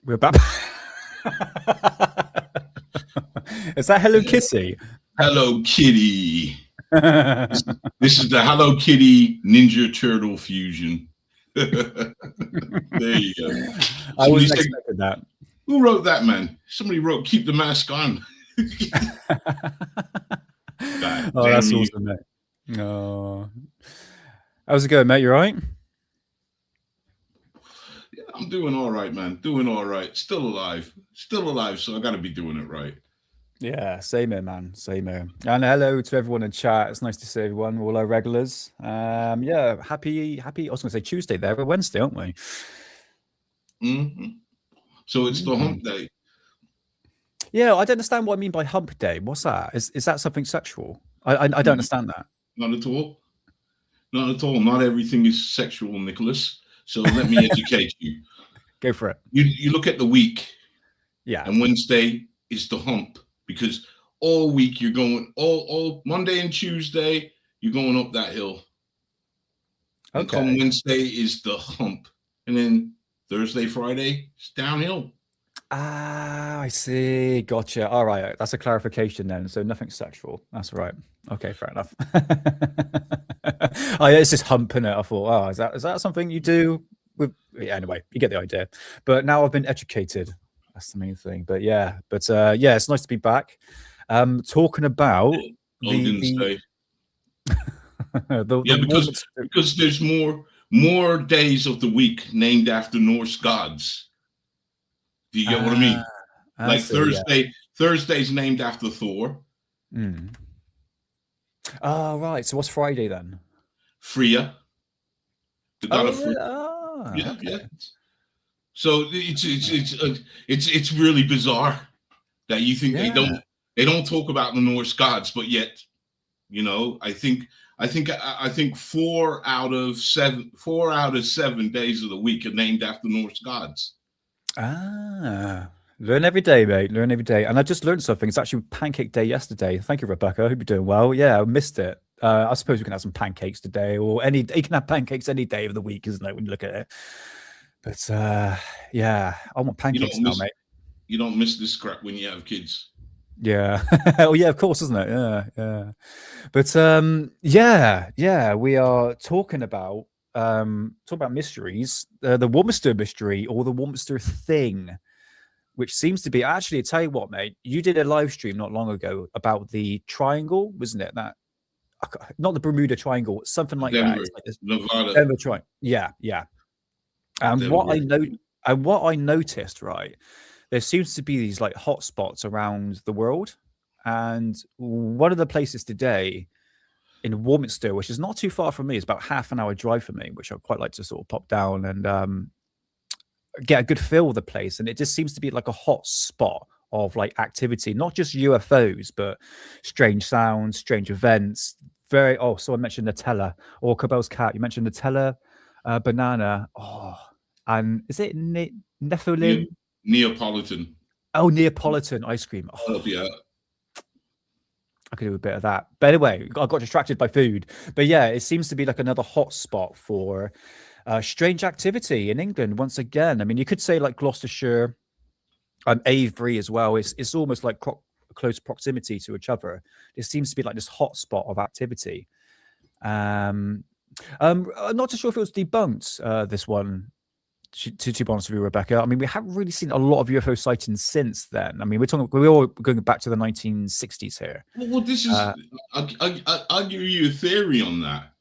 We're back. Is that Hello Kitty? Hello Kitty. This is the Hello Kitty Ninja Turtle fusion. There you go. I wasn't expecting that. Who wrote that, man? Somebody wrote "Keep the mask on." Oh, that's awesome, mate. Oh, how's it going, mate? You all right? Yeah, I'm doing all right, man. Doing all right. Still alive. So I got to be doing it right. Yeah, same here, man. Same here. And hello to everyone in chat. It's nice to see everyone, all our regulars. Yeah, happy. I was going to say Tuesday there, but Wednesday, aren't we? Mm-hmm. So it's the hump day. Yeah, I don't understand what I mean by hump day. What's that? Is that something sexual? I don't understand that. Not at all. Not at all. Not everything is sexual, Nicholas. So let me educate you. Go for it. You look at the week. Yeah. And Wednesday is the hump, because all week you're going all Monday and Tuesday you're going up that hill. Okay. And come Wednesday is the hump, and then Thursday, Friday it's downhill. Ah, I see. Gotcha. All right, that's a clarification then. So nothing sexual. That's right. Okay, fair enough. Oh, yeah, it's just humping it. I thought, oh, is that something you do with? Yeah, anyway, you get the idea. But now I've been educated. That's the main thing. But yeah, yeah, it's nice to be back. Talking about Day. Because there's more days of the week named after Norse gods. Do you get what I mean? Like Thursday. Yeah. Thursday's named after Thor. Oh, right. So what's Friday then? Freya. The god of Freya. Yeah, okay. Yeah. So it's really bizarre that you think they don't talk about the Norse gods, but yet, you know, I think 4 out of 7 days of the week are named after Norse gods. Ah, learn every day, mate. Learn every day. And I just learned something. It's actually Pancake Day yesterday. Thank you, Rebecca. I hope you're doing well. Yeah, I missed it. I suppose we can have some pancakes today, or you can have pancakes any day of the week, isn't it? When you look at it. But yeah, I want pancakes now, mate. You don't miss this crap when you have kids. Yeah. Oh yeah, of course, isn't it? Yeah. But yeah, we are talking about mysteries, the Warminster mystery, or the Warminster Thing, which seems to be actually. I tell you what, mate, you did a live stream not long ago about the triangle, wasn't it? That not the Bermuda Triangle, something like Denver, that. It's like Nevada. Denver Triangle. Yeah. And what I noticed, right, there seems to be these like hot spots around the world, and one of the places today in Warminster, which is not too far from me, is about half an hour drive for me, which I'd quite like to sort of pop down and get a good feel of the place. And it just seems to be like a hot spot of like activity, not just UFOs, but strange sounds, strange events. So I mentioned Nutella, or Cabell's cat. You mentioned Nutella, banana. Oh, and is it Nephilim? Neapolitan. Oh, Neapolitan ice cream. Oh, yeah. I could do a bit of that. But anyway, I got distracted by food. But yeah, it seems to be like another hot spot for strange activity in England once again. I mean, you could say like Gloucestershire, Avebury as well. It's almost like close proximity to each other. It seems to be like this hot spot of activity. I'm not too sure if it was debunked, this one. To be honest with you, Rebecca, I mean, we haven't really seen a lot of UFO sightings since then. I mean, we're all going back to the 1960s here. Well, this is I'll give you a theory on that,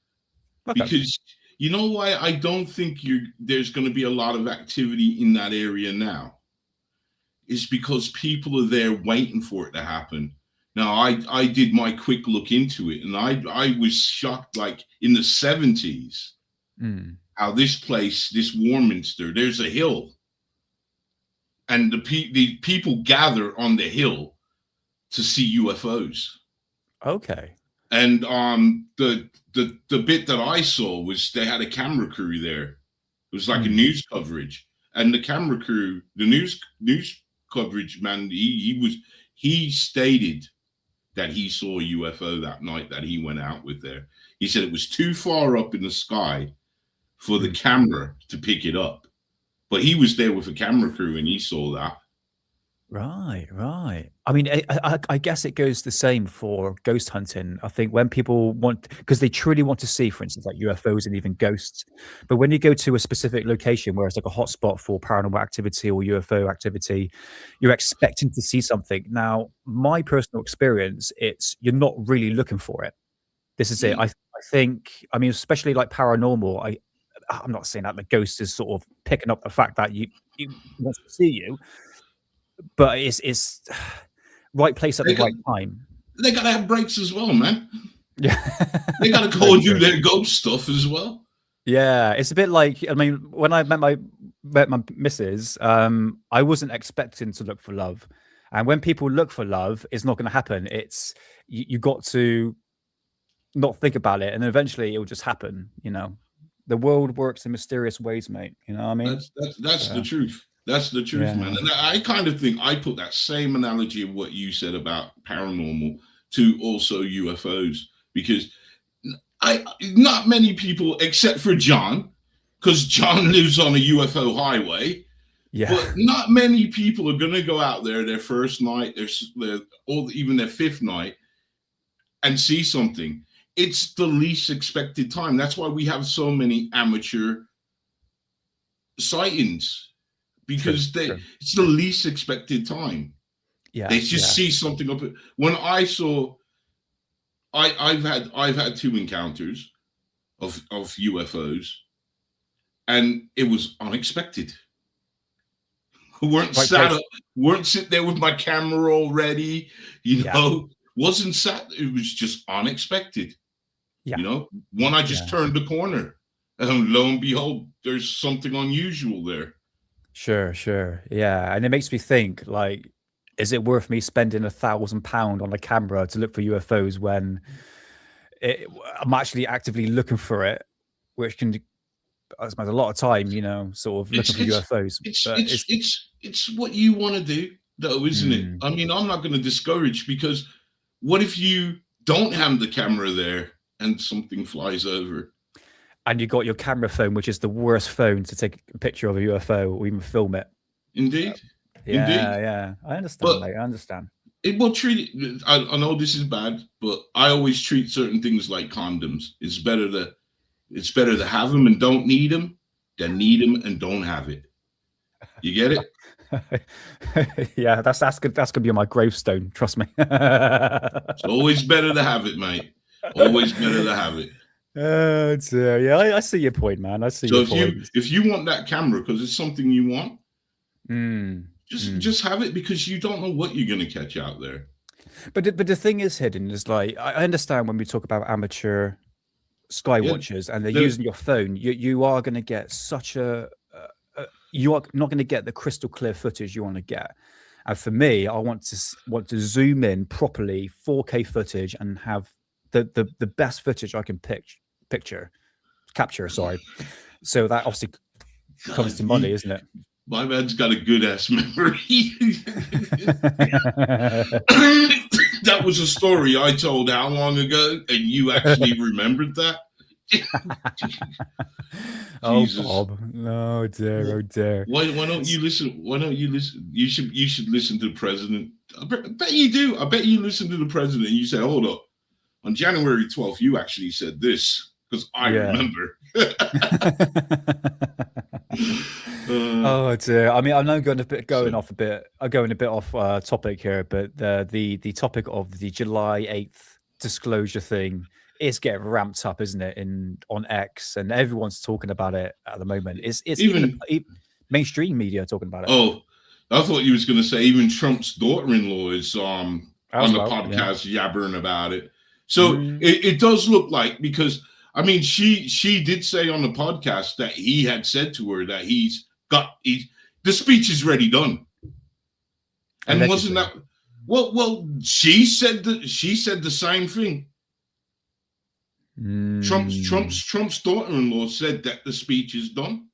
because you know why I don't think there's going to be a lot of activity in that area now. Is because people are there waiting for it to happen. Now, I did my quick look into it, and I was shocked. Like in the 70s. How this place, this Warminster, there's a hill, and the people gather on the hill to see UFOs. Okay. And the bit that I saw was they had a camera crew there. It was like a news coverage, and the camera crew, the news coverage man, he stated that he saw a UFO that night that he went out with there. He said it was too far up in the sky for the camera to pick it up. But he was there with a camera crew and he saw that. Right, right. I mean, I guess it goes the same for ghost hunting. I think when people want, because they truly want to see, for instance, like UFOs and even ghosts. But when you go to a specific location where it's like a hotspot for paranormal activity or UFO activity, you're expecting to see something. Now, my personal experience, it's you're not really looking for it. This is it. I think, I mean, especially like paranormal, I'm not saying that the ghost is sort of picking up the fact that you wants to see you, but it's right place at the right time. They gotta have breaks as well, man. Yeah, they gotta go and do their ghost stuff as well. Yeah, it's a bit like, I mean, when I met my missus, I wasn't expecting to look for love, and when people look for love, it's not going to happen. It's you got to not think about it, and eventually it will just happen. You know, the world works in mysterious ways, mate. You know what I mean? That's the truth. That's the truth, man. And I kind of think I put that same analogy of what you said about paranormal to also UFOs, because not many people, except for John, because John lives on a UFO highway. Yeah. But not many people are going to go out there their first night, or even their fifth night, and see something. It's the least expected time. That's why we have so many amateur sightings. Because it's the least expected time. Yeah, they just see something up. When I saw, I've had 2 encounters of UFOs, and it was unexpected. Weren't sit there with my camera already, you know. Wasn't sat. It was just unexpected. Yeah. You know, when I just turned the corner, and lo and behold, there's something unusual there. Sure. Yeah. And it makes me think, like, is it worth me spending £1,000 on a camera to look for UFOs when I'm actually actively looking for it, which can spend a lot of time, you know, sort of looking for UFOs. It's what you want to do, though, isn't it? I mean, I'm not going to discourage, because what if you don't have the camera there and something flies over? And you got your camera phone, which is the worst phone to take a picture of a UFO or even film it. Indeed. So, yeah. I understand, mate. I understand. It will treat it. I know this is bad, but I always treat certain things like condoms. It's better to have them and don't need them than need them and don't have it. You get it? Yeah, that's good. That's gonna be on my gravestone. Trust me. It's always better to have it, mate. Always better to have it. I see your point, man. I see your point. If you want that camera because it's something you want, just have it, because you don't know what you're going to catch out there. But the thing is, hidden is, like, I understand when we talk about amateur sky watchers and they're using your phone, you are going to get such you are not going to get the crystal clear footage you want to get. And for me, I want to zoom in properly, 4K footage, and have the best footage I can capture. Sorry, so that obviously comes to money, isn't it? My man's got a good ass memory. That was a story I told how long ago, and you actually remembered that? Oh, Bob! No, dear. Why don't you listen? You should listen to the president. I bet you do. I bet you listen to the president. And you say, "Hold up, on January 12th, you actually said this," because I remember. Oh dear. I mean, I'm now going a bit off topic here, but the topic of the July 8th disclosure thing is getting ramped up, isn't it? On X, and everyone's talking about it at the moment. It's even mainstream media talking about it. Oh, I thought you was going to say even Trump's daughter-in-law is on the podcast yabbering about it. So it does look like, because I mean, she did say on the podcast that he had said to her that the speech is ready done. And allegedly. Wasn't that well? She said the same thing. Trump's daughter-in-law said that the speech is done.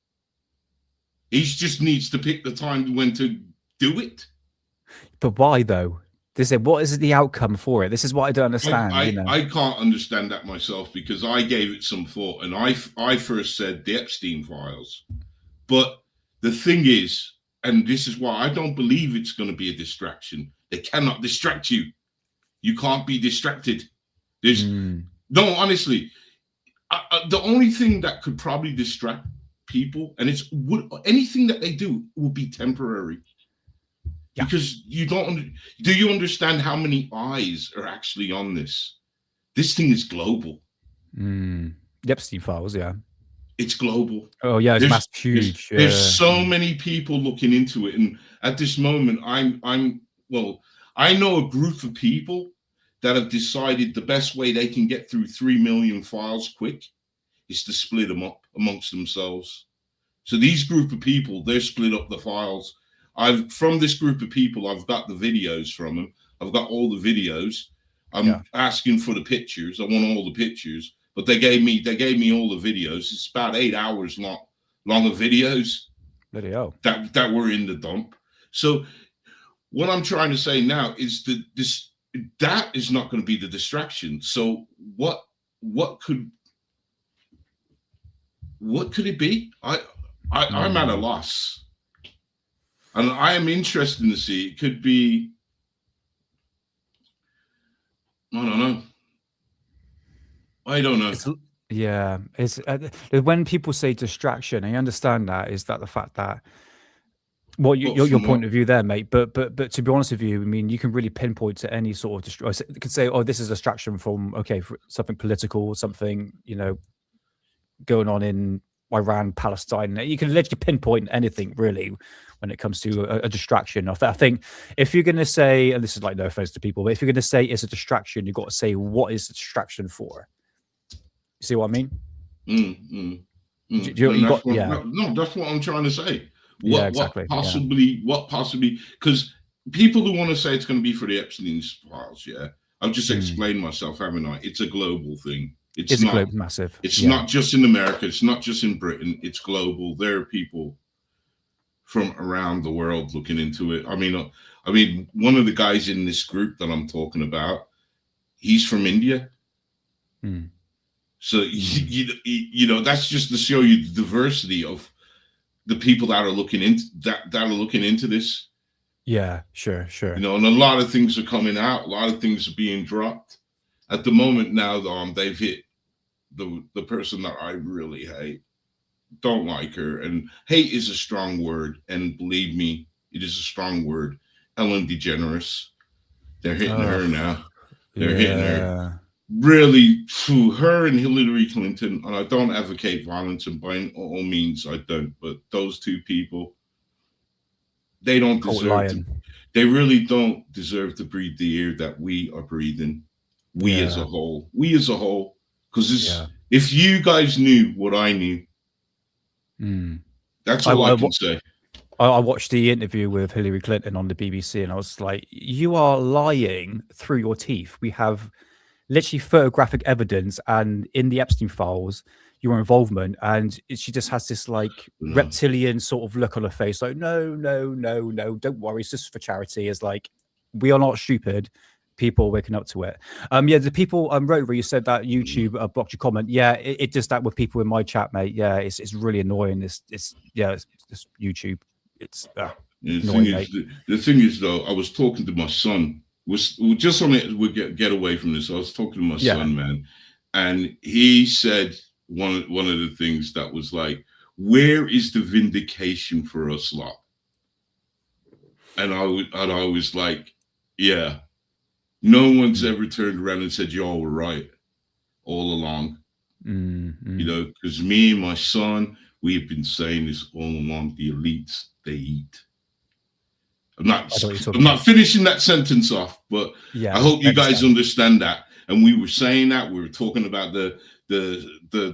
He just needs to pick the time when to do it. But why though? What is the outcome for it? This is what I don't understand. I can't understand that myself, because I gave it some thought, and I first said the Epstein files, but the thing is, and this is why I don't believe it's going to be a distraction. They cannot distract you. You can't be distracted. There's no, honestly, the only thing that could probably distract people, and anything that they do will be temporary. Yeah. Because you do you understand how many eyes are actually on this? This thing is global. The Epstein files, yeah. It's global. Oh yeah, it's massive, huge. There's so many people looking into it, and at this moment, I know a group of people that have decided the best way they can get through 3 million files quick is to split them up amongst themselves. So these group of people, they're split up the files. From this group of people, I've got the videos from them. I've got all the videos. I'm asking for the pictures. I want all the pictures, but they gave me all the videos. It's about 8 hours long of videos that were in the dump. So what I'm trying to say now is that is not going to be the distraction. So what could it be? I'm at a loss, and I am interested to see. It could be, I don't know. It's when people say distraction, I understand that. Is that the fact that your point of view there, mate? But to be honest with you, I mean, you can really pinpoint to any sort of distraction. You could say, oh, this is a distraction from for something political, something going on in Iran, Palestine. You can literally pinpoint anything really when it comes to a distraction. I think if you're going to say, and this is like no offense to people, but if you're going to say it's a distraction, you've got to say what is the distraction for. You see what I mean? No, that's what I'm trying to say. Exactly. What possibly, because people who want to say it's going to be for the Epstein files, I've just explained myself, haven't I? It's a global thing. It's not massive. It's not just in America. It's not just in Britain. It's global. There are people from around the world looking into it. I mean, one of the guys in this group that I'm talking about, he's from India. So that's just to show you the diversity of the people that are looking into this. Yeah, sure. And a lot of things are coming out. A lot of things are being dropped. At the moment now, they've hit the person that I really hate. Don't like her. And hate is a strong word. And believe me, it is a strong word. Ellen DeGeneres. They're hitting her now. They're hitting her. Really, her and Hillary Clinton. And I don't advocate violence, and by all means I don't. But those two people, they don't deserve they really don't deserve to breathe the air that we are breathing. We as a whole. Because if you guys knew what I knew, that's all I can say. I watched the interview with Hillary Clinton on the BBC, and I was like, you are lying through your teeth. We have literally photographic evidence, and in the Epstein files, your involvement, and she just has this like reptilian sort of look on her face, like, no, don't worry, it's just for charity. It's like, we are not stupid. People waking up to it. The people wrote where you said that YouTube blocked your comment. It does that with people in my chat, mate. It's really annoying. It's YouTube. It's annoying, the thing is though, I was talking to my son. We just on it. We get away from this. I was talking to my son, man, and he said one of the things that was like, "Where is the vindication for us lot?" And I was like, "Yeah." No one's ever turned around and said, y'all were right all along. Because me and my son, we've been saying this all along. The elites, they eat. I'm not finishing that sentence off, but I hope you guys understand that. And we were saying that. We were talking about the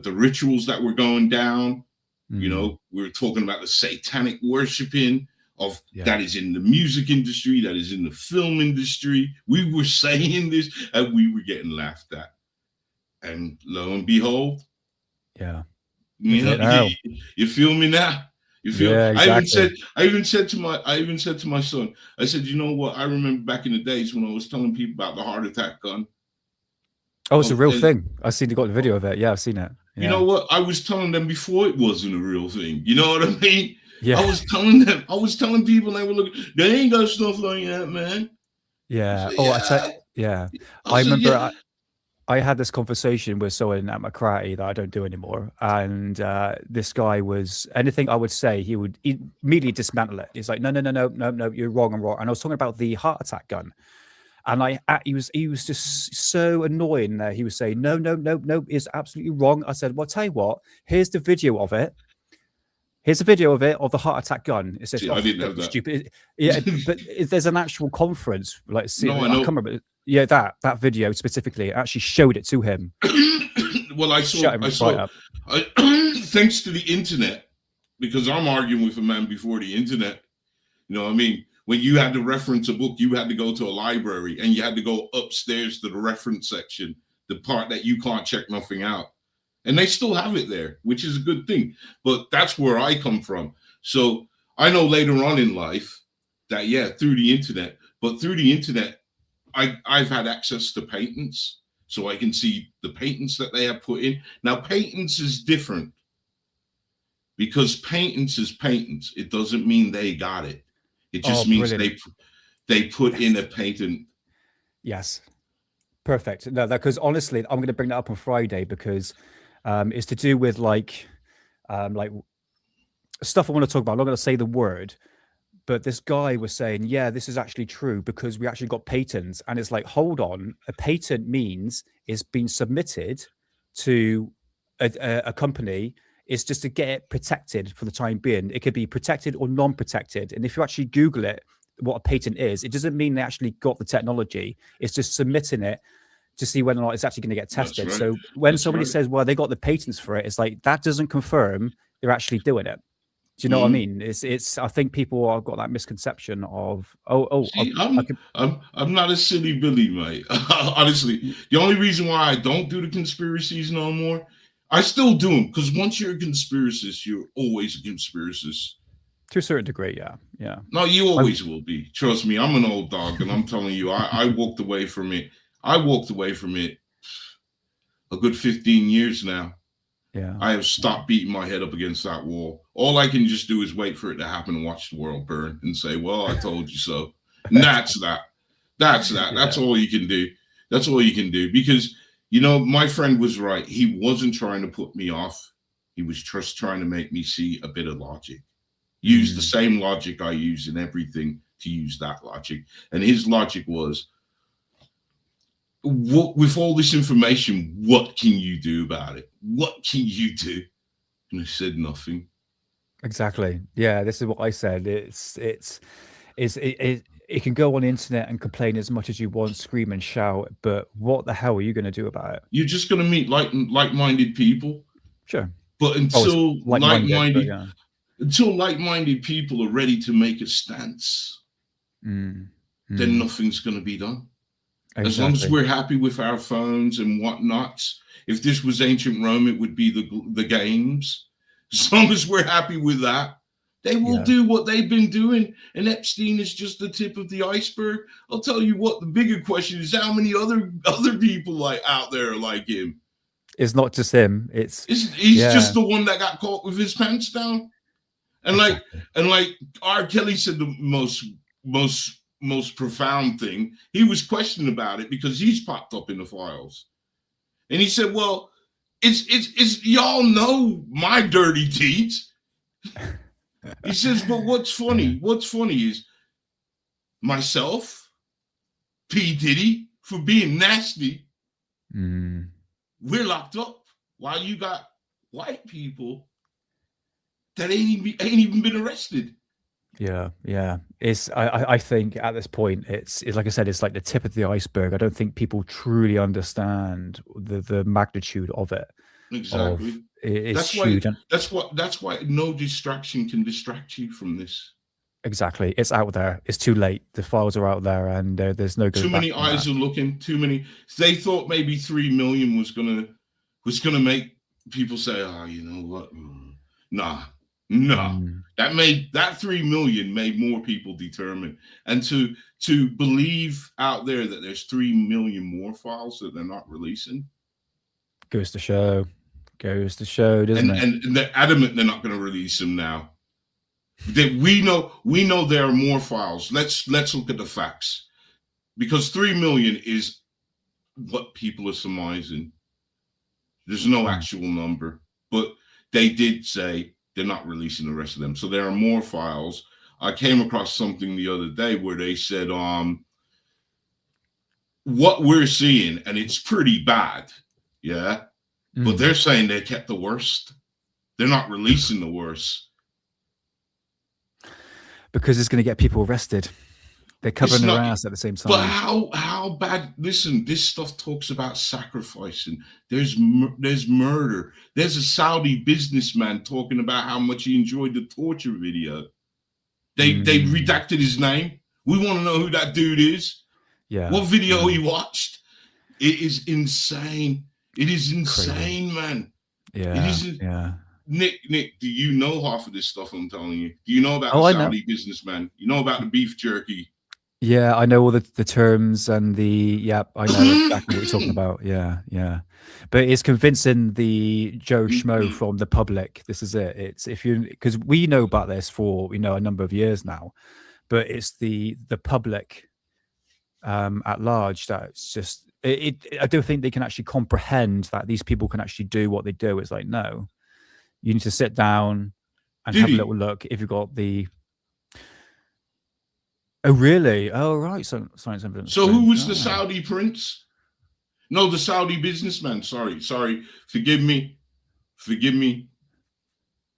rituals that were going down. We were talking about the satanic worshiping of that is in the music industry, that is in the film industry. We were saying this and we were getting laughed at. And lo and behold, you feel me now? You feel? Exactly. I even said to my son, I said, you know what? I remember back in the days when I was telling people about the heart attack gun. Oh, it's a real thing. I seen you got the video of it. Yeah, I've seen it. You know what? I was telling them before it wasn't a real thing. You know what I mean? Yeah. I was telling them, I was telling people, they were looking, they ain't got stuff like that, man. Yeah. I said, Oh, yeah. yeah. I I said, remember yeah. I had this conversation with someone at my karate that I don't do anymore, and this guy was anything I would say, he would immediately dismantle it. He's like, no, no, no, no, no, no, you're wrong, I'm wrong. And I was talking about the heart attack gun, and he was just so annoying that he was saying, no, no, no, no, it's absolutely wrong. I said, well, tell you what, here's the video of it. Here's a video of it of the heart attack gun. It says, See, "Oh, I didn't don't have be that. stupid." Yeah, but there's an actual conference. Like, see, No, I I can't know. remember. Yeah, that video specifically actually showed it to him. Well, Shut him right up. Thanks to the internet, because I'm arguing with a man before the internet. You know what I mean? When you had to reference a book, you had to go to a library and you had to go upstairs to the reference section, the part that you can't check nothing out. And they still have it there, which is a good thing. But that's where I come from. So I know later on in life that, yeah, through the internet, but through the internet, I've had access to patents. So I can see the patents that they have put in. Now, patents is different because patents is patents. It doesn't mean they got it. It just means they put in a patent. Yes. Perfect. No, because honestly, I'm going to bring that up on Friday because it's to do with like stuff I want to talk about. I'm not going to say the word, but this guy was saying, yeah, this is actually true because we actually got patents. And it's like, hold on, a patent means it's been submitted to a company. It's just to get it protected for the time being. It could be protected or non-protected. And if you actually Google it, what a patent is, it doesn't mean they actually got the technology. It's just submitting it to see whether or not it's actually going to get tested. Right. So when somebody says, well, they got the patents for it, it's like, that doesn't confirm they're actually doing it. Do you know what I mean? It's. I think people have got that misconception of, See, I'm not a silly Billy, mate. Honestly, the only reason why I don't do the conspiracies no more, I still do them because once you're a conspiracist, you're always a conspiracist. To a certain degree, yeah. No, you always will be. Trust me, I'm an old dog, and I'm telling you, I walked away from it. I walked away from it a good 15 years now. Yeah. I have stopped beating my head up against that wall. All I can just do is wait for it to happen and watch the world burn and say, well, I told you so. And that's that. That's that. Yeah. That's all you can do. That's all you can do. Because, you know, my friend was right. He wasn't trying to put me off. He was just trying to make me see a bit of logic. Use the same logic I use in everything to use that logic. And his logic was, with all this information, what can you do about it? What can you do? And I said nothing. Exactly. Yeah, this is what I said. It can go on the internet and complain as much as you want, scream and shout, but what the hell are you going to do about it? You're just going to meet like-minded people. Sure. But until like-minded people are ready to make a stance, then nothing's going to be done. Exactly. As long as we're happy with our phones and whatnot, if this was ancient Rome, it would be the games. As long as we're happy with that, they will do what they've been doing. And Epstein is just the tip of the iceberg. I'll tell you what, the bigger question is how many other people like out there are like him. It's not just him. He's just the one that got caught with his pants down. And like R. Kelly said the most profound thing. He was questioned about it because he's popped up in the files. And he said, well, it's y'all know my dirty deeds. He says, but what's funny is myself, P. Diddy, for being nasty, we're locked up while you got white people that ain't even been arrested. Yeah. I think at this point it's like I said, it's like the tip of the iceberg. I don't think people truly understand the magnitude of it. Exactly. It's huge. That's why no distraction can distract you from this. Exactly. It's out there. It's too late. The files are out there, and there's no going back. Too many eyes are looking. Too many. They thought maybe 3 million was gonna make people say, "Oh, you know what? Nah." That 3 million made more people determined, and to believe out there that there's 3 million more files that they're not releasing goes to show, doesn't it? And they're adamant they're not going to release them now. That we know there are more files. Let's look at the facts, because 3 million is what people are surmising. There's no actual number, but they did say they're not releasing the rest of them. So there are more files. I came across something the other day where they said, what we're seeing, and it's pretty bad, yeah. But they're saying they kept the worst. They're not releasing the worst. Because it's going to get people arrested. They're covering their ass at the same time. But how bad? Listen, this stuff talks about sacrificing. There's murder. There's a Saudi businessman talking about how much he enjoyed the torture video. They redacted his name. We want to know who that dude is. Yeah. What video he watched? It is insane. It is insane, man. Yeah. It isn't. Yeah. Nick, do you know half of this stuff I'm telling you? Do you know about the Saudi businessman? You know about the beef jerky? Yeah, I know all the terms and I know exactly what you're talking about. Yeah, yeah. But it's convincing the Joe Schmo from the public. This is it. It's because we know about this for, a number of years now, but it's the public at large that's just, I don't think they can actually comprehend that these people can actually do what they do. It's like, no, you need to sit down and have a little look if you've got the... Oh, really? Oh, right. Science evidence. So who was the Saudi prince? No, the Saudi businessman. Sorry. Forgive me.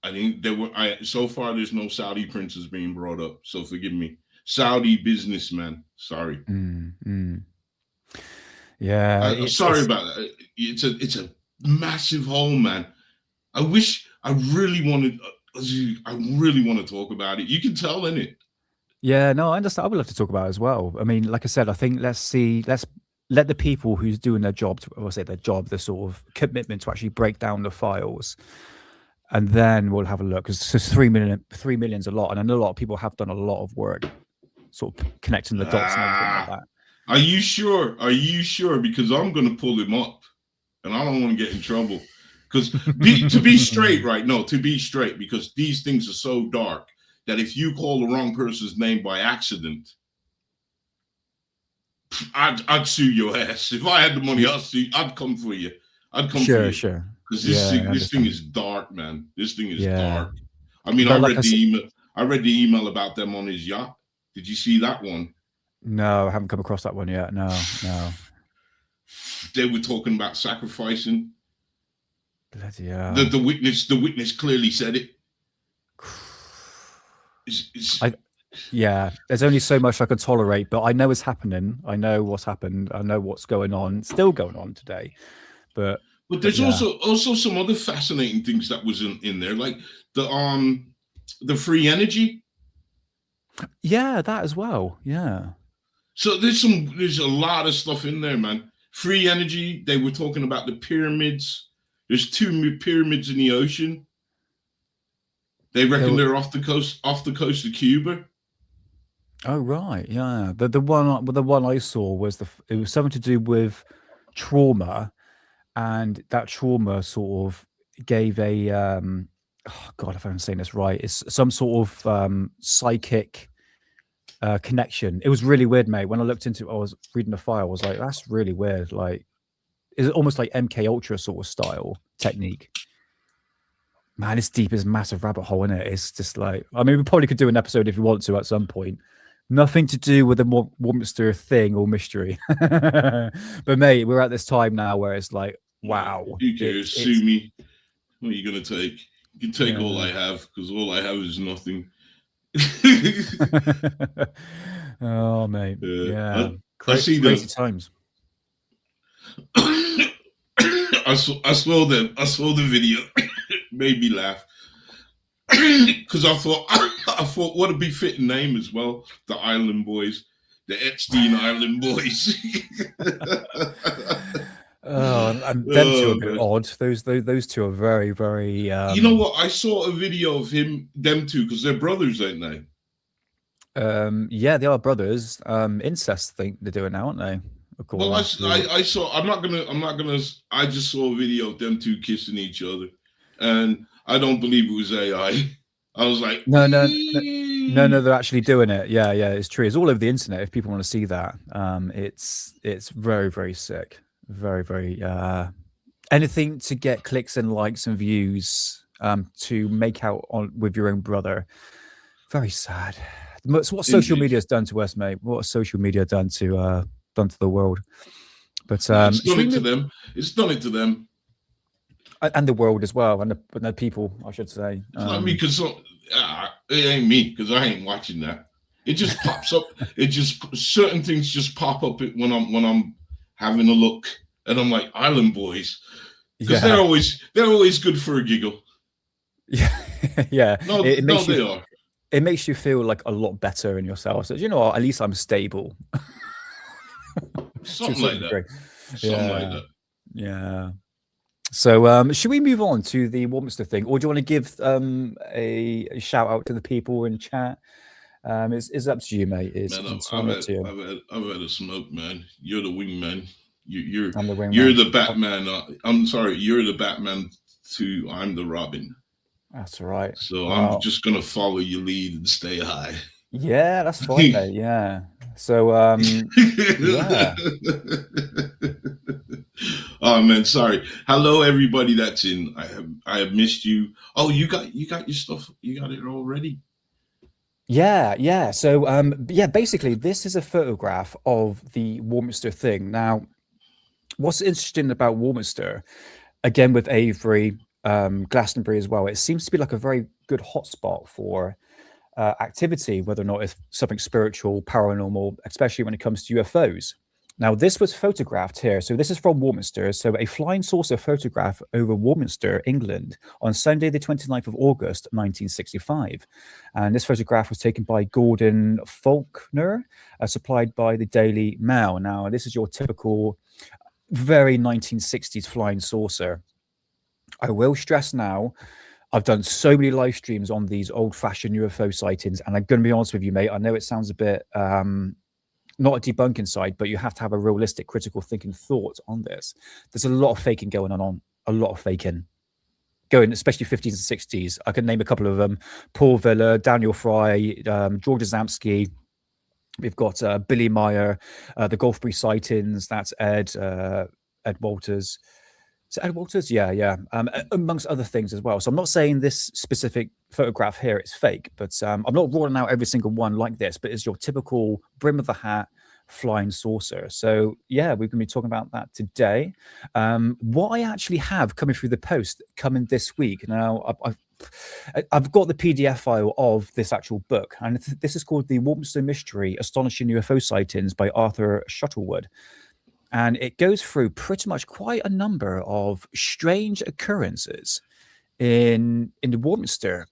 I think so far there's no Saudi princes being brought up. So forgive me. Saudi businessman. Sorry. Yeah. Sorry about that. It's a massive hole, man. I really want to talk about it. You can tell, innit? Yeah, no, I understand. I would love to talk about it as well. I mean, like I said, I think let's let the people who's doing their job, the sort of commitment to actually break down the files, and then we'll have a look, because 3 million's a lot, and I know a lot of people have done a lot of work, sort of connecting the dots and everything like that. Are you sure? Because I'm going to pull him up, and I don't want to get in trouble. Because to be straight, because these things are so dark that if you call the wrong person's name by accident, I'd sue your ass. If I had the money, I'd come for you. I'd come for you. Sure. Because this thing is dark, man. This thing is dark. I mean, I read the email about them on his yacht. Did you see that one? No, I haven't come across that one yet. No. They were talking about sacrificing. Bloody hell. The witness clearly said it. There's only so much I can tolerate, but I know it's happening. I know what's happened. I know what's going on, still going on today. But there's also some other fascinating things that was in there, like the free energy. Yeah, that as well. Yeah. So there's a lot of stuff in there, man. Free energy. They were talking about the pyramids. There's 2 pyramids in the ocean. They reckon they're off the coast of Cuba. Oh right, yeah. The one I saw was it was something to do with trauma, and that trauma sort of gave a oh God, if I'm saying this right, it's some sort of psychic connection. It was really weird, mate. When I looked into it, I was reading the file, I was like, that's really weird. Like, is it almost like MK Ultra sort of style technique? Man, it's deep as a massive rabbit hole, isn't it? It's just like, I mean, we probably could do an episode if you want to at some point. Nothing to do with the Warminster Thing or mystery. But mate, we're at this time now where it's like, wow. You can sue me. What are you going to take? You can take all I have, because all I have is nothing. Oh, mate. Yeah. Crazy times. I saw the video. Made me laugh. Because I thought what a befitting name as well. The Island Boys. The Epstein Island Boys. And them two are a bit odd. Those two are very, very... You know what? I saw a video of them two, because they're brothers, ain't they? Yeah, they are brothers. Incest thing they're doing now, aren't they? Well, I saw. I just saw a video of them two kissing each other, and I don't believe it was AI. I was like, no, they're actually doing it. Yeah, it's true. It's all over the internet. If people want to see that, it's very, very sick. Very, very. Anything to get clicks and likes and views. To make out on with your own brother. Very sad. It's what social media has done to us, mate. What has social media done to the world? But it's done it to them. It's done it to them, and the world as well, and the people, I should say. It's not me, because it ain't me, because I ain't watching that. It just pops up. It just certain things just pop up when I'm having a look, and I'm like, Island Boys, because they're always good for a giggle. Yeah, yeah. No, they are. It makes you feel like a lot better in yourself. So, you know what? At least I'm stable. Something like that. Something like that. Yeah. So, should we move on to the Warminster thing, or do you want to give a shout out to the people in chat? It's up to you, mate. I've had a smoke, man. You're the wingman. You're the Batman. I'm sorry. You're the Batman. I'm the Robin. That's all right. So I'm just gonna follow your lead and stay high. Yeah, that's fine, mate. Yeah. So yeah. Oh man, sorry. Hello everybody that's in. I have missed you. Oh, you got your stuff. You got it all ready. Yeah. So basically this is a photograph of the Warminster thing. Now, what's interesting about Warminster, again with Avery, Glastonbury as well, it seems to be like a very good hotspot for activity, whether or not it's something spiritual, paranormal, especially when it comes to UFOs. Now, this was photographed here. So this is from Warminster. So a flying saucer photograph over Warminster, England, on Sunday, the 29th of August, 1965. And this photograph was taken by Gordon Faulkner, supplied by the Daily Mail. Now, this is your typical, very 1960s flying saucer. I will stress now, I've done so many live streams on these old-fashioned UFO sightings, and I'm going to be honest with you, mate. I know it sounds a bit not a debunking side, but you have to have a realistic, critical thinking thought on this. There's a lot of faking going on, a lot of faking going, especially 50s and 60s. I can name a couple of them: Paul Villa, Daniel Fry, George Adamski. We've got Billy Meyer, the Gulfbury sightings. That's Ed Walters. Is it Ed Walters? Yeah. Amongst other things as well. So I'm not saying this specific photograph here is fake, but I'm not ruling out every single one like this, but it's your typical brim of the hat flying saucer. So yeah, we're going to be talking about that today. What I actually have coming through the post coming this week. Now, I've got the PDF file of this actual book, and this is called The Warminster Mystery, Astonishing UFO Sightings by Arthur Shuttlewood. And it goes through pretty much quite a number of strange occurrences in the Warminster.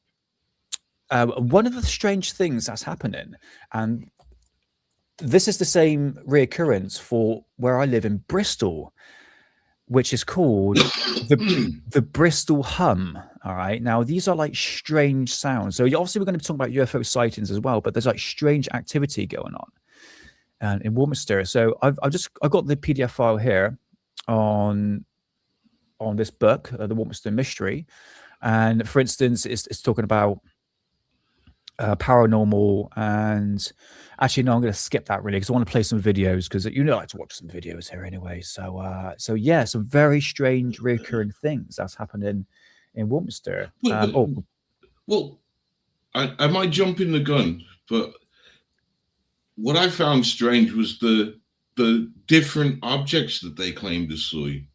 One of the strange things that's happening, and this is the same reoccurrence for where I live in Bristol, which is called the Bristol hum. All right. Now, these are like strange sounds. So obviously we're going to be talking about UFO sightings as well, but there's like strange activity going on. And in Warminster. So I've got the PDF file here on this book, The Warminster Mystery. And for instance, it's talking about paranormal, and actually no, I'm going to skip that really because I want to play some videos, because I like to watch some videos here anyway. So yeah, some very strange recurring things that's happening in Warminster. Well, I might jump in the gun, but what I found strange was the different objects that they claimed to see,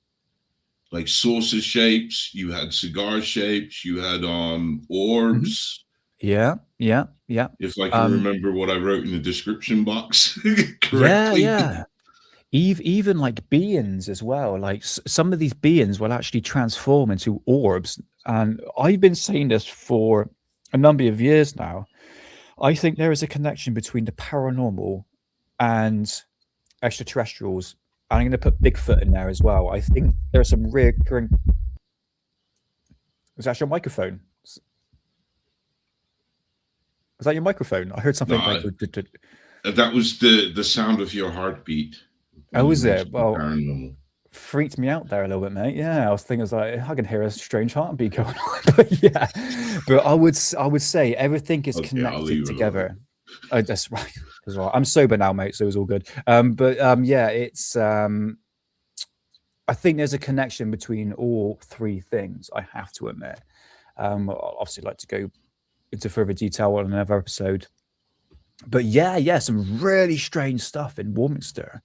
like saucer shapes. You had cigar shapes. You had orbs. Yeah. If I can remember what I wrote in the description box correctly. Yeah. Even like beings as well. Like some of these beings will actually transform into orbs. And I've been saying this for a number of years now. I think there is a connection between the paranormal and extraterrestrials. I'm going to put Bigfoot in there as well. I think there's some recurring. Was that your microphone? Was that your microphone? I heard something. That was the sound of your heartbeat. Oh, was it? Well, paranormal. Freaked me out there a little bit, mate. Yeah, I was thinking, I can hear a strange heartbeat going on. But yeah, But I would say everything is connected together. Oh, that's right. As well. I'm sober now, mate, so it's all good. Yeah, it's I think there's a connection between all three things, I have to admit. I'll obviously like to go into further detail on another episode. But yeah, some really strange stuff in Warminster.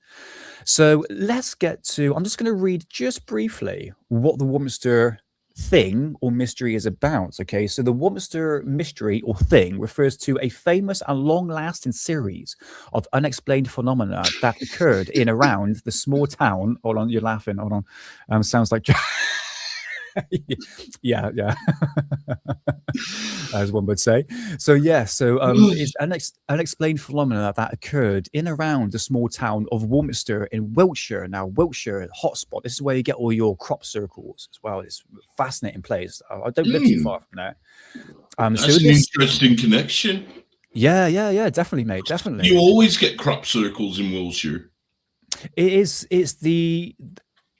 So let's get to, I'm just going to read just briefly what the Warminster Thing or mystery is about. Okay, so the Warminster mystery or thing refers to a famous and long-lasting series of unexplained phenomena that occurred in around the small town. Hold on, you're laughing. Hold on, sounds like yeah as one would say. So it's unexplained phenomena that occurred in around the small town of Warminster in Wiltshire. Now Wiltshire hotspot, this is where you get all your crop circles as well. It's a fascinating place. I don't live too far from there. That's an interesting connection. Yeah, definitely, mate, definitely. You always get crop circles in Wiltshire. It's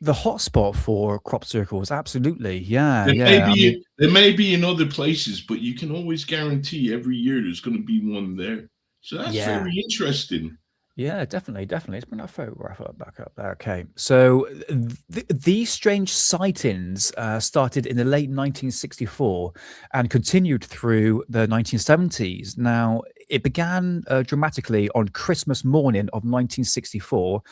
the hotspot for crop circles, absolutely. There may be in other places, but you can always guarantee every year there's going to be one there. So that's very interesting. Yeah, definitely. Let's bring that photograph back up there. Okay, so these strange sightings started in the late 1964 and continued through the 1970s. Now, it began dramatically on Christmas morning of 1964.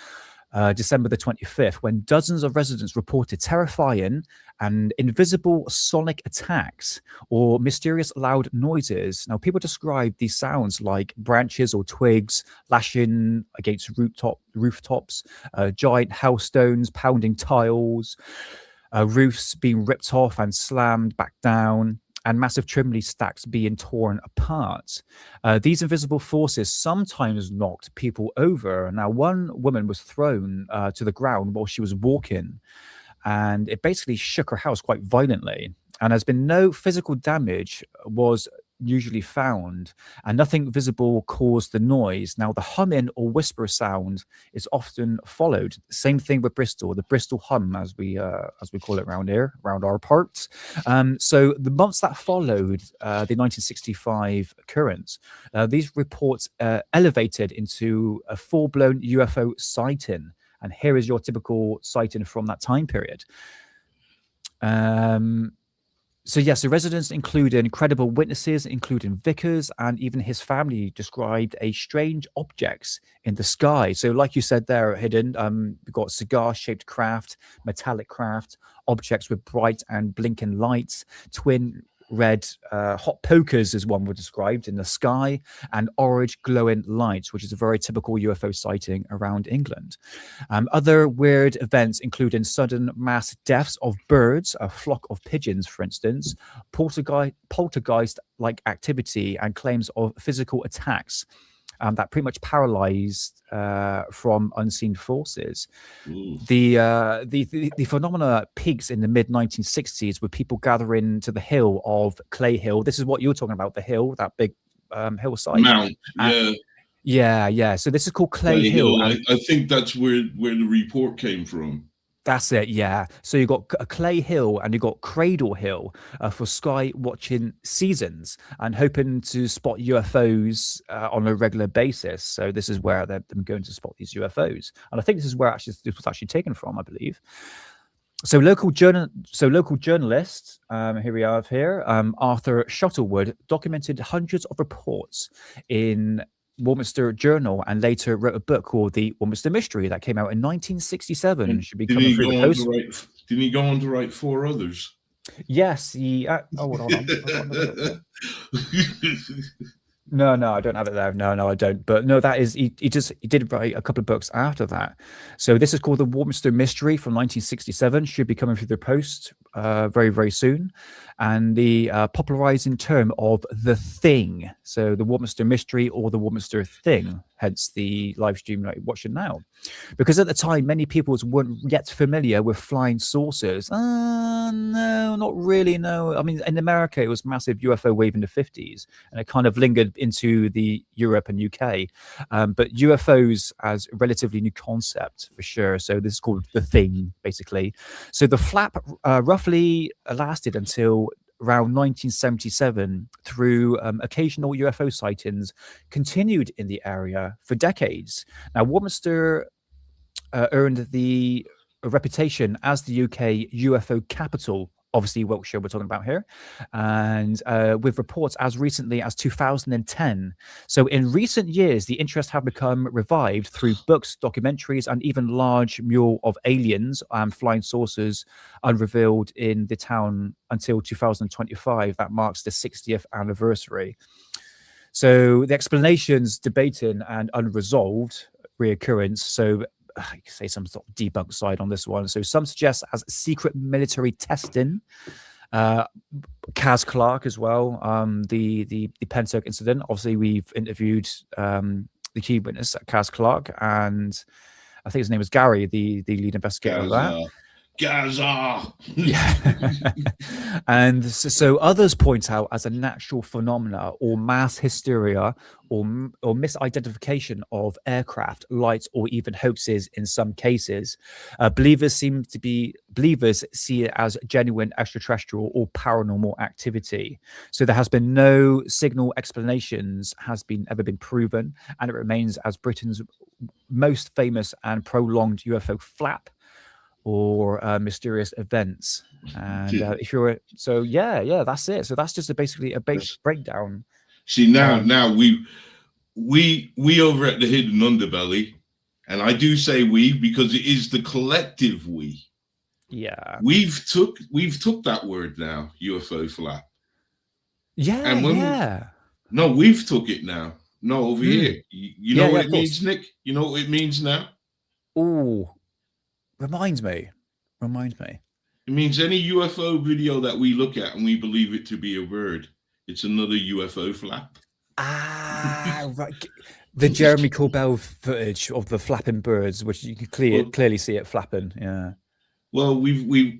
December the 25th, when dozens of residents reported terrifying and invisible sonic attacks or mysterious loud noises. Now, people describe these sounds like branches or twigs lashing against rooftops, giant hailstones pounding tiles, roofs being ripped off and slammed back down, and massive chimney stacks being torn apart. These invisible forces sometimes knocked people over. Now, one woman was thrown to the ground while she was walking, and it basically shook her house quite violently. And there's been no physical damage was usually found, and nothing visible caused the noise. Now, the humming or whisper sound is often followed. Same thing with Bristol, the Bristol hum, as we call it around here, around our parts. So the months that followed the 1965 occurrence, these reports elevated into a full-blown UFO sighting. And here is your typical sighting from that time period. So residents including credible witnesses, including Vickers, and even his family described a strange objects in the sky. So like you said there, Hidden, we've got cigar-shaped craft, metallic craft, objects with bright and blinking lights, twin red hot pokers, as one would described, in the sky, and orange glowing lights, which is a very typical UFO sighting around England. Other weird events including sudden mass deaths of birds, a flock of pigeons, for instance, poltergeist-like activity, and claims of physical attacks that pretty much paralyzed from unseen forces. The phenomena peaks in the mid 1960s with people gathering to the hill of Clay Hill. This is what you're talking about, the hill, that big hillside. Mount, yeah. So this is called Clay Hill. I think that's where the report came from. That's it, yeah. So you've got a Clay Hill and you've got Cradle Hill for sky watching seasons and hoping to spot UFOs on a regular basis. So this is where they're going to spot these UFOs. And I think this is where this was actually taken from, I believe. So local journalist, here we are here, Arthur Shuttlewood, documented hundreds of reports in Warminster Journal and later wrote a book called The Warminster Mystery that came out in 1967. Should be coming through the post. Didn't he go on to write 4 others? Yes, he. Hold on. No, I don't have it there. No, I don't. But no, that is he did write a couple of books after that. So this is called The Warminster Mystery from 1967. Should be coming through the post very, very soon. And the popularizing term of the thing. So the Warminster Mystery or the Warminster Thing, hence the live stream like watching now. Because at the time, many people weren't yet familiar with flying saucers. No, not really, no. I mean, in America, it was massive UFO wave in the 50s, and it kind of lingered into the Europe and UK. But UFOs as a relatively new concept, for sure. So this is called the thing, basically. So the flap roughly lasted until around 1977 through occasional UFO sightings continued in the area for decades. Now, Warminster earned the reputation as the UK UFO capital. Obviously, Wiltshire we're talking about here, and with reports as recently as 2010. So in recent years, the interest have become revived through books, documentaries, and even large mural of aliens and flying saucers unrevealed in the town until 2025. That marks the 60th anniversary. So the explanations debating and unresolved reoccurrence. So I could say some sort of debunk side on this one. So some suggest as secret military testing. Kaz Clark as well. The Pentoke incident. Obviously, we've interviewed the key witness, Kaz Clark, and I think his name was Gary, the lead investigator of that. Gaza. Yeah. And so others point out as a natural phenomena or mass hysteria or misidentification of aircraft, lights, or even hoaxes in some cases. Believers see it as genuine extraterrestrial or paranormal activity. So there has been no signal explanations ever been proven, and it remains as Britain's most famous and prolonged UFO flap or mysterious events. And if you're that's it. So that's just basically a breakdown. See, now we over at the Hidden Underbelly, and I do say we because it is the collective we. Yeah, we've took that word now, UFO flap. Yeah, and no, we've took it now. No, over here. You know what it means, Nick? You know what it means now? Oh, Remind me. It means any UFO video that we look at and we believe it to be a bird, it's another UFO flap. Ah, right. The Jeremy Corbell footage of the flapping birds, which you can clearly see it flapping. Yeah. Well, we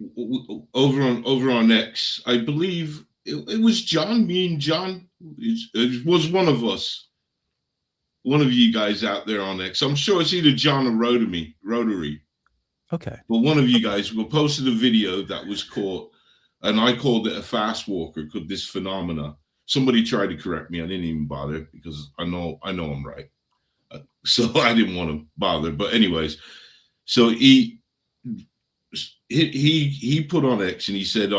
over on X, I believe it was John. Me and John. It was one of us. One of you guys out there on X. I'm sure it's either John or Rotary. Okay. But one of you guys posted a video that was caught, and I called it a fast walker because this phenomena. Somebody tried to correct me. I didn't even bother because I know I'm right. So I didn't want to bother. But anyways, so he put on X and he said,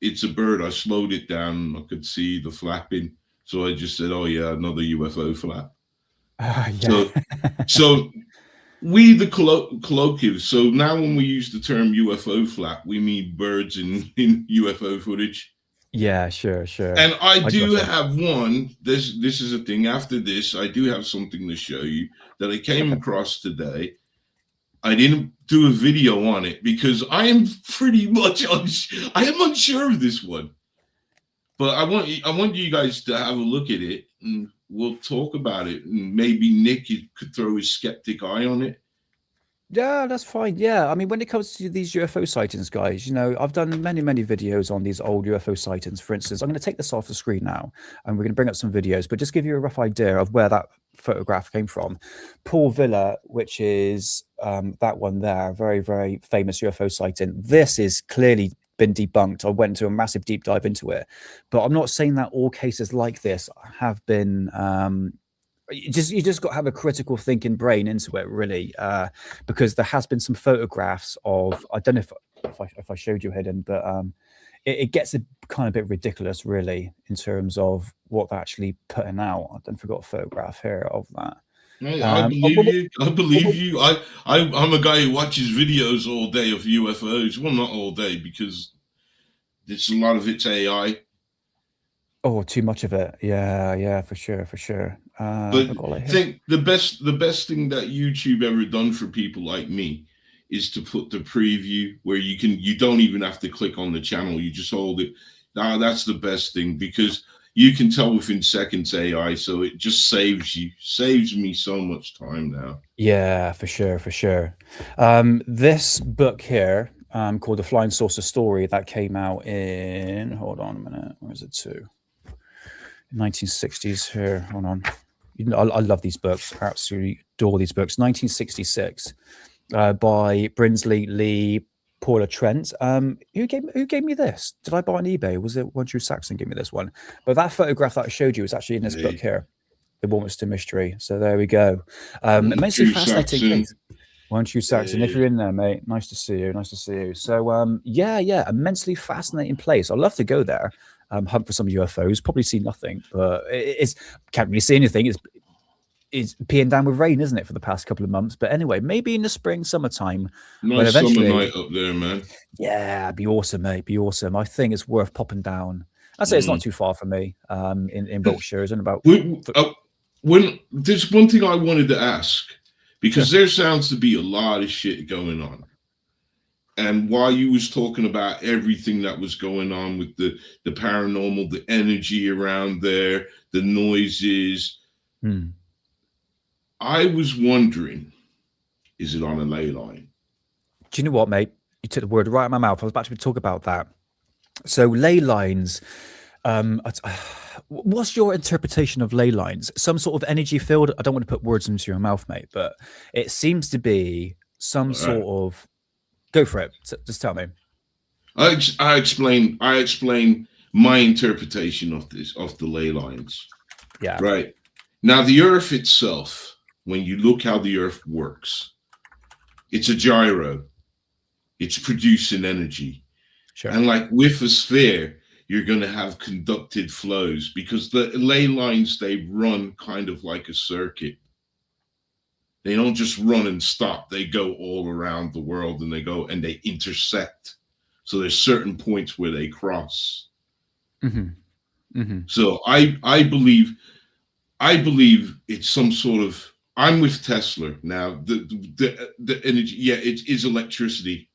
it's a bird. I slowed it down. I could see the flapping. So I just said, oh yeah, another UFO flap. Yeah. So we the colloquials. So now when we use the term UFO flap, we mean birds in UFO footage. Yeah, sure. And I do have one. This is a thing. After this, I do have something to show you that I came across today. I didn't do a video on it because I am pretty much I am unsure of this one. But I want you guys to have a look at it and we'll talk about it. And maybe Nick could throw his skeptic eye on it. Yeah, that's fine. Yeah, I mean, when it comes to these UFO sightings, guys, I've done many videos on these old UFO sightings. For instance, I'm going to take this off the screen now, and we're going to bring up some videos, but just give you a rough idea of where that photograph came from. Paul Villa, which is that one there, very, very famous UFO sighting. This is clearly been debunked. I went into a massive deep dive into it, but I'm not saying that all cases like this have been you just got to have a critical thinking brain into it, really, because there has been some photographs of, I don't know if I showed you, Hidden, but it gets a kind of bit ridiculous, really, in terms of what they're actually putting out. I don't forgot a photograph here of that. I believe you. I'm a guy who watches videos all day of UFOs. Well, not all day because there's a lot of it's AI. Oh, too much of it. Yeah, for sure. But I think the best thing that YouTube ever done for people like me is to put the preview where you don't even have to click on the channel. You just hold it. That's the best thing because you can tell within seconds AI. So it just saves me so much time now. Yeah, for sure. This book here, called The Flying Saucer Story, that came out in, hold on a minute, where is it to? 1960s here. Hold on. I love these books. I absolutely adore these books. 1966 by Brinsley, Lee, Paula Trent. Who gave me this? Did I buy on eBay? Was it One True Saxon gave me this one? But that photograph that I showed you is actually in this book here, The Warminster Mystery. So there we go. Immensely fascinating case. One True Saxon, if you're in there, mate, nice to see you. Nice to see you. So yeah, immensely fascinating place. I'd love to go there. Hunt for some UFOs. Probably see nothing, but it's can't really see anything. It's peeing down with rain, isn't it, for the past couple of months? But anyway, maybe in the spring, summertime. Nice summer night up there, man. Yeah, it'd be awesome, mate. Be awesome. I think it's worth popping down. I say it's not too far from me. In Wiltshire, isn't about. When there's one thing I wanted to ask, because there sounds to be a lot of shit going on. And while you was talking about everything that was going on with the paranormal, the energy around there, the noises. I was wondering, is it on a ley line? Do you know what, mate? You took the word right out of my mouth. I was about to talk about that. So ley lines, what's your interpretation of ley lines? Some sort of energy field? I don't want to put words into your mouth, mate, but it seems to be some sort of... Go for it. Just tell me. I explain my interpretation of the ley lines. Yeah. Right. Now, the Earth itself, when you look how the Earth works, it's a gyro. It's producing energy. Sure. And like with a sphere, you're going to have conducted flows because the ley lines, they run kind of like a circuit. They don't just run and stop. They go all around the world and they go and they intersect. So there's certain points where they cross. So I believe it's some sort of, I'm with Tesla now. The energy, yeah, it is electricity,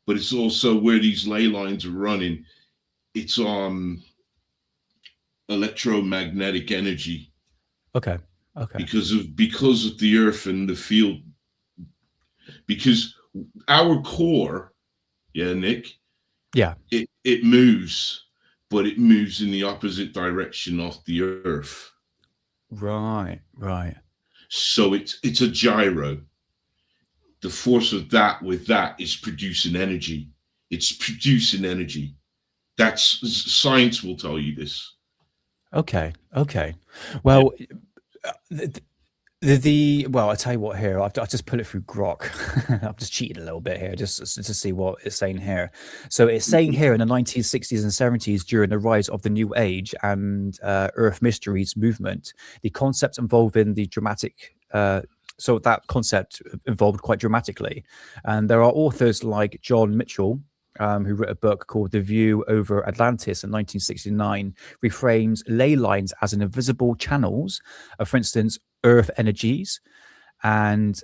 but it's also where these ley lines are running. It's electromagnetic energy. Okay. Because of the Earth and the field, because our core, Nick, it moves, but it moves in the opposite direction of the Earth. Right. So it's a gyro. The force of that with that is producing energy. It's producing energy. That's science will tell you this. Okay. Well. Well, I tell you what here, I've just put it through Grok. I've just cheated a little bit here just to see what it's saying here. So it's saying here in the 1960s and 70s, during the rise of the New Age and Earth Mysteries movement, the concept involving the dramatic, so that concept evolved quite dramatically. And there are authors like John Mitchell, who wrote a book called The View Over Atlantis in 1969, reframes ley lines as an invisible channels of, for instance, Earth energies and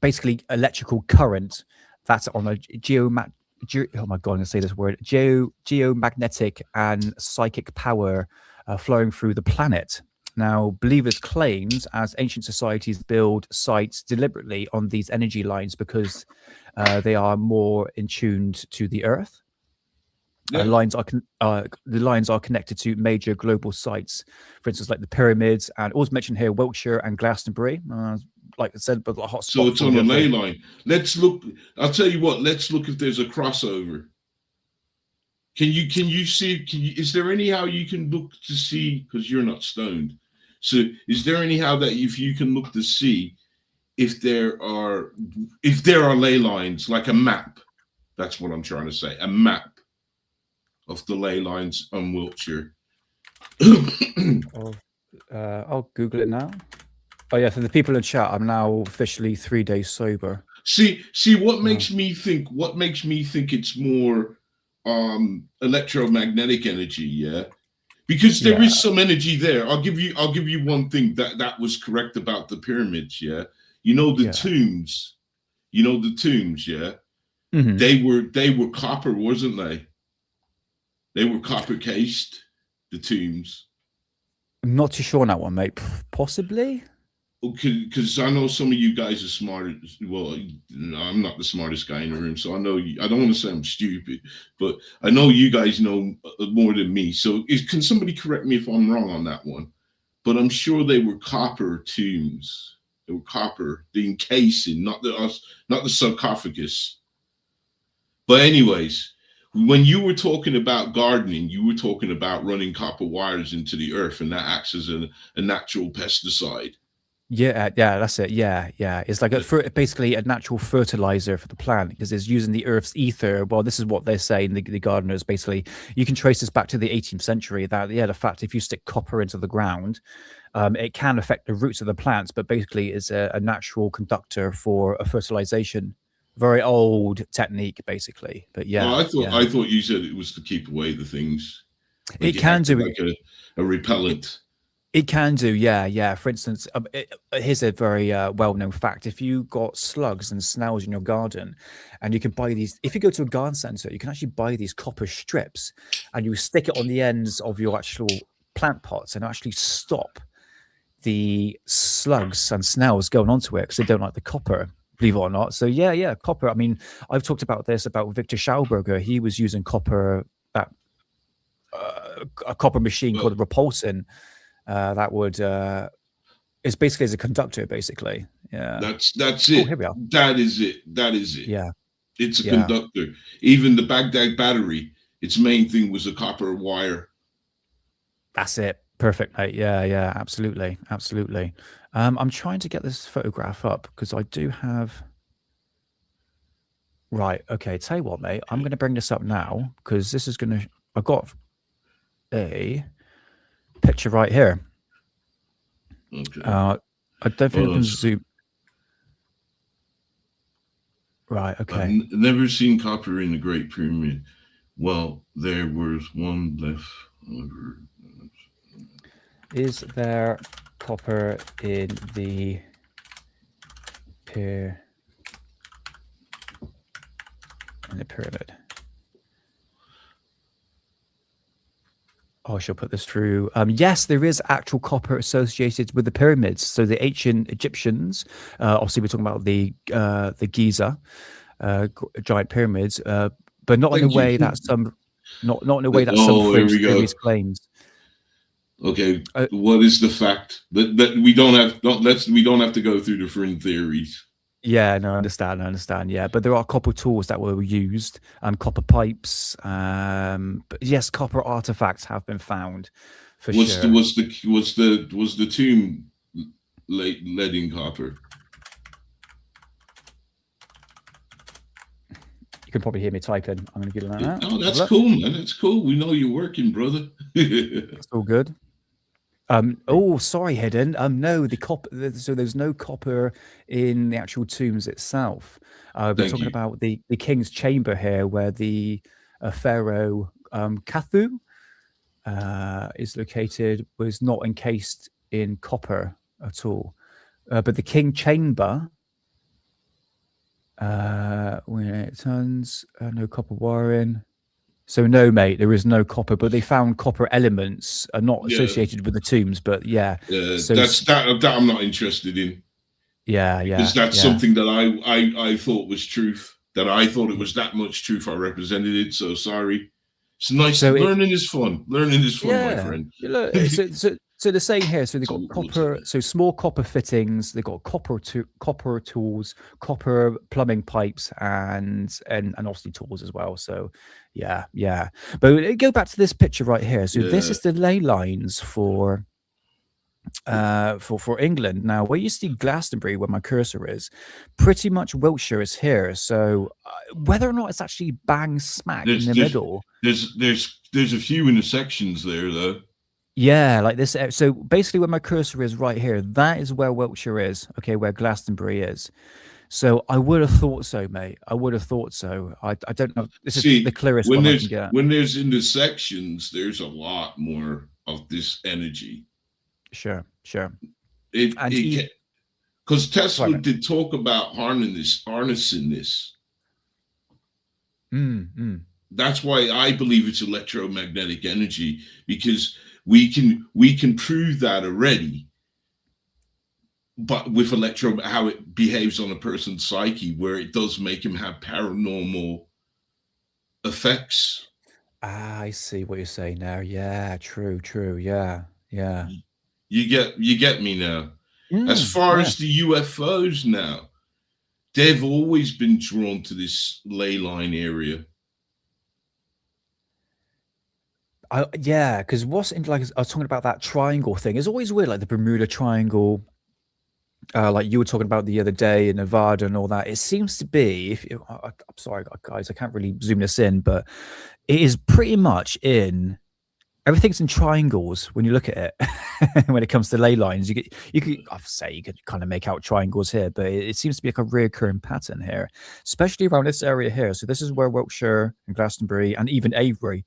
basically electrical current that's on a geomagnetic and psychic power flowing through the planet. Now, believers claims as ancient societies build sites deliberately on these energy lines because they are more in tuned to the Earth. The lines are connected to major global sites, for instance, like the pyramids, and also mentioned here Wiltshire and Glastonbury. Like I said, but a hot spot. So it's on a ley line. Let's look. I'll tell you what. Let's look if there's a crossover. Can you see? Is there any how you can look to see? Because you're not stoned. So is there any how that if you can look to see if there are ley lines, like a map? That's what I'm trying to say. A map of the ley lines on Wiltshire. I'll Google it now. Oh yeah, for the people in chat, I'm now officially 3 days sober. See what makes me think it's more electromagnetic energy, yeah? Because there is some energy there. I'll give you one thing that was correct about the pyramids, yeah? You know the tombs. You know the tombs, yeah? Mm-hmm. They were copper, wasn't they? They were copper cased, the tombs. I'm not too sure on that one, mate. Possibly. Because I know some of you guys are smart. Well, I'm not the smartest guy in the room, so I know I don't want to say I'm stupid, but I know you guys know more than me. So can somebody correct me if I'm wrong on that one? But I'm sure they were copper tombs. They were copper, the encasing, not the sarcophagus. But anyways, when you were talking about gardening, you were talking about running copper wires into the earth, and that acts as a natural pesticide. Yeah, that's it. Yeah, yeah. It's like basically a natural fertilizer for the plant because it's using the Earth's ether. Well, this is what they're saying. The gardeners basically, you can trace this back to the 18th century. That the fact if you stick copper into the ground, it can affect the roots of the plants, but basically it's a natural conductor for a fertilization. Very old technique, basically. But Oh, yeah, yeah. I thought you said it was to keep away the things. Like It it can acted do. like a repellent. It can do, yeah, yeah. For instance, here's a very well-known fact: if you got slugs and snails in your garden, and you can buy these, if you go to a garden center, you can actually buy these copper strips, and you stick it on the ends of your actual plant pots, and actually stop the slugs and snails going onto it because they don't like the copper. Believe it or not. So yeah, yeah, copper. I mean, I've talked about this about Victor Schauberger. He was using copper, that a copper machine called a repulsin. That would it's basically as a conductor, basically. Yeah. That's Oh, it. here we are. That is it. That is it. Yeah. It's a Yeah. conductor. Even the Baghdad battery, its main thing was a copper wire. That's it. Perfect, mate. Yeah, yeah, absolutely. Absolutely. I'm trying to get this photograph up because I do have. Right. Okay. Tell you what, mate. I'm going to bring this up now because this is going to. I've got a picture right here. Okay. I don't think I can zoom. Right. Okay. I've never seen copper in the Great Pyramid. Well, there was one left over. Is there copper in the pyramid? Oh, I shall put this through. Yes, there is actual copper associated with the pyramids. So the ancient Egyptians, obviously we're talking about the Giza giant pyramids, but not in a way that some, not in a way that some fringe theories claims. Okay, what is the fact that we don't have to go through the fringe theories? Yeah, no, I understand. Yeah, but there are copper tools that were used and copper pipes. But yes, copper artifacts have been found for sure. Was the tomb lead in copper? You can probably hear me typing. I'm going to get it out. Oh, that's cool, man. That's cool. We know you're working, brother. That's all good. Oh, sorry, Hidden. No, the copper. So there's no copper in the actual tombs itself. We're talking about the king's chamber here, where the pharaoh Khathu is located, was not encased in copper at all. But the king chamber, when it turns, no copper wiring. So no, mate, there is no copper, but they found copper elements not associated with the tombs. But yeah, so that I'm not interested in. Yeah, because that's something that I thought was truth. That I thought it was that much truth. I represented it. So sorry. It's nice. So learning is fun. Learning is fun, my friend. Look, so they're saying here. So they've got copper. So small copper fittings. They've got copper tools, copper plumbing pipes, and obviously tools as well. So yeah. But go back to this picture right here. So this is the ley lines for England. Now, where you see Glastonbury, where my cursor is, pretty much Wiltshire is here. So whether or not it's actually bang smack in the middle, there's a few intersections there though. Yeah, like this. So basically, where my cursor is right here, that is where Wiltshire is. Okay, where Glastonbury is. So I would have thought so, mate. I would have thought so. I don't know. This is the clearest one I can get. When there's intersections, there's a lot more of this energy. Sure. Because Tesla did talk about harnessing this. That's why I believe it's electromagnetic energy, because we can prove that already. But with how it behaves on a person's psyche, where it does make him have paranormal effects. I see what you're saying now. Yeah, true. Yeah. You get me now. As far as the UFOs now, they've always been drawn to this ley line area. Yeah, because what's in, like, I was talking about that triangle thing. It's always weird, like the Bermuda Triangle, like you were talking about the other day in Nevada and all that. It seems to be, I'm sorry, guys, I can't really zoom this in, but it is pretty much in, everything's in triangles when you look at it. When it comes to ley lines, you could kind of make out triangles here, but it seems to be like a recurring pattern here, especially around this area here. So this is where Wiltshire and Glastonbury and even Avery.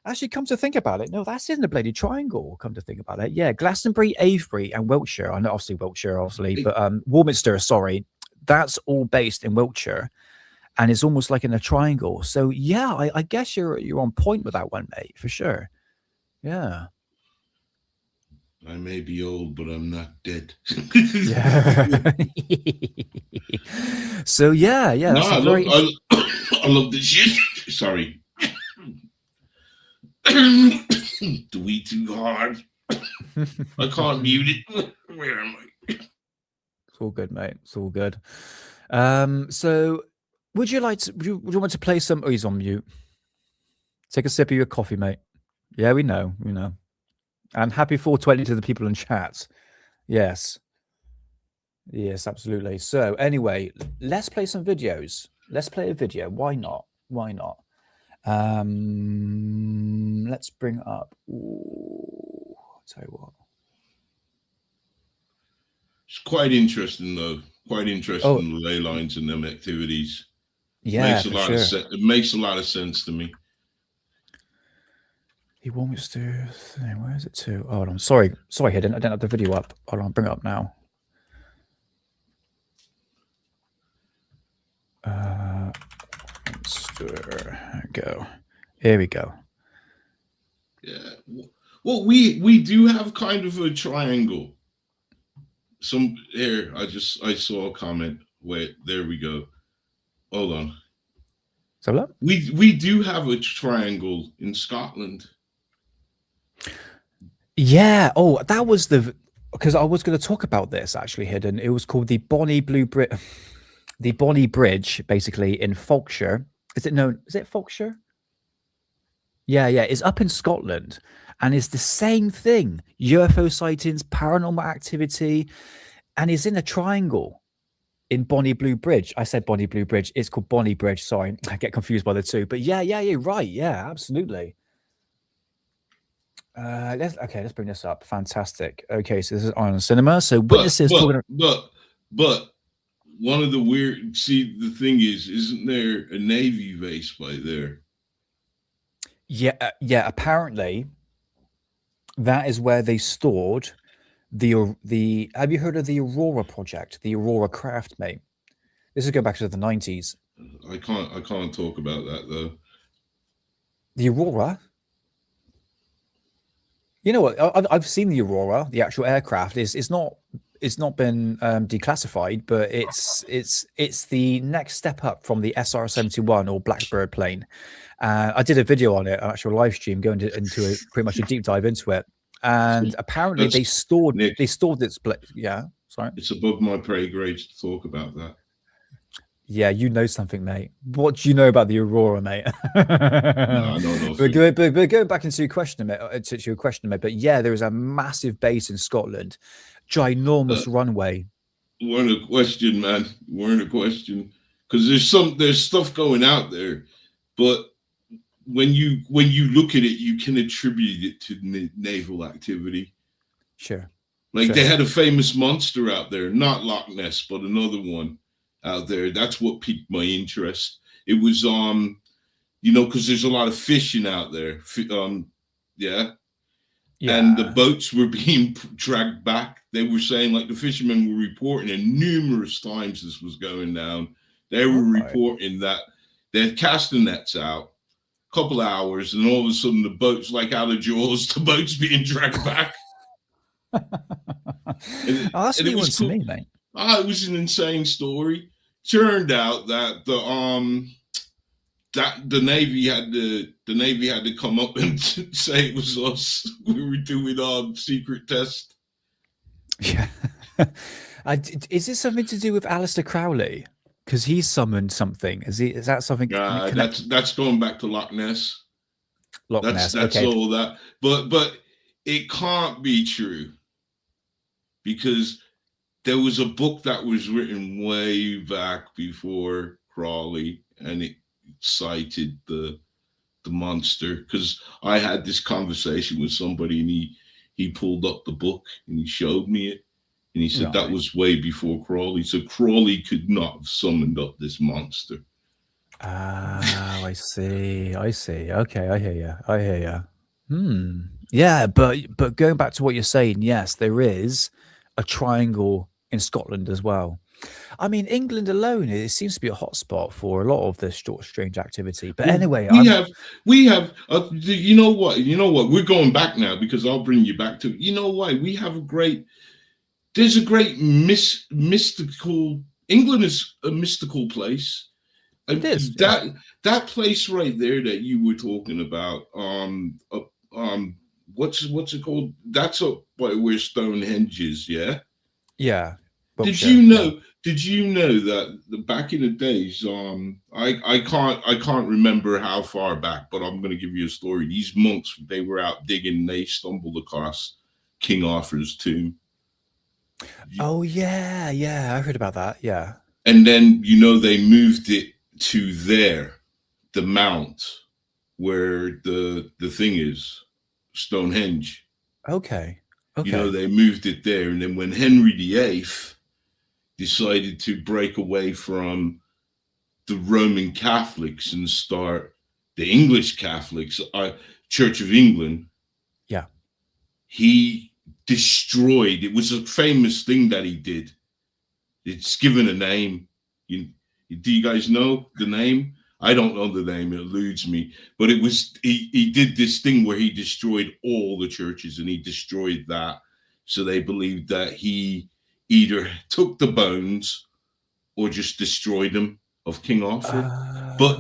Actually, come to think about it, no, that's in the bloody triangle. Come to think about it, yeah, Glastonbury, Avery, and Wiltshire. I know, obviously Wiltshire, but Warminster, sorry, that's all based in Wiltshire, and it's almost like in a triangle. So yeah, I guess you're on point with that one, mate, for sure. Yeah. I may be old, but I'm not dead. Yeah. So yeah. No, I love this shit. Sorry. The weed too hard. I can't mute it. Where am I? It's all good, mate. It's all good. So would you like to, would you want to play some, oh, he's on mute. Take a sip of your coffee, mate. Yeah, we know. And happy 420 to the people in chat. Yes, absolutely. So anyway, let's play some videos. Let's play a video. Why not? Let's bring up. Ooh, I'll tell you what. It's quite interesting, though. Quite interesting, the ley lines and them activities. Yeah, it makes a lot of sense to me. He wants to. Where is it to? Oh, I'm sorry, I didn't have the video up. Hold on, bring it up now. There we go. Here we go. Yeah. Well, we do have kind of a triangle. Here, I saw a comment. Wait, there we go. Hold on. So we do have a triangle in Scotland. Yeah. Oh, that was because I was going to talk about this actually, Hidden. It was called the Bonnie Bridge, basically in Falkshire. Is it Falkshire? Yeah. It's up in Scotland, and it's the same thing. UFO sightings, paranormal activity, and it's in a triangle in Bonnie Blue Bridge. I said Bonnie Blue Bridge. It's called Bonnie Bridge. Sorry, I get confused by the two. But yeah, you're right. Yeah, absolutely. Let's bring this up. Fantastic. Okay, so this is Iron Cinema. So witnesses talking. But one of the weird. See, the thing is, isn't there a Navy base by there? Yeah. Apparently, that is where they stored the. Have you heard of the Aurora project? The Aurora craft, mate. This is going back to the 90s. I can't talk about that though. The Aurora. You know what? I've seen the Aurora, the actual aircraft. It's not been declassified, but it's the next step up from the SR-71 or Blackbird plane. I did a video on it, an actual live stream, going into pretty much a deep dive into it. And apparently they stored its. Yeah, sorry. It's above my pay grade to talk about that. Yeah, you know something, mate. What do you know about the Aurora, mate? No, I know nothing. But going back into your question, mate. But yeah, there is a massive base in Scotland, ginormous runway. Weren't a question, man. Weren't a question, because there's stuff going out there, but when you look at it, you can attribute it to naval activity. Sure. Like they had a famous monster out there, not Loch Ness, but another one out there. That's what piqued my interest. It was because there's a lot of fishing out there. Yeah. And the boats were being dragged back. They were saying, like, the fishermen were reporting, and numerous times this was going down. They were reporting that they're casting nets out a couple of hours, and all of a sudden the boat's like out of Jaws, the boat's being dragged back. That's new one to me, mate. It was an insane story. Turned out that the Navy had to come up and say it was us. We were doing our secret test. Yeah. Is this something to do with Aleister Crowley? Because he summoned something. Is that something? That's going back to Loch Ness. Loch Ness. That's all that. But it can't be true, because there was a book that was written way back before Crowley, and it cited the monster. Because I had this conversation with somebody, and he pulled up the book and he showed me it, and he said that was way before Crowley. So Crowley could not have summoned up this monster. Ah, I see. Okay, I hear you. Yeah, but going back to what you're saying, yes, there is a triangle in Scotland as well. I mean, England alone, it seems to be a hotspot for a lot of this strange activity. But anyway, we have. You know what? We're going back now, because I'll bring you back to. You know why? We have there's a great mystical. England is a mystical place. It is. That place right there that you were talking about. What's it called? That's up by where Stonehenge is. Yeah. Yeah. Did you know that back in the days, I can't remember how far back, but I'm going to give you a story. These monks, they were out digging, and they stumbled across King Arthur's tomb. Oh yeah, I heard about that. Yeah. And then they moved it to the mount where the thing is, Stonehenge. Okay. They moved it there, and then when Henry VIII decided to break away from the Roman Catholics and start the English Catholics, Church of England. Yeah. He destroyed. It was a famous thing that he did. It's given a name. Do you guys know the name? I don't know the name. It eludes me. But it was he did this thing where he destroyed all the churches, and he destroyed that. So they believed that he either took the bones or just destroyed them of King Arthur. But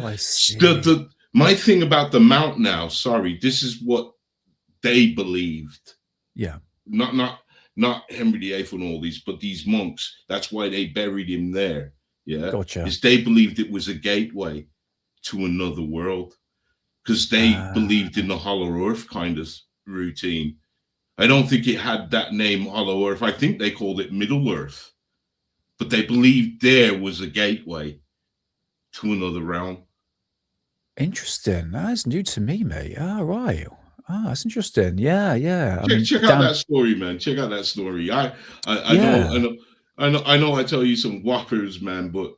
my thing about the mount now, this is what they believed. Yeah. Not Henry VIII and all these, but these monks. That's why they buried him there. Yeah. Gotcha. Because they believed it was a gateway to another world. Because they believed in the Hollow Earth kind of routine. I don't think it had that name, Hollow Earth. I think they called it Middle Earth. But they believed there was a gateway to another realm. Interesting. That's new to me, mate. All right. That's interesting. Yeah. Check out that story, man. Check out that story. I know I tell you some whoppers, man, but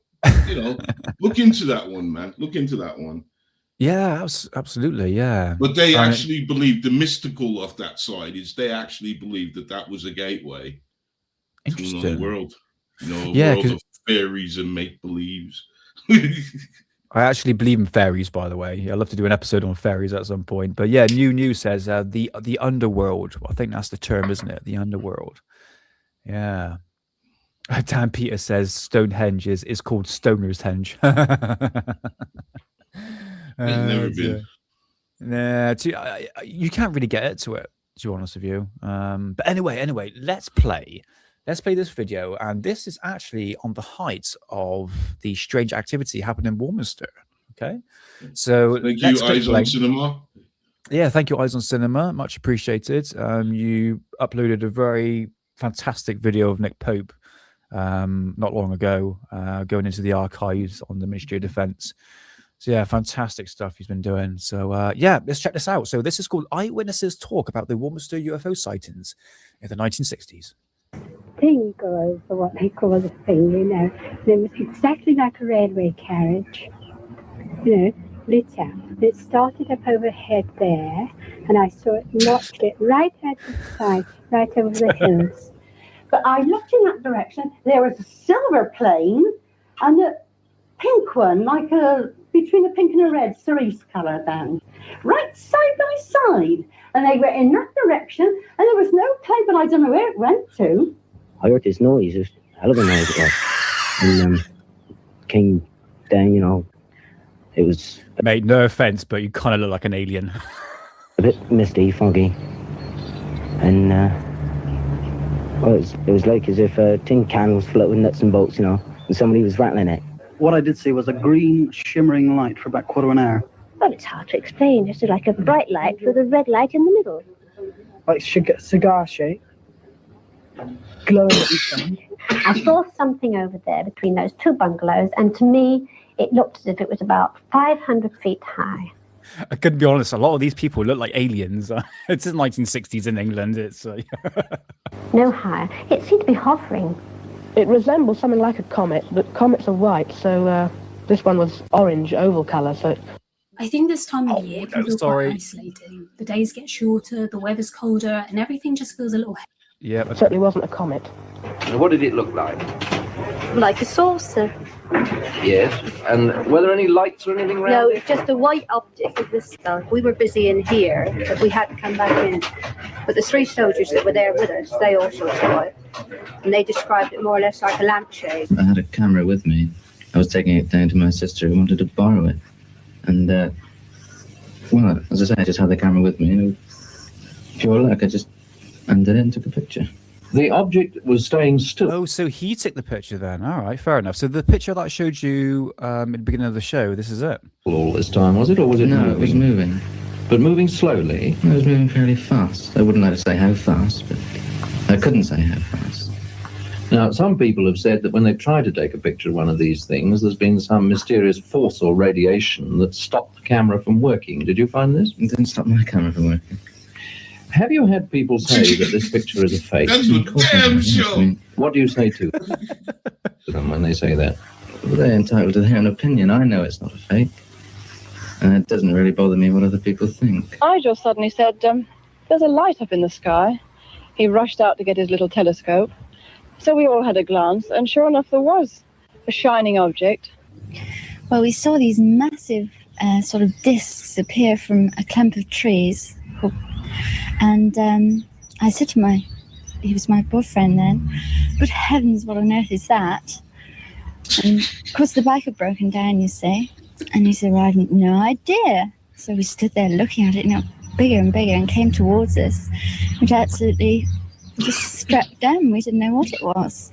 look into that one, man. Look into that one. Yeah, absolutely. Yeah. But they actually believe the mystical of that side is they actually believe that was a gateway to another world. World of fairies and make-believes. I actually believe in fairies, by the way. I'd love to do an episode on fairies at some point. But yeah, New says the underworld. I think that's the term, isn't it? The underworld. Yeah. Dan Peter says Stonehenge is called Stoner's Henge. I've never been. You can't really get into it, to be honest with you. But anyway, let's play this video, and this is actually on the height of the strange activity happening in Warminster. Okay, so thank you, Eyes on Cinema. Yeah, thank you, Eyes on Cinema. Much appreciated. You uploaded a very fantastic video of Nick Pope not long ago, going into the archives on the Ministry of Defence. So yeah, fantastic stuff he's been doing. So yeah, let's check this out. So this is called Eyewitnesses Talk About the Warminster UFO Sightings in the 1960s. Thing go over what they call the thing, It was exactly like a railway carriage, lit up. It started up overhead there, and I saw it notched it right out to the side, right over the hills. But I looked in that direction. There was a silver plane and a pink one, like between a pink and a red cerise colour band, right side by side. And they were in that direction, and there was no plane, but I don't know where it went to. I heard this noise, it was a hell of a noise it was. And came down, it was... Mate, no offence, but you kind of look like an alien. A bit misty, foggy. And Oh, it was like as if a tin can was floating nuts and bolts, you know, and somebody was rattling it. What I did see was a green shimmering light for about a quarter of an hour. Well, it's hard to explain. It's like a bright light with a red light in the middle. Like cigar-shaped. Glowing at each end. I saw something over there between those two bungalows, and to me, it looked as if it was about 500 feet high. I couldn't be honest. A lot of these people look like aliens. It's in the 1960s in England. It's No higher. It seemed to be hovering. It resembles something like a comet, but comets are white, so this one was orange, oval colour. So I think this time of year can feel quite isolating. The days get shorter, the weather's colder, and everything just feels a little... Yeah, it certainly wasn't a comet. And what did it look like? Like a saucer. Yes, and were there any lights or anything around? No, it's just a white object of this stuff. We were busy in here, but we had to come back in. But the three soldiers that were there with us, they also saw it. And they described it more or less like a lampshade. I had a camera with me. I was taking it down to my sister who wanted to borrow it. And, well, as I say, I just had the camera with me. You know, pure luck, I just undid it and took a picture. The object was staying still. Oh, so he took the picture then. All right, fair enough. So the picture that I showed you at the beginning of the show, this is it. All this time, was it, or was it moving? No, it was moving. But moving slowly? It was moving fairly fast. I wouldn't like to say how fast, but I couldn't say how fast. Now, some people have said that when they try to take a picture of one of these things, there's been some mysterious force or radiation that stopped the camera from working. Did you find this? It didn't stop my camera from working. Have you had people say that this picture is a fake? That's a damn show. What do you say to them when they say that? Well, they're entitled to their own opinion. I know it's not a fake. And it doesn't really bother me what other people think. I just suddenly said, there's a light up in the sky. He rushed out to get his little telescope. So we all had a glance, and sure enough, there was a shining object. Well, we saw these massive sort of discs appear from a clump of trees. And I said to he was my boyfriend then, good heavens, what on earth is that? And of course the bike had broken down, you see. And he said, well, I had no idea. So we stood there looking at it, and it got bigger and bigger and came towards us, which absolutely just struck down. We didn't know what it was.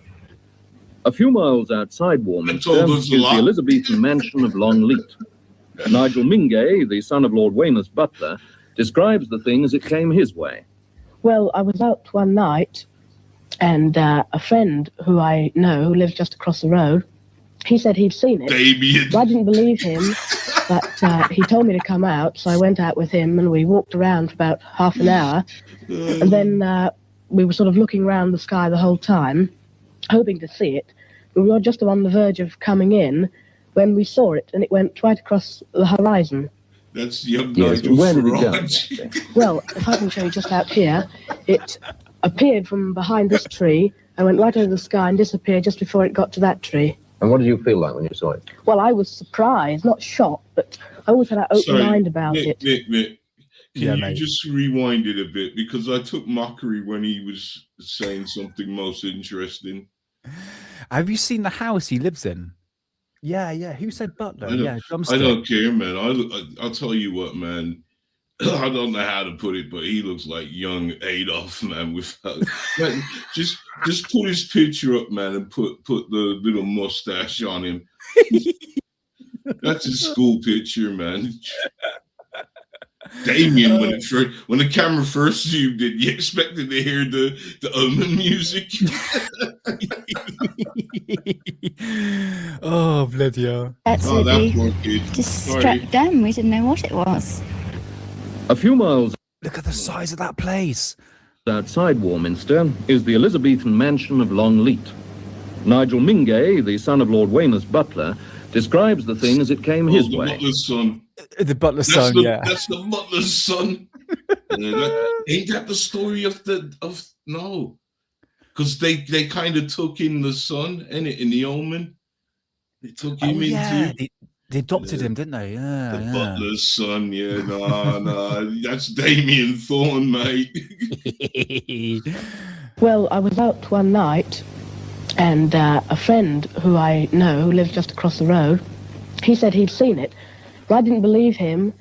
A few miles outside Warminster is the Elizabethan mansion of Longleat. Nigel Mingay, the son of Lord Weymouth's butler, describes the thing as it came his way. Well, I was out one night, and a friend who I know, who lives just across the road, he said he'd seen it. I didn't believe him, but he told me to come out, so I went out with him, and we walked around for about half an hour, and then we were sort of looking around the sky the whole time, hoping to see it. We were just on the verge of coming in when we saw it, and it went right across the horizon. That's young Nigel Farage. Well, if I can show you just out here, it appeared from behind this tree and went right over the sky and disappeared just before it got to that tree. And what did you feel like when you saw it? Well, I was surprised, not shocked, but I always had an open mind about it. Nick, can you just rewind it a bit? Because I took mockery when he was saying something most interesting. Have you seen the house he lives in? Yeah. Who said butler? Yeah, drumstick. I don't care, man. I'll tell you what, man. I don't know how to put it, but he looks like young Adolf, man. Man, just put his picture up, man, and put the little mustache on him. That's his school picture, man. Damien, when the camera first zoomed in, you expected to hear the Omen music. Oh, bloody hell. Absolutely just struck down. We didn't know what it was. A few miles... Look at the size of that place. Outside Warminster is the Elizabethan mansion of Longleat. Nigel Mingay, the son of Lord Weymouth's butler, describes the thing as it came his way. Butler's son. The butler's son, yeah. That's the butler's son. Ain't that the story of no? Because they kind of took in the son in the Omen. They took him into. They adopted him, didn't they? Yeah. The butler's son, yeah. No, that's Damien Thorne, mate. Well, I was out one night, and a friend who I know, who lives just across the road, he said he'd seen it. I didn't believe him,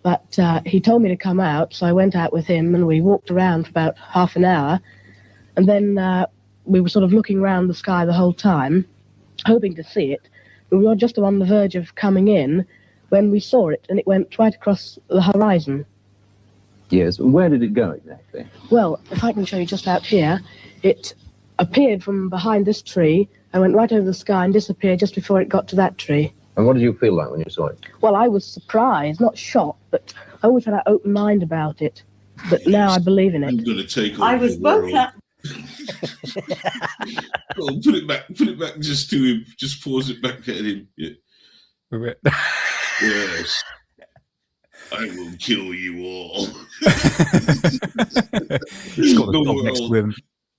but he told me to come out, so I went out with him, and we walked around for about half an hour, and then we were sort of looking around the sky the whole time, hoping to see it. We were just on the verge of coming in when we saw it, and it went right across the horizon. Yes, where did it go exactly? Well, if I can show you just out here, it appeared from behind this tree and went right over the sky and disappeared just before it got to that tree. And what did you feel like when you saw it? Well, I was surprised, not shocked, but I always had an open mind about it. But now I believe in it. I'm going to take I was woke up. Oh, put it back just to him. Just pause it back at him. Yeah. Yes. I will kill you all.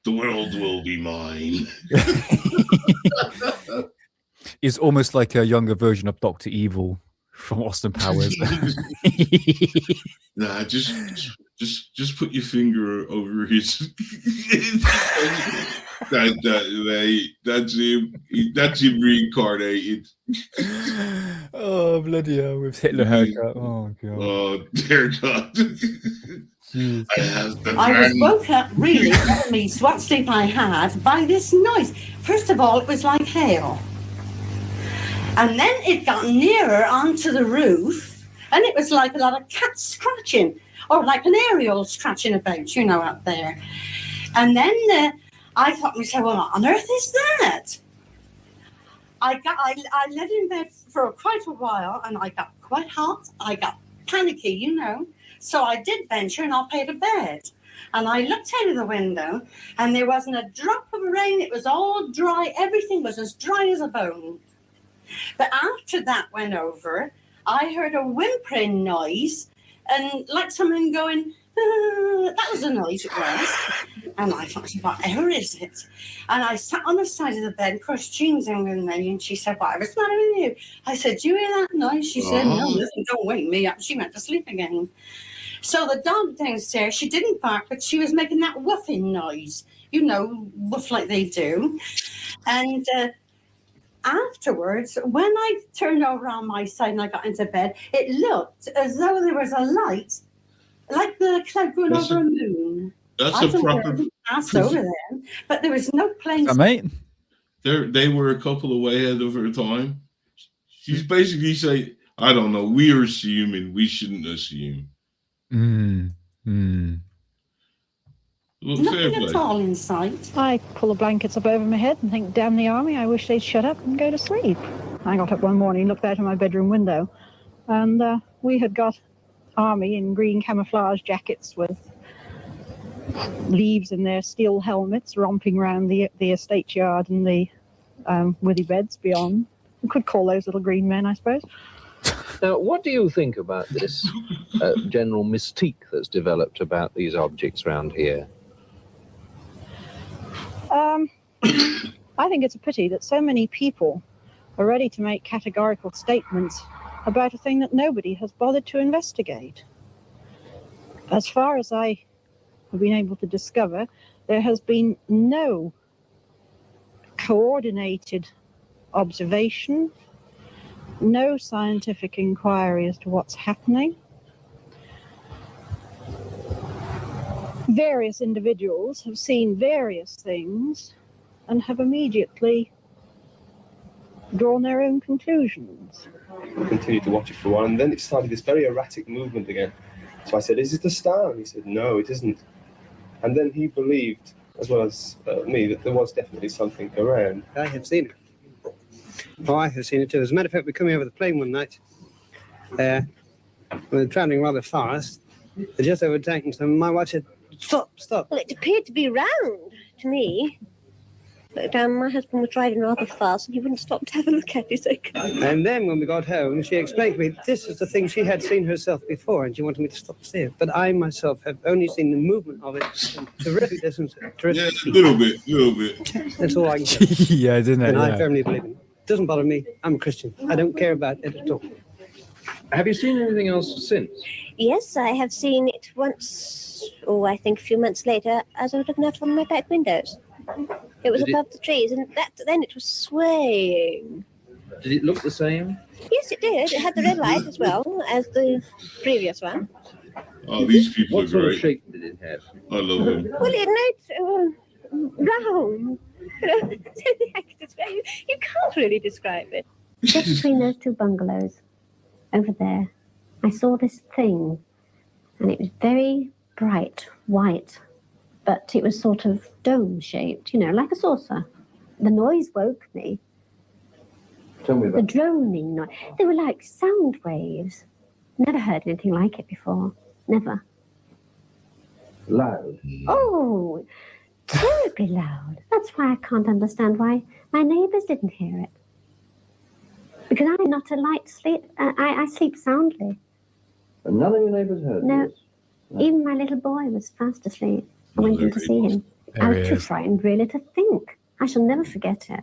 The world will be mine. It's almost like a younger version of Dr. Evil from Austin Powers. Nah, just put your finger over his. That's him. That's him reincarnated. Oh bloody hell! With Hitler haircut. Oh god. Oh dear God. I was woke up really amazed what sleep I had by this noise. First of all, it was like hail. And then it got nearer onto the roof, and it was like a lot of cats scratching, or like an aerial scratching about, you know, up there. And then I thought to myself, well, what on earth is that? I lay in bed for quite a while, and I got quite hot. I got panicky, you know. So I did venture, and I paid to bed. And I looked out of the window, and there wasn't a drop of rain. It was all dry. Everything was as dry as a bone. But after that went over, I heard a whimpering noise, and like someone going, that was a noise it was. And I thought, whatever is it? And I sat on the side of the bed, of course, Jean's in with me, and she said, whatever's the matter with you? I said, do you hear that noise? She said, no, listen, don't wake me up. She went to sleep again. So the dog downstairs, she didn't bark, but she was making that woofing noise, you know, woof like they do. And afterwards, when I turned over on my side and I got into bed, it looked as though there was a light, like the cloud going over a moon. That's a proper pass over there, but there was no plane. Mate, they were a couple of way ahead of her time. She's basically saying, I don't know, we are assuming, we shouldn't assume. Well, nothing at all in sight. I pull the blankets up over my head and think, damn the army, I wish they'd shut up and go to sleep. I got up one morning, looked out of my bedroom window, and we had got army in green camouflage jackets with leaves in their steel helmets romping around the estate yard and the withy beds beyond. We could call those little green men, I suppose. Now, what do you think about this general mystique that's developed about these objects around here? I think it's a pity that so many people are ready to make categorical statements about a thing that nobody has bothered to investigate. As far as I have been able to discover, there has been no coordinated observation, no scientific inquiry as to what's happening. Various individuals have seen various things and have immediately drawn their own conclusions. I continued to watch it for a while, and then it started this very erratic movement again. So I said, is it a star? And he said, no, it isn't. And then he believed, as well as me, that there was definitely something around. I have seen it. Oh, I have seen it too. As a matter of fact, we were coming over the plain one night. We were travelling rather fast. They just overtaken us, and my wife said, stop, stop. Well, it appeared to be round to me. But my husband was driving rather fast and he wouldn't stop to have a look at it. And then when we got home, she explained to me this is the thing she had seen herself before and she wanted me to stop to see it. But I myself have only seen the movement of it. Terrific distance. Terrific speed. A little bit. That's all I can say. Yeah, didn't it? And yeah. I firmly believe in it. It doesn't bother me. I'm a Christian. I don't care about it at all. Have you seen anything else since? Yes, I have seen it once, I think a few months later, as I was looking out from my back windows. It was above the trees, and then it was swaying. Did it look the same? Yes, it did. It had the red light as well as the previous one. Oh, these people what are sort great. Of shape did it have? I love them. Well, it round. You can't really describe it. Just between those two bungalows over there, I saw this thing, and it was very bright white, but it was sort of dome-shaped, you know, like a saucer. The noise woke me. Tell me The about droning noise. They were like sound waves. Never heard anything like it before. Never. loud. Oh, terribly loud. That's why I can't understand why my neighbours didn't hear it. Because I'm not a light sleep. I sleep soundly. And none of your neighbours heard No. this? Even my little boy was fast asleep. I went in to see him. I was too frightened really to think. I shall never forget it.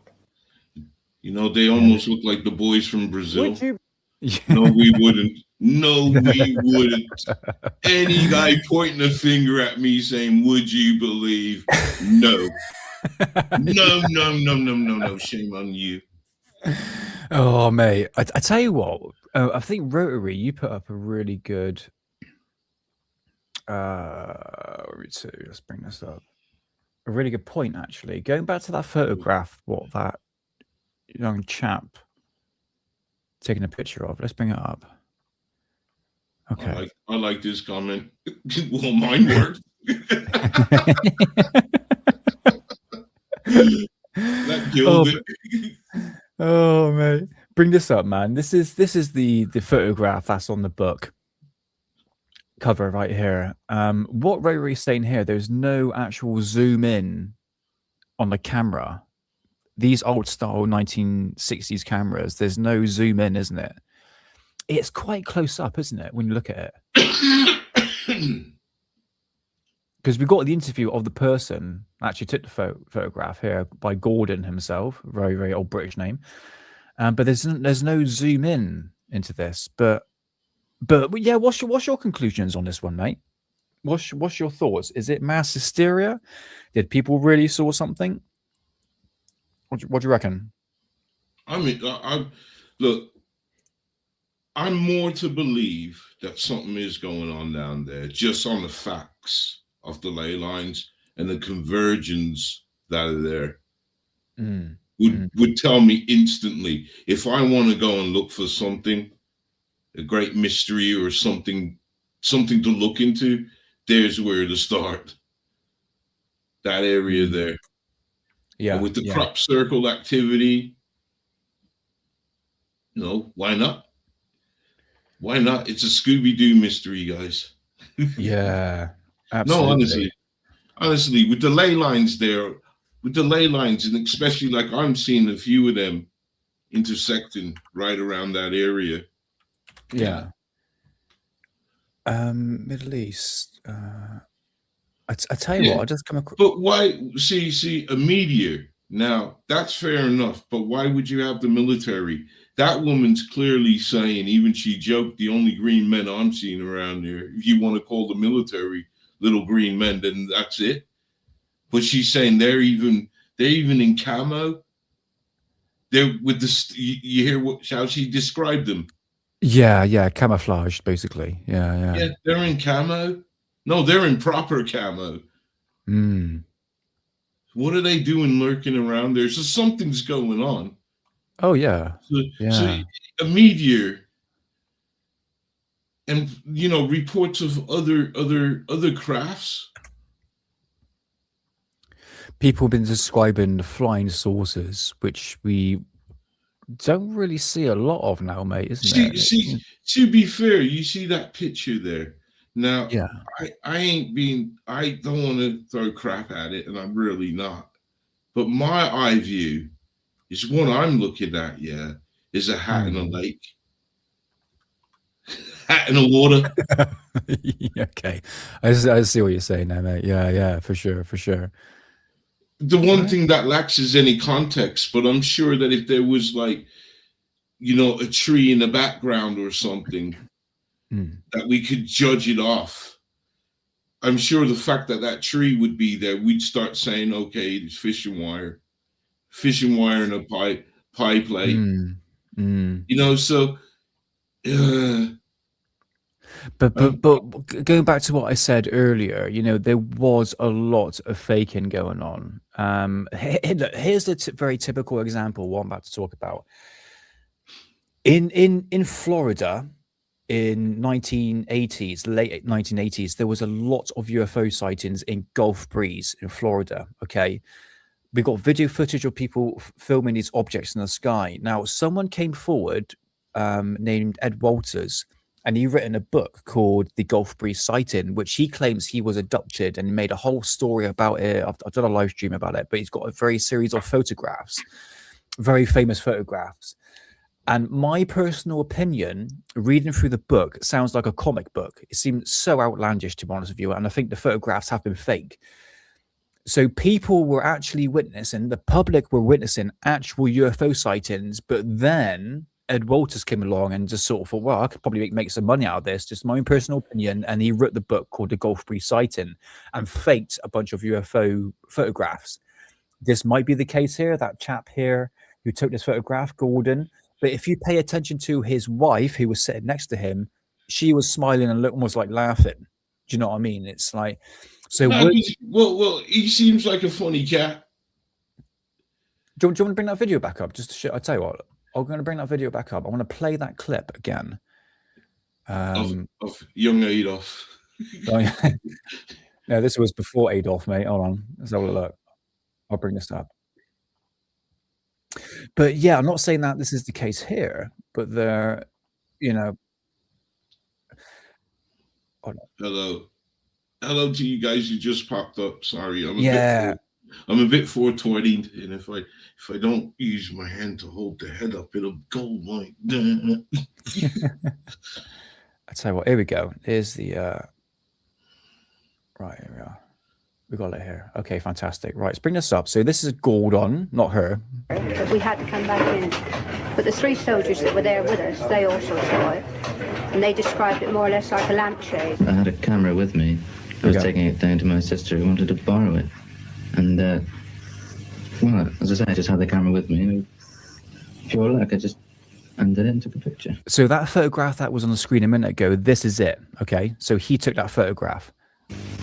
You know, they almost look like the boys from Brazil. No, we wouldn't. No, we wouldn't. Any guy pointing a finger at me saying, "Would you believe?" No. No. Shame on you. Oh, mate. I tell you what, I think Rotary, you put up a really good... let's bring this up. A really good point, actually. Going back to that photograph, what that young chap taking a picture of. Let's bring it up. Okay. I like this comment. Well, mine worked. That killed it. Oh, mate. Bring this up, man. This is the photograph that's on the book cover right here. What Rotary's saying here, there's no actual zoom in on the camera. These old style 1960s cameras, there's no zoom in, isn't it? It's quite close up, isn't it, when you look at it? Because we got the interview of the person actually took the photograph here by Gordon himself, very, very old British name. But there's no zoom in into this. But yeah, what's your conclusions on this one, mate? What's your thoughts? Is it mass hysteria? Did people really saw something? What do you reckon? I mean, look, I'm more to believe that something is going on down there, just on the facts of the ley lines and the conversions that are there. Would tell me instantly, if I want to go and look for something, a great mystery or something to look into, there's where to start. That area there. Yeah. And with the crop circle activity, you know, why not? Why not? It's a Scooby-Doo mystery, guys. Yeah, absolutely. No, honestly, with the ley lines there, and especially like I'm seeing a few of them intersecting right around that area. Yeah. Middle East. I tell you what, I just come across. But why? See, a meteor. Now that's fair enough. But why would you have the military? That woman's clearly saying, even she joked, the only green men I'm seeing around here, if you want to call the military little green men, then that's it. But she's saying they're even in camo. They're with the. You hear how she described them? Yeah, camouflaged basically. Yeah. They're in camo. No, they're in proper camo. What are they doing lurking around there? So something's going on. Oh yeah. So a meteor, and you know, reports of other crafts. People have been describing the flying saucers, which we don't really see a lot of now, mate, isn't it? See, to be fair, you see that picture there. Now, yeah, I don't want to throw crap at it, and I'm really not. But my eye view is what I'm looking at, is a hat in a lake. Hat in the water. Okay. I see what you're saying now, mate. Yeah, for sure. The one thing that lacks is any context, but I'm sure that if there was like, you know, a tree in the background or something, that we could judge it off. I'm sure the fact that tree would be there, we'd start saying, okay, it's fishing wire and a pie plate. You know, so But going back to what I said earlier, you know, there was a lot of faking going on. Here's the very typical example what I'm about to talk about. In Florida, in 1980s, late 1980s, there was a lot of UFO sightings in Gulf Breeze in Florida. Okay, we got video footage of people filming these objects in the sky. Now, someone came forward named Ed Walters, and he written a book called The Gulf Breeze Sighting, which he claims he was abducted, and made a whole story about it. I've done a live stream about it, but he's got a very series of photographs, very famous photographs. And my personal opinion, reading through the book, sounds like a comic book. It seems so outlandish, to be honest with you, and I think the photographs have been fake. So people were actually witnessing, the public were witnessing actual UFO sightings, but then Ed Walters came along and just sort of thought, well, I could probably make some money out of this, just my own personal opinion. And he wrote the book called The Gulf Breeze Sighting and faked a bunch of UFO photographs. This might be the case here, that chap here who took this photograph, Gordon. But if you pay attention to his wife, who was sitting next to him, she was smiling and almost like laughing. Do you know what I mean? It's like, so. No, well, he seems like a funny cat. Do you want to bring that video back up? Just to show, I'll tell you what, I'm going to bring that video back up. I want to play that clip again. Of young Adolf. Oh, yeah. No, this was before Adolf, mate. Hold on. Let's have a look. I'll bring this up. But yeah, I'm not saying that this is the case here, but there, you know. Hello to you guys who just popped up. Sorry, I'm a bit 420, and if I don't use my hand to hold the head up, it'll go like that. I tell you what, here we go. Here's the right, here we are. We got it here. Okay, fantastic. Right, let's bring this up. So this is Gordon, not her. But we had to come back in. But the 3 soldiers that were there with us, they also saw it. And they described it more or less like a lampshade. I had a camera with me. I was taking it down to my sister who wanted to borrow it. And, well, as I say, I just had the camera with me. And pure luck, I just undid it and took a picture. So that photograph that was on the screen a minute ago, this is it, okay? So he took that photograph.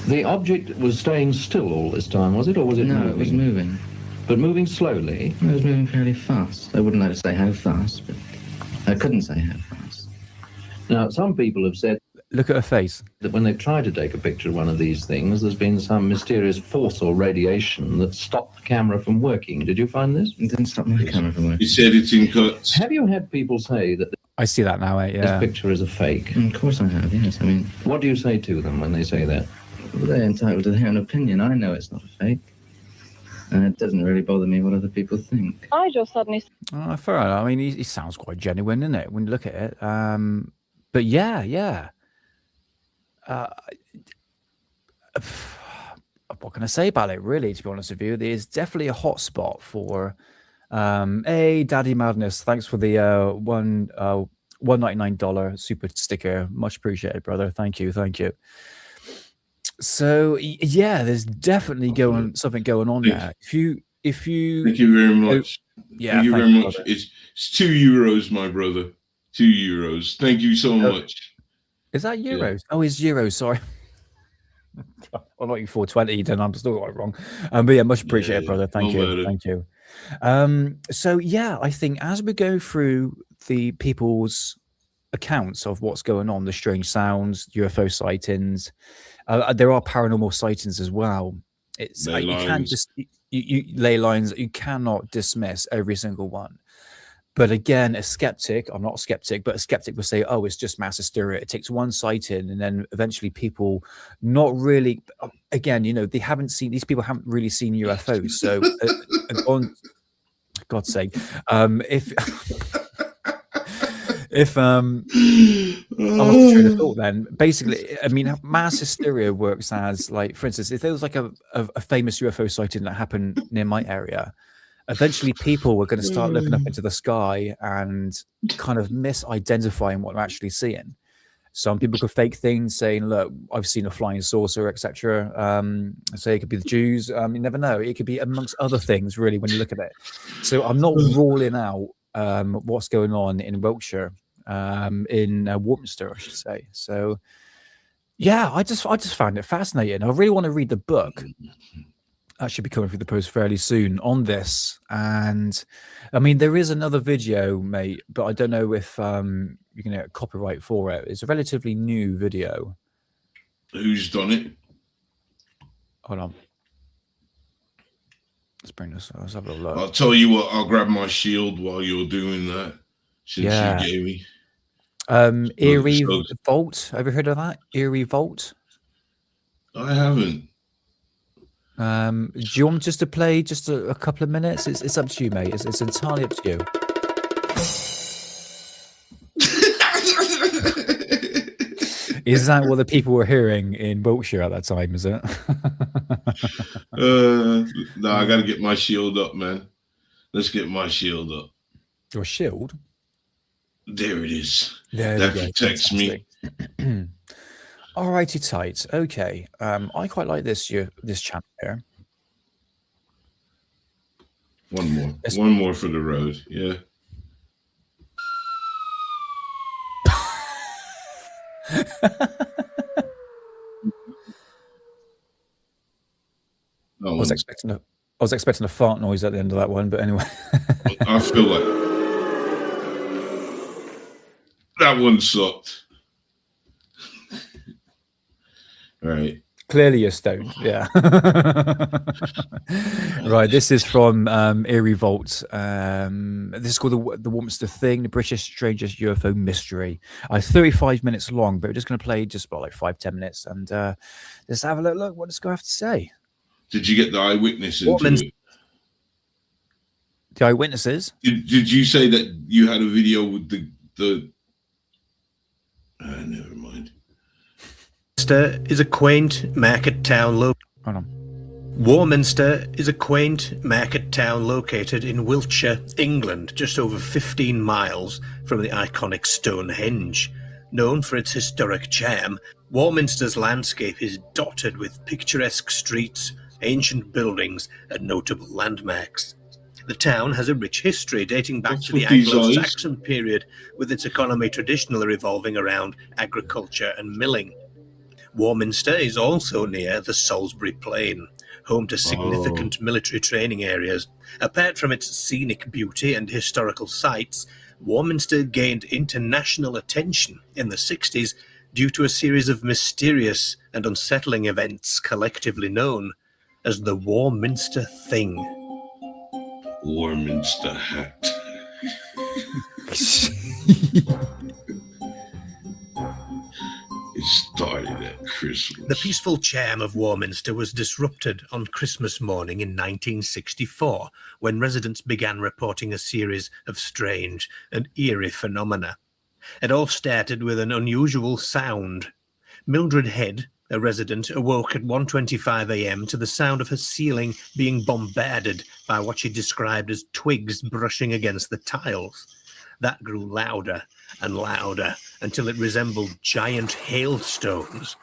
The object was staying still all this time, was it, or was it moving? No, it was moving. But moving slowly? It was moving fairly fast. I wouldn't like to say how fast, but I couldn't say how fast. Now, some people have said... Look at her face. ...that when they've tried to take a picture of one of these things, there's been some mysterious force or radiation that stopped the camera from working. Did you find this? It didn't stop my camera from working. He said it's in cuts. Have you had people say that... I see that now, yeah. This picture is a fake? Of course I have, yes. I mean... What do you say to them when they say that? Well, they're entitled to their own opinion. I know it's not a fake. And it doesn't really bother me what other people think. I just suddenly... Oh, fair enough. I mean, he sounds quite genuine, isn't it, when you look at it? But yeah. What can I say about it, really, to be honest with you? There's definitely a hot spot for... hey, Daddy Madness, thanks for the $199 super sticker. Much appreciated, brother. Thank you. So yeah, there's definitely something going on there. If you thank you very much. Thank you very much. It's €2, my brother. €2. Thank you so much. Is that euros? Yeah. Oh, it's euros. Sorry. I'm not even 420. Then I'm still got it wrong. But yeah, much appreciated, brother. Thank you. So yeah, I think as we go through the people's accounts of what's going on, the strange sounds, UFO sightings. There are paranormal sightings as well. It's you can't just you ley lines. You cannot dismiss every single one. But again, a skeptic, I'm not a skeptic, but a skeptic will say, oh, it's just mass hysteria. It takes one sighting, and then eventually people not really, again, you know, these people haven't really seen UFOs. So on God's sake, if I lost train of thought, then basically, I mean, mass hysteria works as, like, for instance, if there was like a famous UFO sighting that happened near my area, eventually people were going to start looking up into the sky and kind of misidentifying what they're actually seeing. Some people could fake things, saying, look, I've seen a flying saucer, etc. Say it could be the Jews. You never know. It could be amongst other things, really, when you look at it. So I'm not ruling out what's going on in Wiltshire. in Warminster, I should say. So, yeah, I just found it fascinating. I really want to read the book. That should be coming through the post fairly soon on this. And I mean, there is another video, mate, but I don't know if you can get copyright for it. It's a relatively new video. Who's done it? Hold on. Let's bring this. Let's have a look. I'll tell you what. I'll grab my shield while you're doing that. Since you gave me. Eerie Vault. Have you heard of that? Eerie Vault. I haven't. Do you want just to play just a couple of minutes? It's up to you, mate. It's entirely up to you. Is that what the people were hearing in Wiltshire at that time, is it? No, I gotta get my shield up, man. Let's get my shield up. Your shield? There it is. There that protects me. Alrighty, tight. Okay. I quite like this channel here. One more. One more for the road. Yeah. I was expecting a fart noise at the end of that one, but anyway. I feel like that one sucked. All right. Clearly you're stoned, yeah. Right, this is from Eerie Vault. This is called the Warminster Thing, the British Strangest UFO Mystery. 35 minutes long, but we're just going to play just about like 5-10 minutes and just have a look what this guy have to say. Did you get the eyewitness into it? The eyewitnesses? Did you say that you had a video with the never mind. Warminster is a quaint market town Warminster is a quaint market town located in Wiltshire, England, just over 15 miles from the iconic Stonehenge. Known for its historic charm, Warminster's landscape is dotted with picturesque streets, ancient buildings, and notable landmarks. The town has a rich history dating back to the Anglo-Saxon period, with its economy traditionally revolving around agriculture and milling. Warminster is also near the Salisbury Plain, home to significant military training areas. Apart from its scenic beauty and historical sites, Warminster gained international attention in the 60s due to a series of mysterious and unsettling events collectively known as the Warminster Thing. Warminster hat. It started at Christmas. The peaceful charm of Warminster was disrupted on Christmas morning in 1964 when residents began reporting a series of strange and eerie phenomena. It all started with an unusual sound. Mildred Head, a resident, awoke at 1:25 a.m. to the sound of her ceiling being bombarded by what she described as twigs brushing against the tiles. That grew louder and louder until it resembled giant hailstones.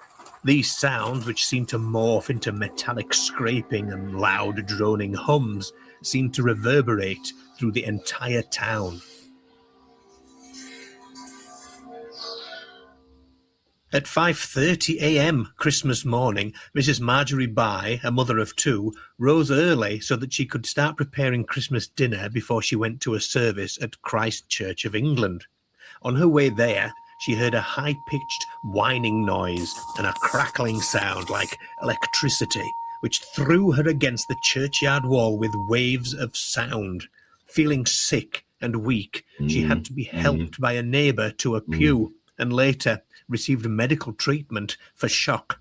These sounds, which seemed to morph into metallic scraping and loud droning hums, seemed to reverberate through the entire town. At 5:30 a.m. Christmas morning, Mrs. Marjorie Bye, a mother of two, rose early so that she could start preparing Christmas dinner before she went to a service at Christ Church of England. On her way there, she heard a high-pitched whining noise and a crackling sound like electricity, which threw her against the churchyard wall with waves of sound. Feeling sick and weak, she had to be helped by a neighbour to a pew and later received medical treatment for shock.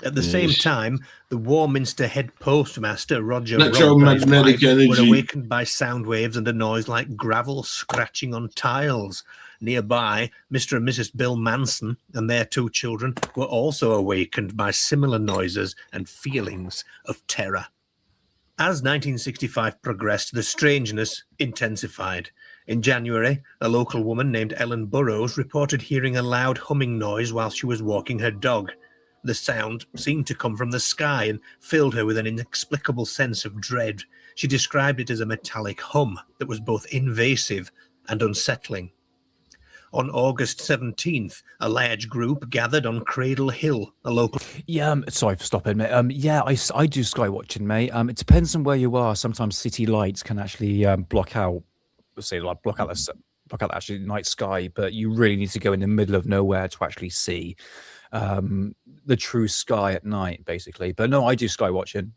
At the same time, the Warminster head postmaster, Roger Electromagnetic energy. were awakened by sound waves and a noise like gravel scratching on tiles. Nearby, Mr. and Mrs. Bill Manson and their two children were also awakened by similar noises and feelings of terror. As 1965 progressed, the strangeness intensified. In January, a local woman named Ellen Burrows reported hearing a loud humming noise while she was walking her dog. The sound seemed to come from the sky and filled her with an inexplicable sense of dread. She described it as a metallic hum that was both invasive and unsettling. On August 17th, a large group gathered on Cradle Hill, a local... Yeah, sorry for stopping, mate. Yeah, I do sky watching, mate. It depends on where you are. Sometimes city lights can actually block out, say, like block out the actually night sky, but you really need to go in the middle of nowhere to actually see the true sky at night, basically. But no, I do sky watching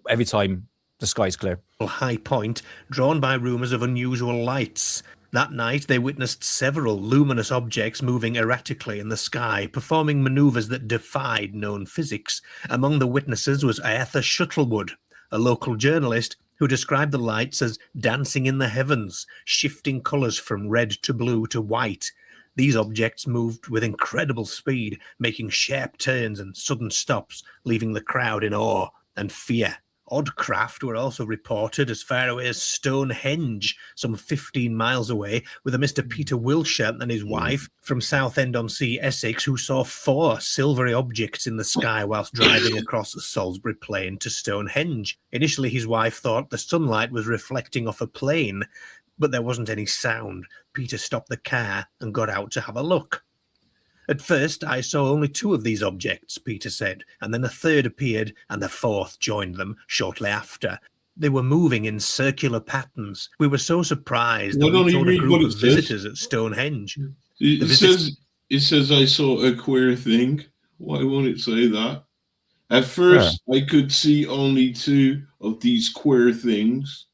every time the sky's clear. High point, drawn by rumours of unusual lights. That night, they witnessed several luminous objects moving erratically in the sky, performing manoeuvres that defied known physics. Among the witnesses was Arthur Shuttlewood, a local journalist who described the lights as dancing in the heavens, shifting colours from red to blue to white. These objects moved with incredible speed, making sharp turns and sudden stops, leaving the crowd in awe and fear. Odd craft were also reported as far away as Stonehenge, some 15 miles away, with a Mr. Peter Wilshire and his wife from Southend-on-Sea, Essex, who saw 4 silvery objects in the sky whilst driving across Salisbury Plain to Stonehenge. Initially, his wife thought the sunlight was reflecting off a plane, but there wasn't any sound. Peter stopped the car and got out to have a look. At first, I saw only 2 of these objects, Peter said, and then a third appeared and the 4th joined them shortly after. They were moving in circular patterns. We were so surprised that we told a group of visitors at Stonehenge. It says I saw a queer thing. Why won't it say that? At first, I could see only 2 of these queer things.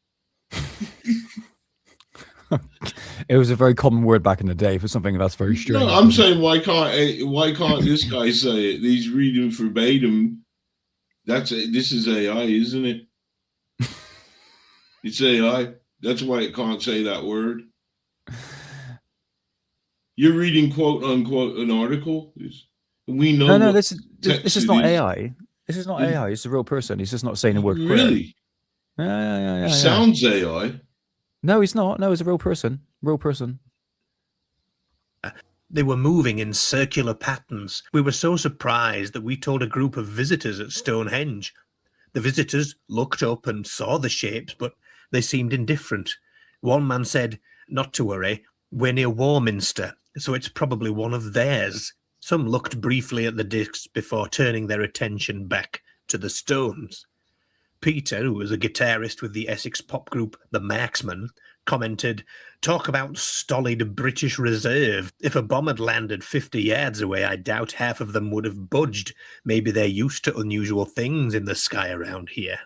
It was a very common word back in the day for something that's very strange. No, I'm saying why can't this guy say it? He's reading verbatim. This is AI, isn't it? It's AI. That's why it can't say that word. You're reading quote unquote an article. We know. No, this is not AI. This is not AI. It's a real person. He's just not saying the word. Really? Yeah. It sounds AI. No, he's not. No, he's a real person. Real person. They were moving in circular patterns. We were so surprised that we told a group of visitors at Stonehenge. The visitors looked up and saw the shapes, but they seemed indifferent. One man said, "Not to worry, we're near Warminster, so it's probably one of theirs." Some looked briefly at the discs before turning their attention back to the stones. Peter, who was a guitarist with the Essex pop group The Marksmen, commented, "Talk about stolid British Reserve. If a bomb had landed 50 yards away, I doubt half of them would have budged. Maybe they're used to unusual things in the sky around here."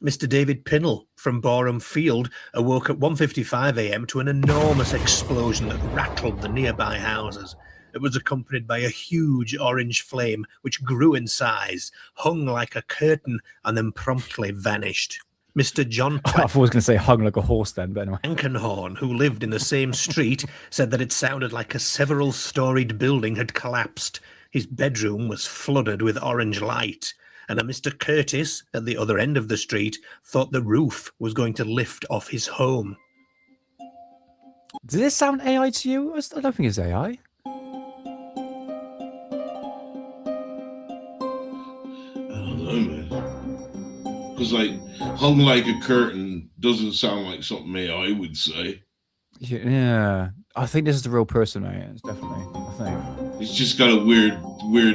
Mr. David Pinnell from Boreham Field awoke at 1:55 a.m. to an enormous explosion that rattled the nearby houses. It was accompanied by a huge orange flame which grew in size, hung like a curtain, and then promptly vanished. Mr. John I was going to say hung like a horse then, but anyway. Ankenhorn, who lived in the same street, said that it sounded like a several-storied building had collapsed. His bedroom was flooded with orange light, and a Mr. Curtis, at the other end of the street, thought the roof was going to lift off his home. Does this sound AI to you? I don't think it's AI. Because hung like a curtain doesn't sound like something AI would say. Yeah, I think this is the real person, mate. It's definitely, I think. It's just got a weird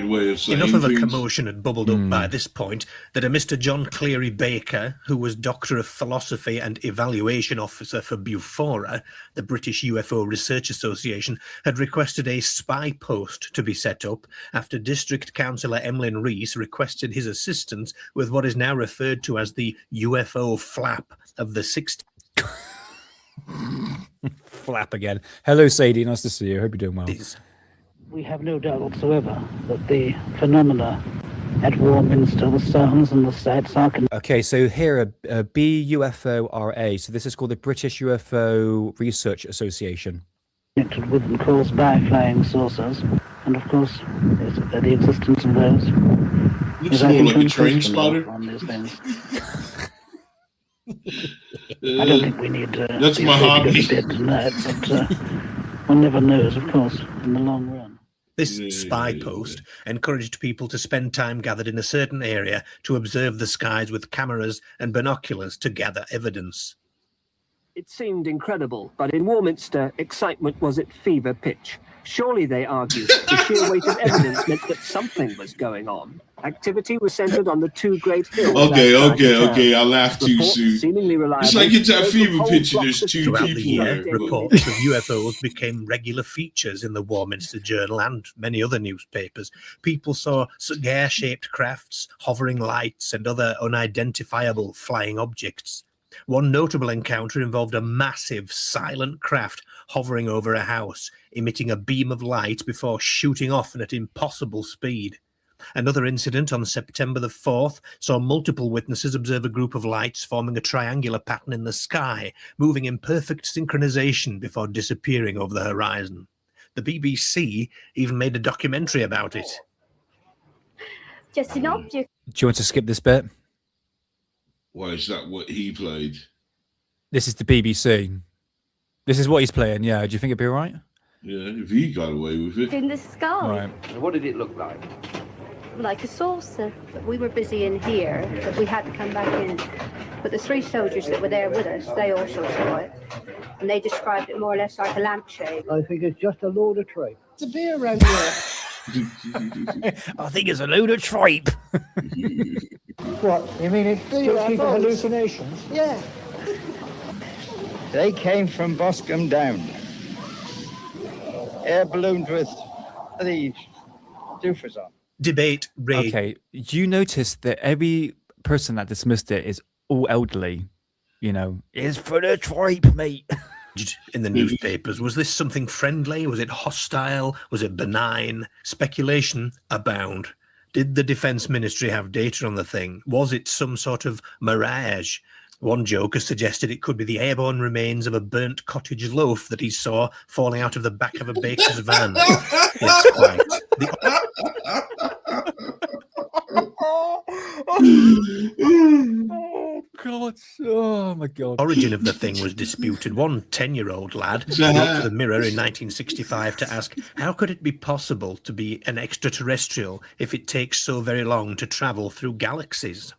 way of saying Enough of things. a commotion had bubbled up by this point that a Mr. John Cleary Baker, who was Doctor of Philosophy and Evaluation Officer for BUFORA, the British UFO Research Association, had requested a spy post to be set up after District Councillor Emlyn Rees requested his assistance with what is now referred to as the UFO flap of the 60s. Flap again. Hello, Sadie. Nice to see you. Hope you're doing well. We have no doubt whatsoever that the phenomena at Warminster, the sounds and the sights are... Okay, so here are BUFORA. So this is called the British UFO Research Association. ...connected with and caused by flying saucers. And of course, the existence of those... Looks more like a train spotter. On these things. I don't think we need that's my hobby. Tonight, but one never knows, of course, in the long run. This spy post encouraged people to spend time gathered in a certain area to observe the skies with cameras and binoculars to gather evidence. It seemed incredible, but in Warminster, excitement was at fever pitch. Surely, they argued, the sheer weight of evidence meant that something was going on. Activity was centered on the two great hills. Okay. I laughed too soon. It's like it's that fever pitch. There's two Throughout people the year, there. reports of UFOs became regular features in the Warminster Journal and many other newspapers. People saw cigar-shaped crafts, hovering lights, and other unidentifiable flying objects. One notable encounter involved a massive, silent craft hovering over a house, emitting a beam of light before shooting off at impossible speed. Another incident on September the 4th saw multiple witnesses observe a group of lights forming a triangular pattern in the sky, moving in perfect synchronization before disappearing over the horizon. The BBC even made a documentary about it. Just an object. Do you want to skip this bit? Why is that what he played? This is the BBC. This is what he's playing, yeah. Do you think it'd be all right? Yeah, if he got away with it. In the sky. All right. What did it look like? Like a saucer. But we were busy in here, but we had to come back in. But the three soldiers that were there with us, they also saw it. And they described it more or less like a lampshade. I think it's just a load of tripe. It's a beer around here. I think it's a load of tripe. What? You mean it's just people hallucinations? Yeah. They came from Boscombe Down. Air ballooned with the doofers on. Debate rage. Okay, you notice that every person that dismissed it is all elderly. You know, it's for the tripe, mate. In the newspapers. Was this something friendly? Was it hostile? Was it benign? Speculation abound. Did the Defence Ministry have data on the thing? Was it some sort of mirage? One joker suggested it could be the airborne remains of a burnt cottage loaf that he saw falling out of the back of a baker's van. It's quite. Oh God! Oh my God! Origin of the thing was disputed. One 10-year-old lad wrote to the Mirror in 1965 to ask, how could it be possible to be an extraterrestrial if it takes so very long to travel through galaxies?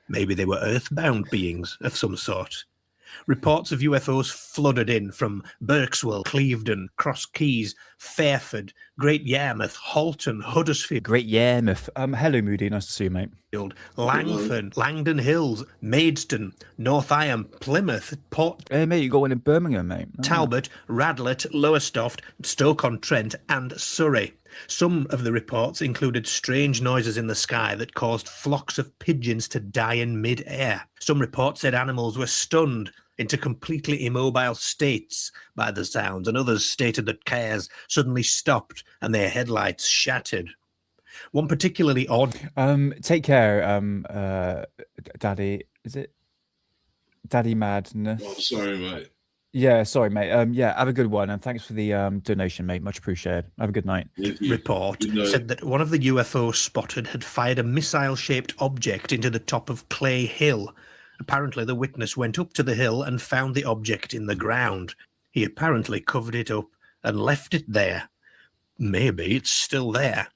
Maybe they were earthbound beings of some sort. Reports of UFOs flooded in from Berkswell, Clevedon, Cross Keys, Fairford, Great Yarmouth, Halton, Huddersfield. Great Yarmouth. Hello, Moody. Nice to see you, mate. Langford, Langdon Hills, Maidstone, North Iron, Plymouth, Port. Hey, mate, you got one in Birmingham, mate. Oh. Talbot, Radlett, Lowestoft, Stoke-on-Trent, and Surrey. Some of the reports included strange noises in the sky that caused flocks of pigeons to die in mid-air. Some reports said animals were stunned into completely immobile states by the sounds, and others stated that cars suddenly stopped and their headlights shattered. One particularly odd... Take care, Daddy. Is it Daddy Madness? Oh, sorry, mate. Yeah, sorry, mate. Yeah, have a good one, and thanks for the donation, mate. Much appreciated. Have a good night. Report said that one of the UFOs spotted had fired a missile-shaped object into the top of Clay Hill. Apparently, the witness went up to the hill and found the object in the ground. He apparently covered it up and left it there. Maybe it's still there.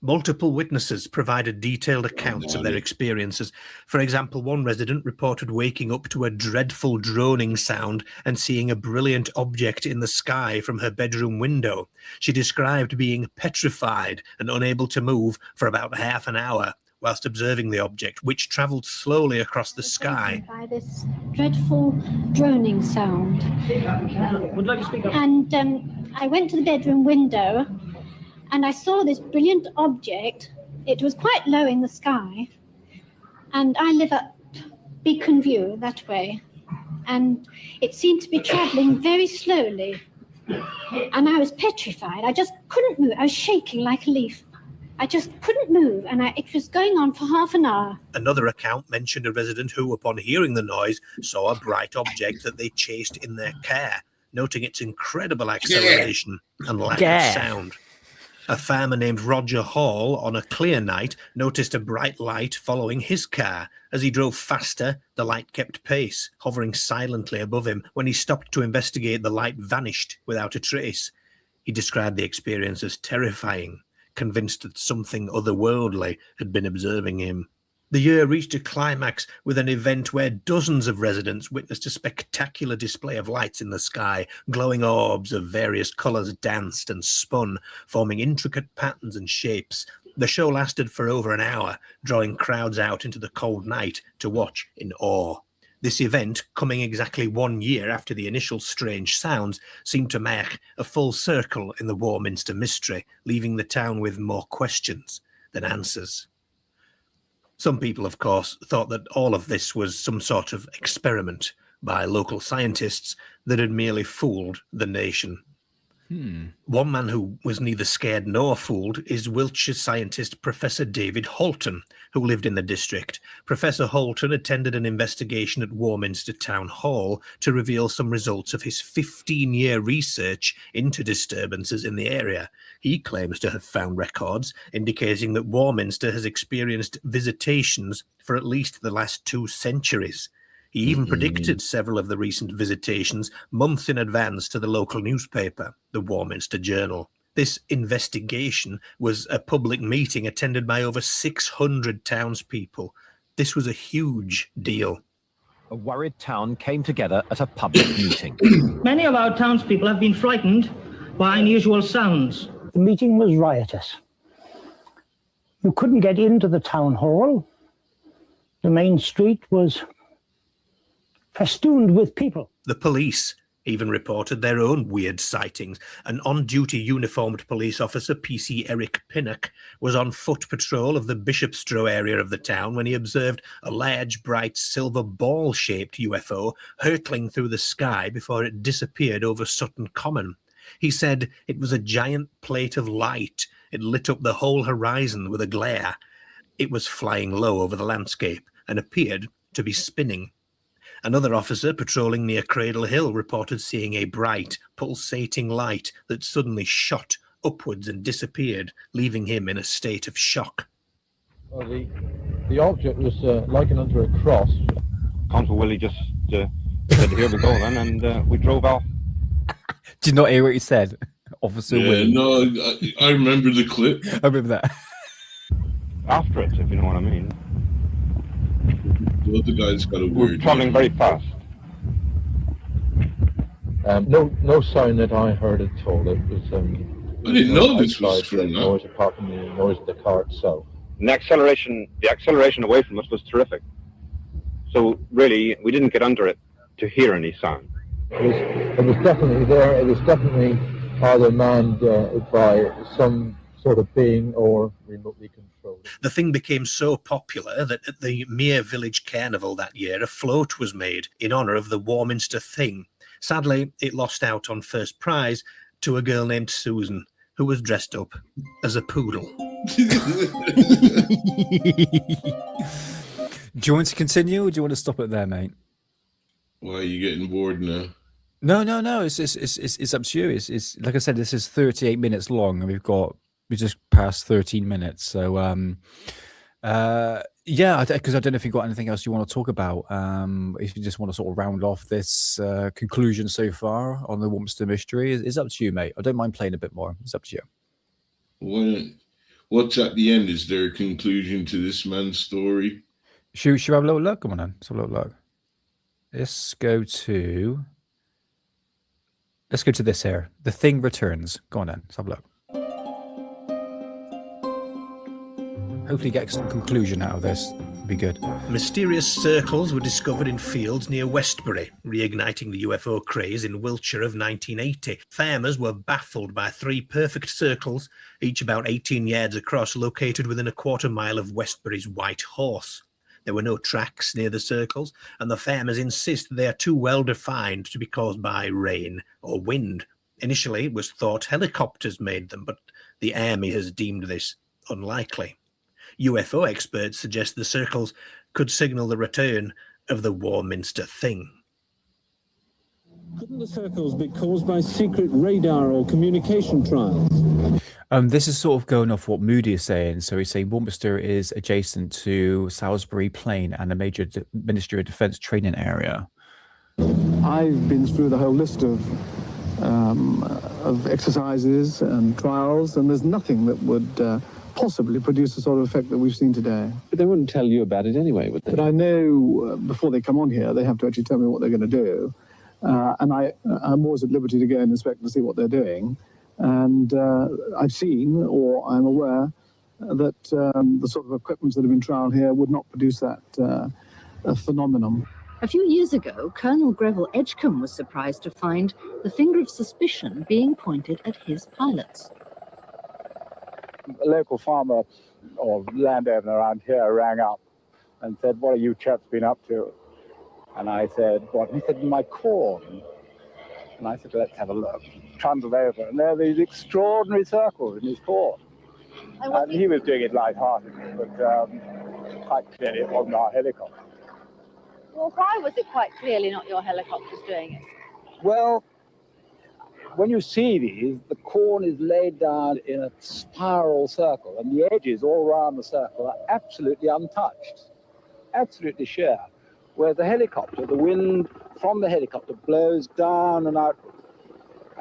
Multiple witnesses provided detailed accounts of their experiences. For example, one resident reported waking up to a dreadful droning sound and seeing a brilliant object in the sky from her bedroom window. She described being petrified and unable to move for about half an hour whilst observing the object, which travelled slowly across the sky. By this dreadful droning sound. Would like to speak up. And I went to the bedroom window and I saw this brilliant object. It was quite low in the sky. And I live up Beacon View that way. And it seemed to be travelling very slowly. And I was petrified. I just couldn't move. I was shaking like a leaf. I just couldn't move, and it was going on for half an hour. Another account mentioned a resident who, upon hearing the noise, saw a bright object that they chased in their car, noting its incredible acceleration and lack of sound. A farmer named Roger Hall, on a clear night, noticed a bright light following his car. As he drove faster, the light kept pace, hovering silently above him. When he stopped to investigate, the light vanished without a trace. He described the experience as terrifying, convinced that something otherworldly had been observing him. The year reached a climax with an event where dozens of residents witnessed a spectacular display of lights in the sky. Glowing orbs of various colours danced and spun, forming intricate patterns and shapes. The show lasted for over an hour, drawing crowds out into the cold night to watch in awe. This event, coming exactly 1 year after the initial strange sounds, seemed to make a full circle in the Warminster mystery, leaving the town with more questions than answers. Some people, of course, thought that all of this was some sort of experiment by local scientists that had merely fooled the nation. One man who was neither scared nor fooled is Wiltshire scientist Professor David Holton, who lived in the district. Professor Holton attended an investigation at Warminster Town Hall to reveal some results of his 15-year research into disturbances in the area. He claims to have found records indicating that Warminster has experienced visitations for at least the last 2 centuries. He even predicted several of the recent visitations months in advance to the local newspaper, the Warminster Journal. This investigation was a public meeting attended by over 600 townspeople. This was a huge deal. A worried town came together at a public meeting. Many of our townspeople have been frightened by unusual sounds. The meeting was riotous. You couldn't get into the town hall. The main street was festooned with people. The police even reported their own weird sightings. An on-duty uniformed police officer, PC Eric Pinnock, was on foot patrol of the Bishopstrow area of the town when he observed a large, bright, silver ball-shaped UFO hurtling through the sky before it disappeared over Sutton Common. He said it was a giant plate of light. It lit up the whole horizon with a glare. It was flying low over the landscape and appeared to be spinning. Another officer patrolling near Cradle Hill reported seeing a bright, pulsating light that suddenly shot upwards and disappeared, leaving him in a state of shock. Well, the object was likened unto a cross. Constable Willie just said, here we go then, and we drove off. Did you not hear what he said, Officer Willie? No, I remember the clip. I remember that. After it, if you know what I mean. The other guy's got a We're weird... travelling very fast. No sound that I heard at all. It was. I didn't know this was from that. Noise apart from the noise of the car itself. And the acceleration away from us was terrific. So really, we didn't get under it to hear any sound. It was definitely there. It was definitely either manned by some sort of being or remotely controlled. The thing became so popular that at the Mere Village Carnival that year, a float was made in honour of the Warminster Thing. Sadly, it lost out on first prize to a girl named Susan, who was dressed up as a poodle. Do you want to continue, or do you want to stop it there, mate? Why are you getting bored now? No. It's up to you. It's like I said, this is 38 minutes long, and we just passed 13 minutes. So, yeah, because I don't know if you've got anything else you want to talk about. If you just want to sort of round off this conclusion so far on the Warminster mystery, it's up to you, mate. I don't mind playing a bit more. It's up to you. What's at the end? Is there a conclusion to this man's story? Should we have a little look? Come on, then. Let's have a little look. Let's go to this here. The Thing returns. Go on, then. Let's have a look. Hopefully get some conclusion out of this. Be good. Mysterious circles were discovered in fields near Westbury, reigniting the UFO craze in Wiltshire of 1980. Farmers were baffled by 3 perfect circles, each about 18 yards across, located within a quarter mile of Westbury's White Horse. There were no tracks near the circles, and the farmers insist they are too well defined to be caused by rain or wind. Initially, it was thought helicopters made them, but the Army has deemed this unlikely. UFO experts suggest the circles could signal the return of the Warminster Thing. Couldn't the circles be caused by secret radar or communication trials? This is sort of going off what Moody is saying. So he's saying Warminster is adjacent to Salisbury Plain and a major Ministry of Defence training area. I've been through the whole list of exercises and trials, and there's nothing that would possibly produce the sort of effect that we've seen today. But they wouldn't tell you about it anyway, would they? But I know before they come on here, they have to actually tell me what they're going to do. And I'm always at liberty to go and inspect and see what they're doing. And I've seen, or I'm aware, that the sort of equipment that have been trialled here would not produce that phenomenon. A few years ago, Colonel Greville Edgecombe was surprised to find the finger of suspicion being pointed at his pilots. A local farmer or landowner around here rang up and said, "What are you chaps been up to?" And I said, "What?" He said, "My corn." And I said, "Let's have a look." Trundled over, and there are these extraordinary circles in his corn. And he was doing it light-heartedly, but quite clearly it wasn't our helicopter. Well, why was it quite clearly not your helicopters doing it? Well, when you see these, the corn is laid down in a spiral circle, and the edges all around the circle are absolutely untouched, absolutely sheer. Whereas the helicopter, the wind from the helicopter blows down and out,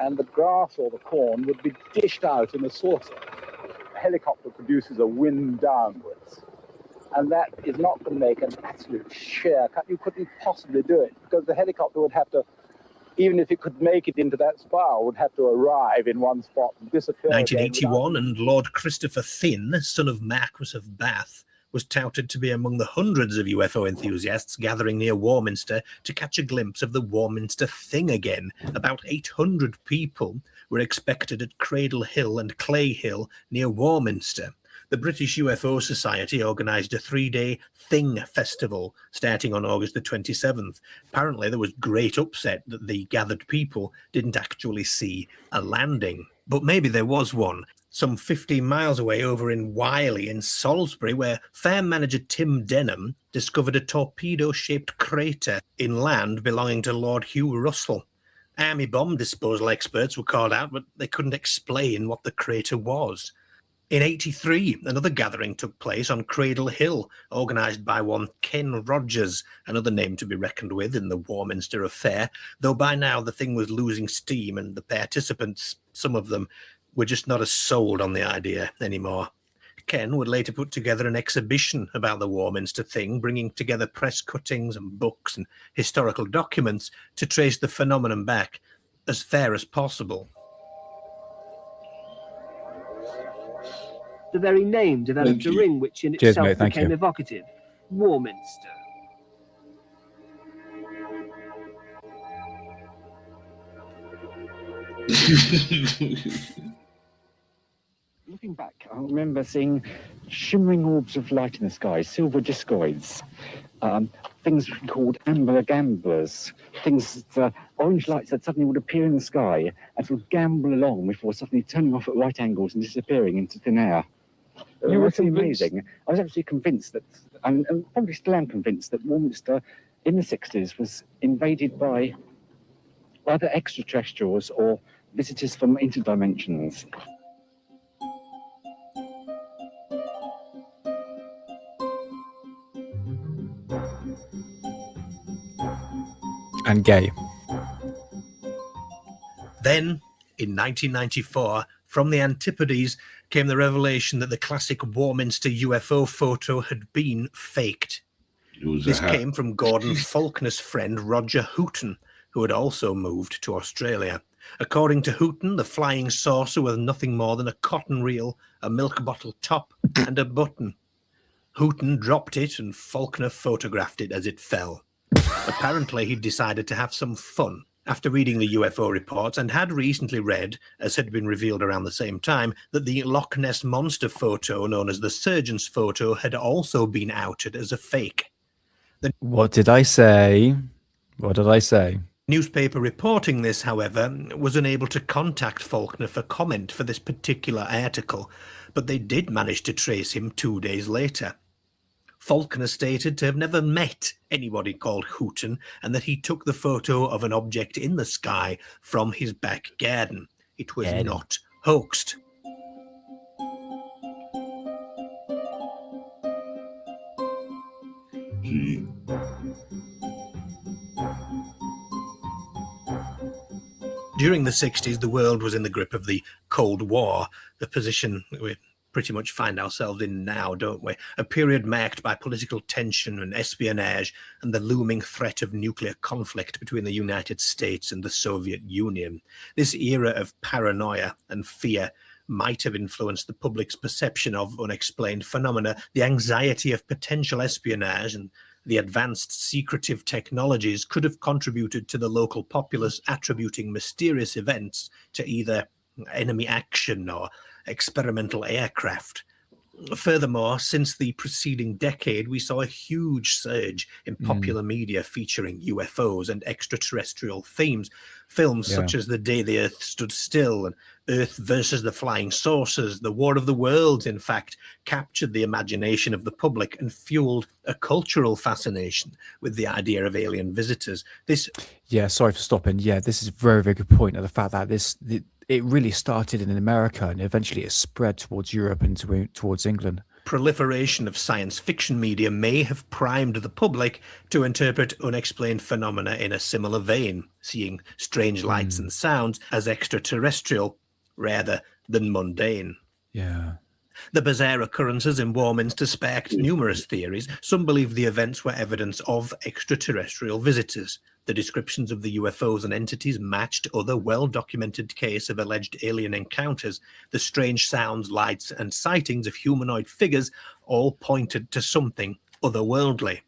and the grass or the corn would be dished out in a saucer. The helicopter produces a wind downwards. And that is not going to make an absolute sheer cut. You couldn't possibly do it, because the helicopter would have to, even if it could make it into that spiral, would have to arrive in one spot and disappear. 1981, and Lord Christopher Thynne, son of Marquis of Bath, was touted to be among the hundreds of UFO enthusiasts gathering near Warminster to catch a glimpse of the Warminster Thing again. About 800 people were expected at Cradle Hill and Clay Hill near Warminster. The British UFO Society organised a 3-day Thing festival starting on August the 27th. Apparently there was great upset that the gathered people didn't actually see a landing. But maybe there was one, some 15 miles away over in Wiley in Salisbury, where farm manager Tim Denham discovered a torpedo-shaped crater inland belonging to Lord Hugh Russell. Army bomb disposal experts were called out, but they couldn't explain what the crater was. In '83, another gathering took place on Cradle Hill, organised by one Ken Rogers, another name to be reckoned with in the Warminster affair, though by now the thing was losing steam and the participants, some of them, were just not as sold on the idea anymore. Ken would later put together an exhibition about the Warminster Thing, bringing together press cuttings and books and historical documents to trace the phenomenon back as far as possible. The very name developed a ring which in Cheers, itself mate, thank became you. evocative. Warminster. Looking back, I remember seeing shimmering orbs of light in the sky, silver discoids, things called amber gamblers, things, orange lights that suddenly would appear in the sky and sort of gamble along before suddenly turning off at right angles and disappearing into thin air. It was amazing. I was actually convinced that, and probably still am convinced, that Warminster in the 60s was invaded by either extraterrestrials or visitors from interdimensions. And gay. Then, in 1994, from the Antipodes came the revelation that the classic Warminster UFO photo had been faked. This came from Gordon Faulkner's friend Roger Hooton, who had also moved to Australia. According to Hooton, the flying saucer was nothing more than a cotton reel, a milk bottle top, and a button. Hooton dropped it and Faulkner photographed it as it fell. Apparently, he decided to have some fun after reading the UFO reports, and had recently read, as had been revealed around the same time, that the Loch Ness Monster photo, known as the Surgeon's photo, had also been outed as a fake. What did I say? What did I say? Newspaper reporting this, however, was unable to contact Faulkner for comment for this particular article, but they did manage to trace him 2 days later. Faulkner stated to have never met anybody called Hooton, and that he took the photo of an object in the sky from his back garden. It was not hoaxed. During the 60s, the world was in the grip of the Cold War, a position pretty much find ourselves in now, don't we? A period marked by political tension and espionage and the looming threat of nuclear conflict between the United States and the Soviet Union. This era of paranoia and fear might have influenced the public's perception of unexplained phenomena. The anxiety of potential espionage and the advanced secretive technologies could have contributed to the local populace attributing mysterious events to either enemy action or experimental aircraft. Furthermore, since the preceding decade, we saw a huge surge in popular media featuring UFOs and extraterrestrial themes. Films such as The Day the Earth Stood Still and Earth versus the Flying Saucers, The War of the Worlds, in fact, captured the imagination of the public and fueled a cultural fascination with the idea of alien visitors. Yeah, sorry for stopping. Yeah, this is a very, very good point of the fact that it really started in America and eventually it spread towards Europe and towards England. Proliferation of science fiction media may have primed the public to interpret unexplained phenomena in a similar vein, seeing strange lights and sounds as extraterrestrial rather than mundane. Yeah. The bizarre occurrences in Warminster sparked numerous theories. Some believe the events were evidence of extraterrestrial visitors. The descriptions of the UFOs and entities matched other well-documented cases of alleged alien encounters. The strange sounds, lights, and sightings of humanoid figures all pointed to something otherworldly.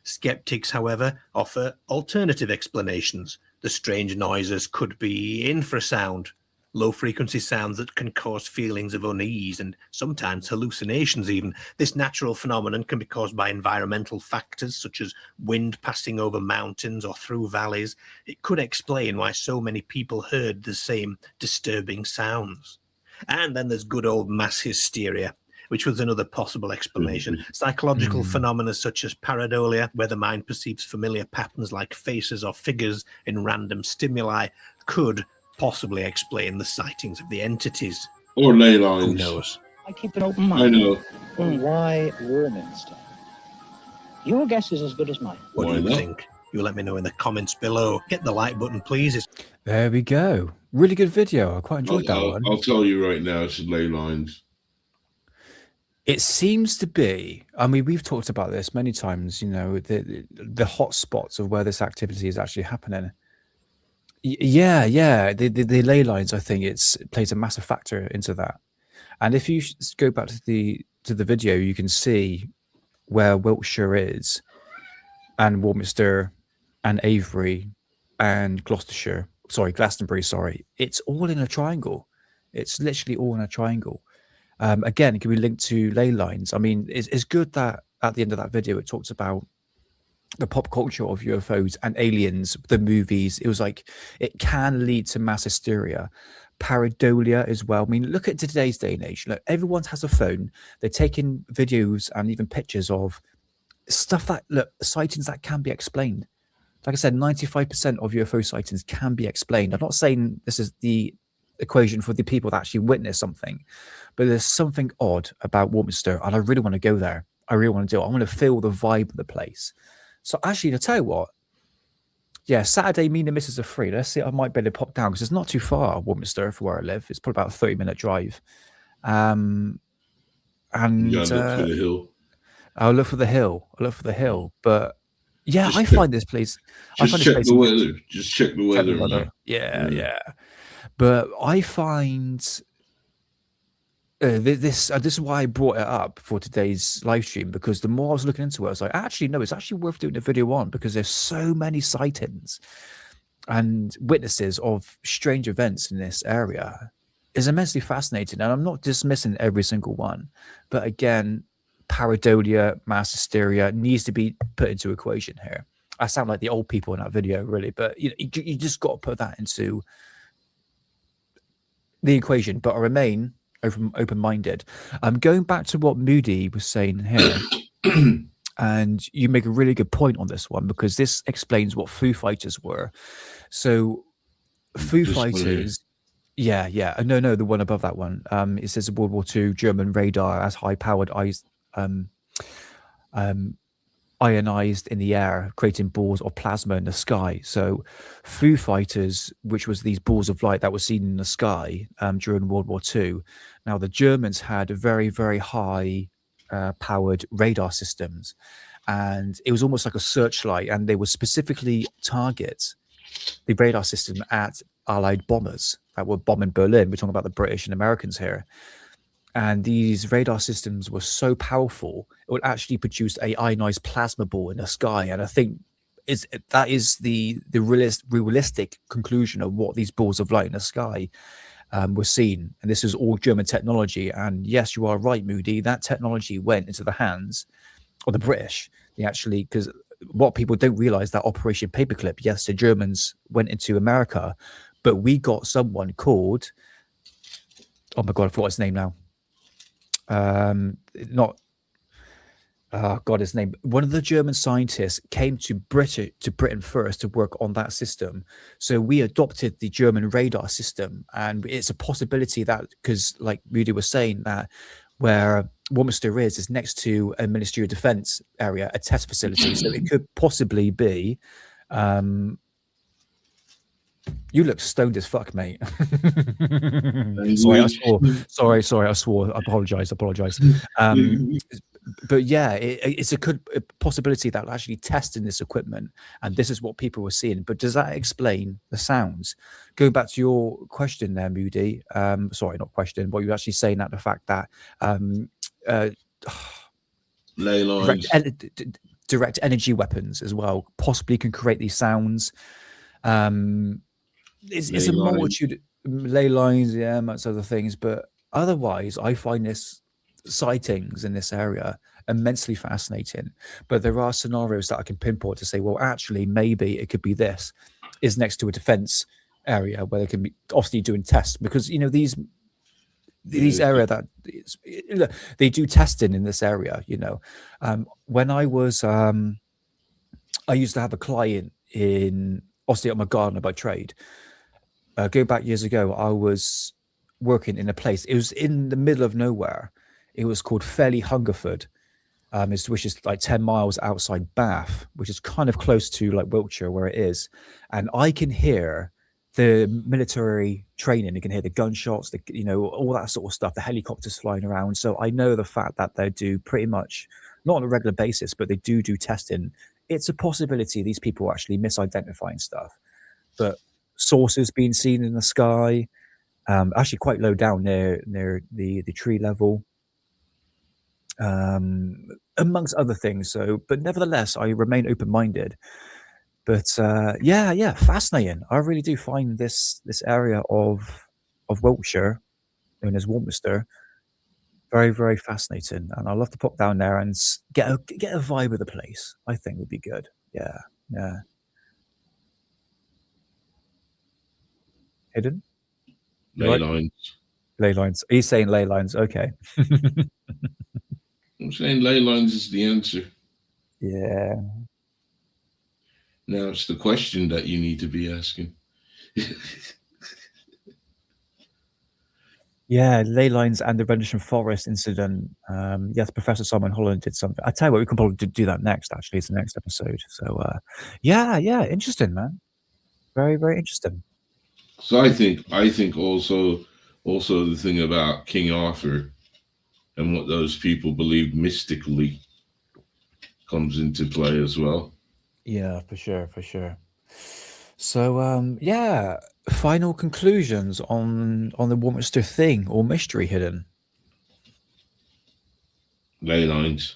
Skeptics, however, offer alternative explanations. The strange noises could be infrasound, low-frequency sounds that can cause feelings of unease and sometimes hallucinations even. This natural phenomenon can be caused by environmental factors such as wind passing over mountains or through valleys. It could explain why so many people heard the same disturbing sounds. And then there's good old mass hysteria, which was another possible explanation. Psychological phenomena such as pareidolia, where the mind perceives familiar patterns like faces or figures in random stimuli, could possibly explain the sightings of the entities. Or ley lines. Who knows? I keep an open mind. I know. Why Warminster? Your guess is as good as mine. What do you think? You let me know in the comments below. Hit the like button, please. There we go. Really good video. I quite enjoyed that one. I'll tell you right now, it's ley lines. It seems to be, I mean, we've talked about this many times, you know, the hot spots of where this activity is actually happening. Yeah, the ley lines. I think it plays a massive factor into that. And if you go back to the video, you can see where Wiltshire is, and Warminster, and Avery, and Glastonbury. Sorry, it's all in a triangle. It's literally all in a triangle. Again, it can be linked to ley lines. I mean, it's good that at the end of that video, it talks about the pop culture of UFOs and aliens, the movies. It was like, it can lead to mass hysteria, pareidolia as well. I mean, look at today's day and age. Look, everyone has a phone. They're taking videos and even pictures of stuff that, look, sightings that can be explained. Like I said, 95% of UFO sightings can be explained. I'm not saying this is the equation for the people that actually witness something, but there's something odd about Warminster, and I really want to go there. I really want to do it. I want to feel the vibe of the place. So actually, to tell you what, yeah, Saturday, me and the missus are free. Let's see, I might be able to pop down because it's not too far, Warminster, from where I live. It's probably about a 30-minute drive. And look for the hill. I'll look for the hill. But yeah, I find this place. Just check the weather. Just check the weather. Yeah. But I find this is why I brought it up for today's live stream, because the more I was looking into it, I was like, actually, no, it's actually worth doing a video on, because there's so many sightings and witnesses of strange events in this area. It's immensely fascinating, and I'm not dismissing every single one, but again, pareidolia, mass hysteria needs to be put into equation here. I sound like the old people in that video, really, but you just got to put that into the equation. But I remain open-minded. Going back to what Moody was saying here, and you make a really good point on this one, because this explains what Foo Fighters were. So Foo Fighters, yeah, no, the one above that one. It says World War II German radar has high-powered eyes. ionized in the air, creating balls of plasma in the sky. So Foo Fighters, which was these balls of light that were seen in the sky during World War II. Now, the Germans had very, very high powered radar systems, and it was almost like a searchlight, and they would specifically target the radar system at Allied bombers that were bombing Berlin. We're talking about the British and Americans here. And these radar systems were so powerful, it would actually produce a ionized plasma ball in the sky. And I think that is the realistic conclusion of what these balls of light in the sky were seen. And this is all German technology. And yes, you are right, Moody. That technology went into the hands of the British. They actually, because what people don't realize, that Operation Paperclip, yes, the Germans went into America, but we got someone called, oh my God, I forgot his name now. His name. One of the German scientists came to Britain first to work on that system. So we adopted the German radar system, and it's a possibility that, because like Moody was saying, that where Warminster is next to a Ministry of Defence area, a test facility. So it could possibly be. You look stoned as fuck, mate. Sorry, I swore. I apologize. But yeah, it's a good possibility that actually testing this equipment, and this is what people were seeing. But does that explain the sounds? Going back to your question there, Moody. Sorry, not question, but you're actually saying that the fact that ley lines, direct energy weapons as well possibly can create these sounds. It's a multitude, ley lines, yeah, amongst other things. But otherwise, I find this sightings in this area immensely fascinating. But there are scenarios that I can pinpoint to say, well, actually, maybe it could be this is next to a defense area where they can be obviously doing tests, because you know these area that they do testing in this area. You know, when I was I used to have a client in, obviously I'm a gardener by trade. Going back years ago, I was working in a place. It was in the middle of nowhere. It was called Fairleigh Hungerford, which is like 10 miles outside Bath, which is kind of close to like Wiltshire where it is. And I can hear the military training. You can hear the gunshots, all that sort of stuff, the helicopters flying around. So I know the fact that they do pretty much, not on a regular basis, but they do testing. It's a possibility these people are actually misidentifying stuff. But saucers being seen in the sky, actually quite low down near the tree level, amongst other things. So, but nevertheless, I remain open-minded. But yeah, fascinating. I really do find this area of Wiltshire, known as Warminster, very, very fascinating. And I'd love to pop down there and get a vibe of the place. I think would be good. Yeah. Hidden? Ley lines. Ley lines. Are you saying ley lines? Okay. I'm saying ley lines is the answer. Yeah. Now it's the question that you need to be asking. Yeah, ley lines and the Rendlesham Forest incident. Yes, Professor Simon Holland did something. I tell you what, we can probably do that next. Actually, it's the next episode. So, yeah, interesting, man. Very, very interesting. So I think also the thing about King Arthur and what those people believed mystically comes into play as well. Yeah, for sure. So, yeah, final conclusions on the Warminster Thing or mystery hidden. Ley lines.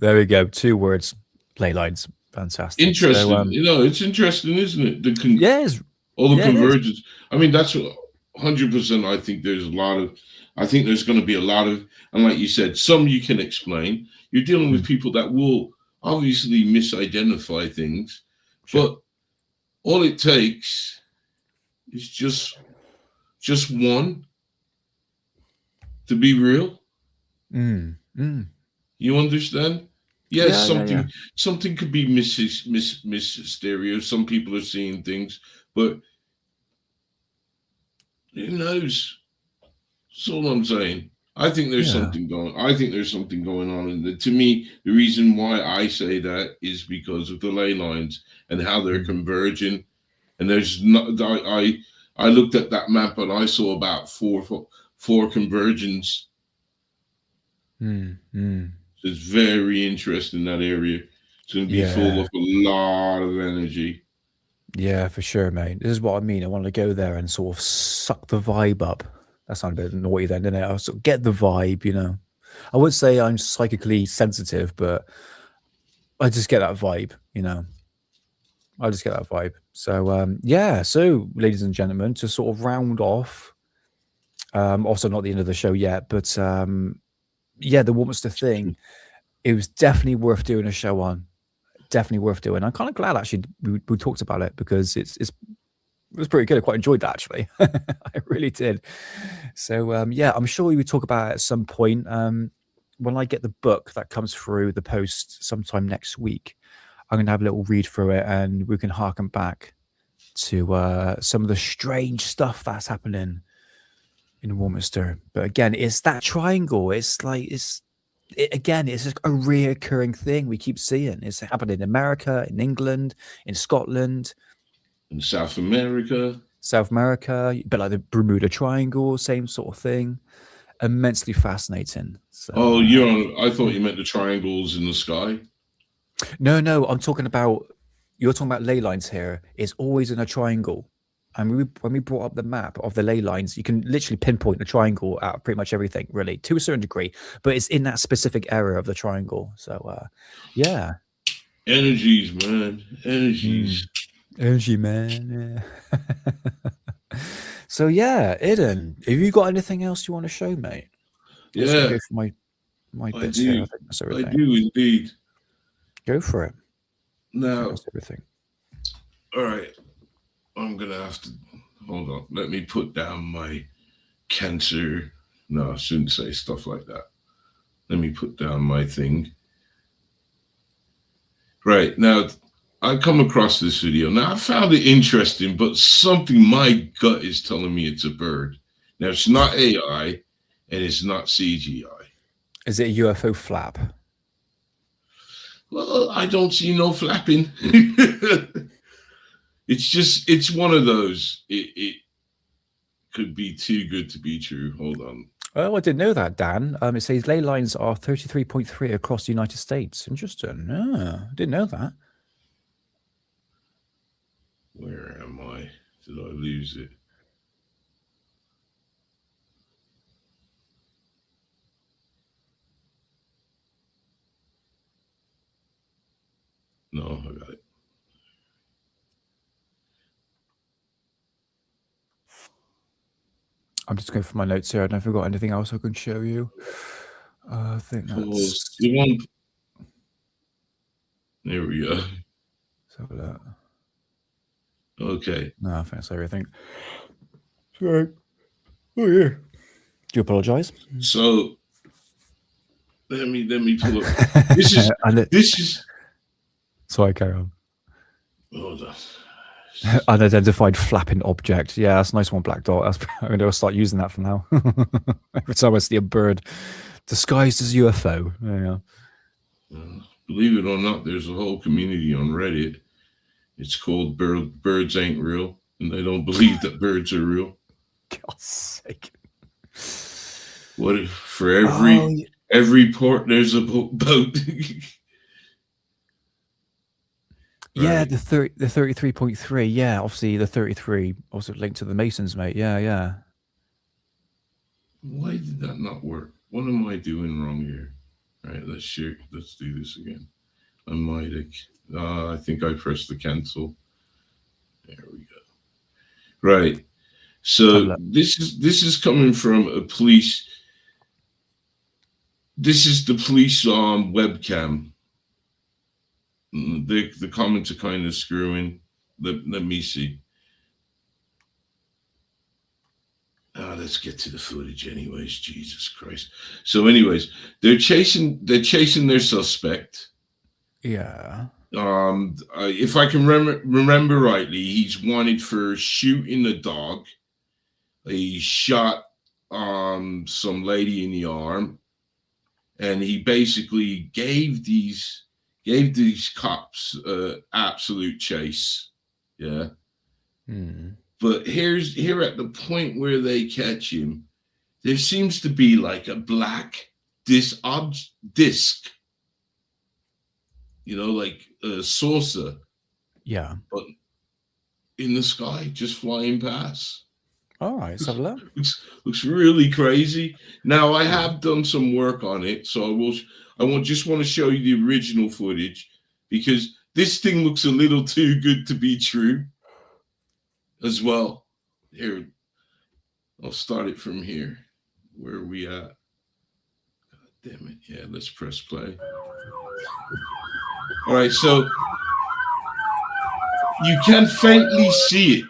There we go. 2 words. Ley lines. Fantastic. Interesting. So, it's interesting, isn't it? All the convergence. I mean, that's 100%. I think there's going to be a lot of, and like you said, some you can explain. You're dealing with people that will obviously misidentify things, but all it takes is just one to be real. You understand? Yes, something could be mysterious. Some people are seeing things, but who knows? That's all I'm saying. I think there's something going. I think there's something going on, and to me, the reason why I say that is because of the ley lines and how they're converging. And there's not. I looked at that map and I saw about four conversions. It's very interesting, that area. It's going to be full of a lot of energy. Yeah, for sure, mate. This is what I mean. I want to go there and sort of suck the vibe up. That sounded a bit naughty then, didn't it? I sort of get the vibe, you know. I would say I'm psychically sensitive, but I just get that vibe, you know. I just get that vibe. So, yeah. So, ladies and gentlemen, to sort of round off, also not the end of the show yet, but yeah, the Warminster Thing, it was definitely worth doing a show on. Definitely worth doing. I'm kind of glad actually we talked about it, because it was pretty good. I quite enjoyed that, actually. I really did. So yeah, I'm sure we would talk about it at some point. When I get the book that comes through the post sometime next week, I'm going to have a little read through it, and we can harken back to some of the strange stuff that's happening in Warminster. But again, it's that triangle. It's like again, it's just a reoccurring thing we keep seeing. It's happening in America, in England, in Scotland, in South America, but like the Bermuda Triangle, same sort of thing. Immensely fascinating. So, I thought you meant the triangles in the sky. No, I'm talking about, you're talking about ley lines here. It's always in a triangle. And when we brought up the map of the ley lines, you can literally pinpoint the triangle at pretty much everything, really, to a certain degree. But it's in that specific area of the triangle. So, yeah. Energies, man. Energies. Energy, man. Yeah. So, yeah, Eden, have you got anything else you want to show, mate? Yeah. Go for my bits I do. here. I think that's everything. I do indeed. Go for it. Now, that's everything. All right. I'm going to have to, hold on. Let me put down my cancer. No, I shouldn't say stuff like that. Let me put down my thing. Right. Now, I come across this video. Now, I found it interesting, but something my gut is telling me it's a bird. Now, it's not AI, and it's not CGI. Is it a UFO flap? Well, I don't see no flapping. It's one of those. It could be too good to be true. Hold on. Oh, I didn't know that, Dan. It says ley lines are 33.3 across the United States. Interesting. I didn't know that. Where am I? Did I lose it? No, I got it. I'm just going for my notes here. I don't know if I've got anything else I can show you. I think that's... There we go. Let's have a look. Okay. No, I think that's everything. Sorry. Oh, yeah. Do you apologize? So, let me pull up. This is... Sorry, carry on. Hold on. Unidentified flapping object. Yeah, that's a nice one, Black Dot. I'm going to start using that from now. Every time I see a bird disguised as UFO. There you go. Believe it or not, there's a whole community on Reddit. It's called Birds Ain't Real, and they don't believe that birds are real. God's sake. What if for every port there's a boat? Yeah, the 33.3. Yeah, obviously the 33 also linked to the Masons, mate. Yeah. Why did that not work? What am I doing wrong here? All right, let's do this again. I think I pressed the cancel. There we go. Right. So this is coming from a police. This is the police webcam. The comments are kind of screwing. Let me see. Let's get to the footage anyways. Jesus Christ. So anyways, they're chasing their suspect. Yeah. If I can remember rightly, he's wanted for shooting a dog. He shot some lady in the arm, and he basically gave these cops absolute chase. Yeah. But here at the point where they catch him, there seems to be like a black disc, like a saucer. Yeah. But in the sky, just flying past. All right, let's have a look. Looks really crazy. Now I have done some work on it, so I just want to show you the original footage, because this thing looks a little too good to be true as well. Here, I'll start it from here. Where are we at? God damn it. Yeah, let's press play. All right, so you can faintly see it.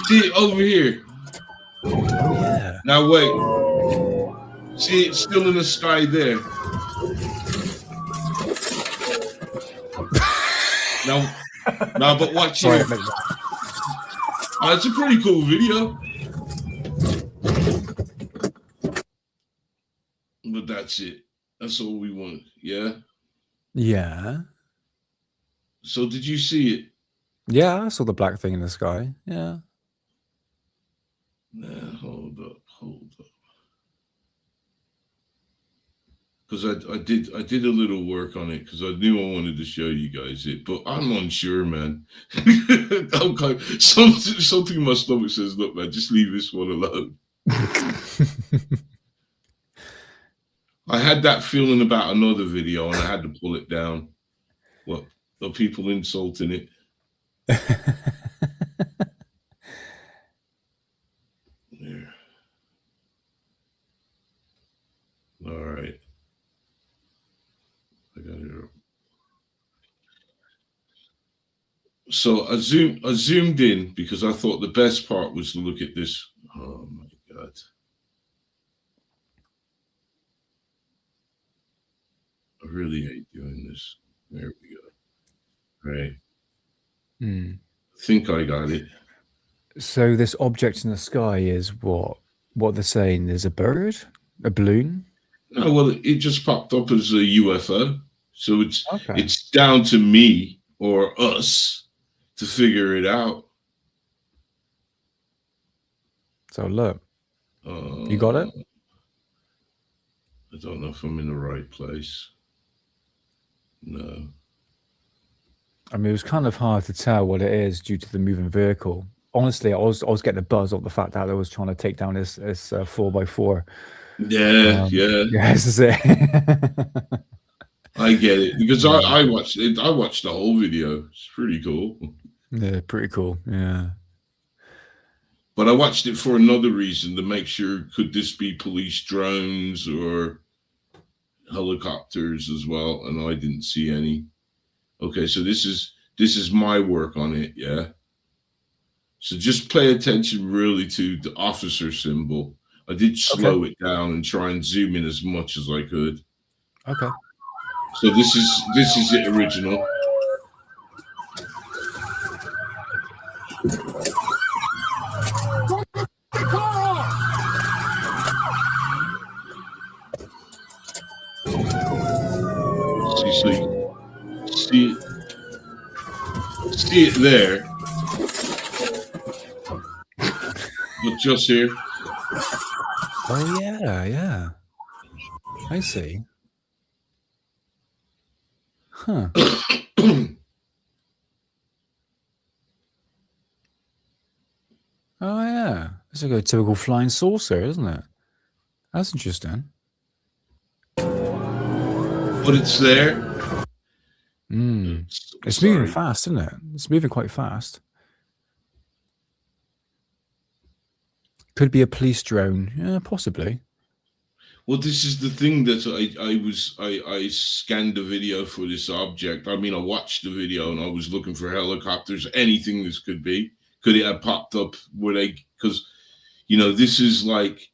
See it over here. Oh, yeah. Now wait. See, it's still in the sky there. now, but watch it. It's a pretty cool video. But that's it. That's all we want. Yeah. Yeah. So did you see it? Yeah, I saw the black thing in the sky. Yeah. Nah, hold up. Because I did a little work on it because I knew I wanted to show you guys it, but I'm unsure, man. Okay, something in my stomach says, "Look, man, just leave this one alone." I had that feeling about another video, and I had to pull it down. What? Are people insulting it? There. All right. I got it up. So I zoomed in because I thought the best part was to look at this. Oh my God. I really hate doing this. There we go. Right. I think I got it. So this object in the sky is what they're saying is a bird, a balloon? No, well, it just popped up as a UFO. So it's down to me or us to figure it out. So look, you got it? I don't know if I'm in the right place. No. I mean, it was kind of hard to tell what it is due to the moving vehicle. Honestly, I was getting a buzz of the fact that I was trying to take down this 4x4. Yeah. Yeah, this is it. I get it because I watched it. I watched the whole video. It's pretty cool. Yeah, pretty cool. Yeah. But I watched it for another reason, to make sure, could this be police drones or helicopters as well? And I didn't see any. Okay, so this is my work on it, yeah. So just pay attention really to the officer symbol. I did slow it down and try and zoom in as much as I could. Okay. So this is it original. See it there, but just here. Oh yeah. I see. Huh. Oh yeah, it's like a typical flying saucer, isn't it? That's interesting. But it's there. It's moving fast, isn't it? It's moving quite fast. Could be a police drone. Yeah, possibly. Well, this is the thing that I scanned the video for this object. I mean, I watched the video and I was looking for helicopters, anything this could be. Could it have popped up where they, because, you know, this is like,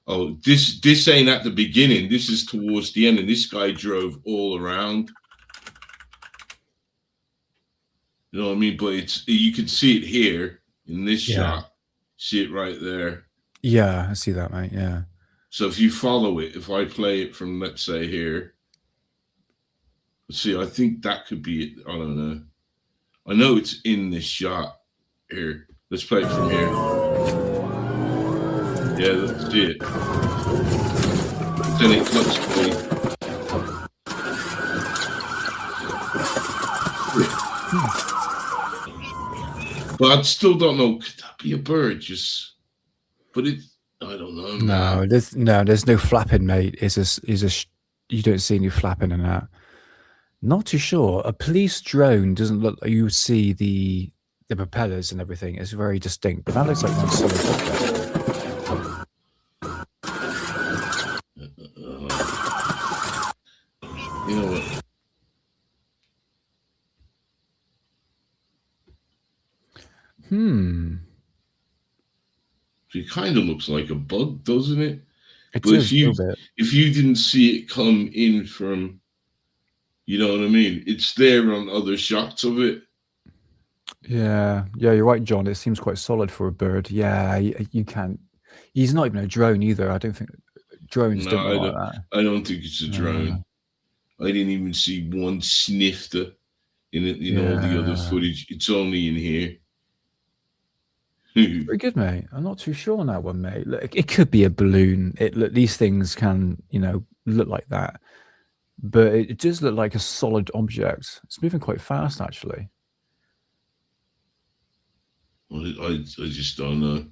oh, this ain't at the beginning. This is towards the end. And this guy drove all around. You know what I mean? But you can see it here in this shot. See it right there. Yeah, I see that, mate. Yeah. So if you follow it, if I play it from, let's say, here, see, I think that could be it. I don't know. I know it's in this shot here. Let's play it from here. Yeah, let's see it. Then it cuts away. But I still don't know. Could that be a bird? But it. I don't know. No, there's no flapping, mate. You don't see any flapping in that. Not too sure. A police drone doesn't look. You see the propellers and everything. It's very distinct, but that looks like one solid object. You know what? It kind of looks like a bug, doesn't it? It but is if you didn't see it come in from, you know what I mean? It's there on other shots of it. Yeah, you're right, John. It seems quite solid for a bird. Yeah, you can't. He's not even a drone either. I don't think drones don't look like that. I don't think it's a drone. I didn't even see one snifter in it. You know, all the other footage. It's only in here. Very good, mate. I'm not too sure on that one, mate. Look, it could be a balloon. These things can, look like that, but it does look like a solid object. It's moving quite fast, actually. I just don't know.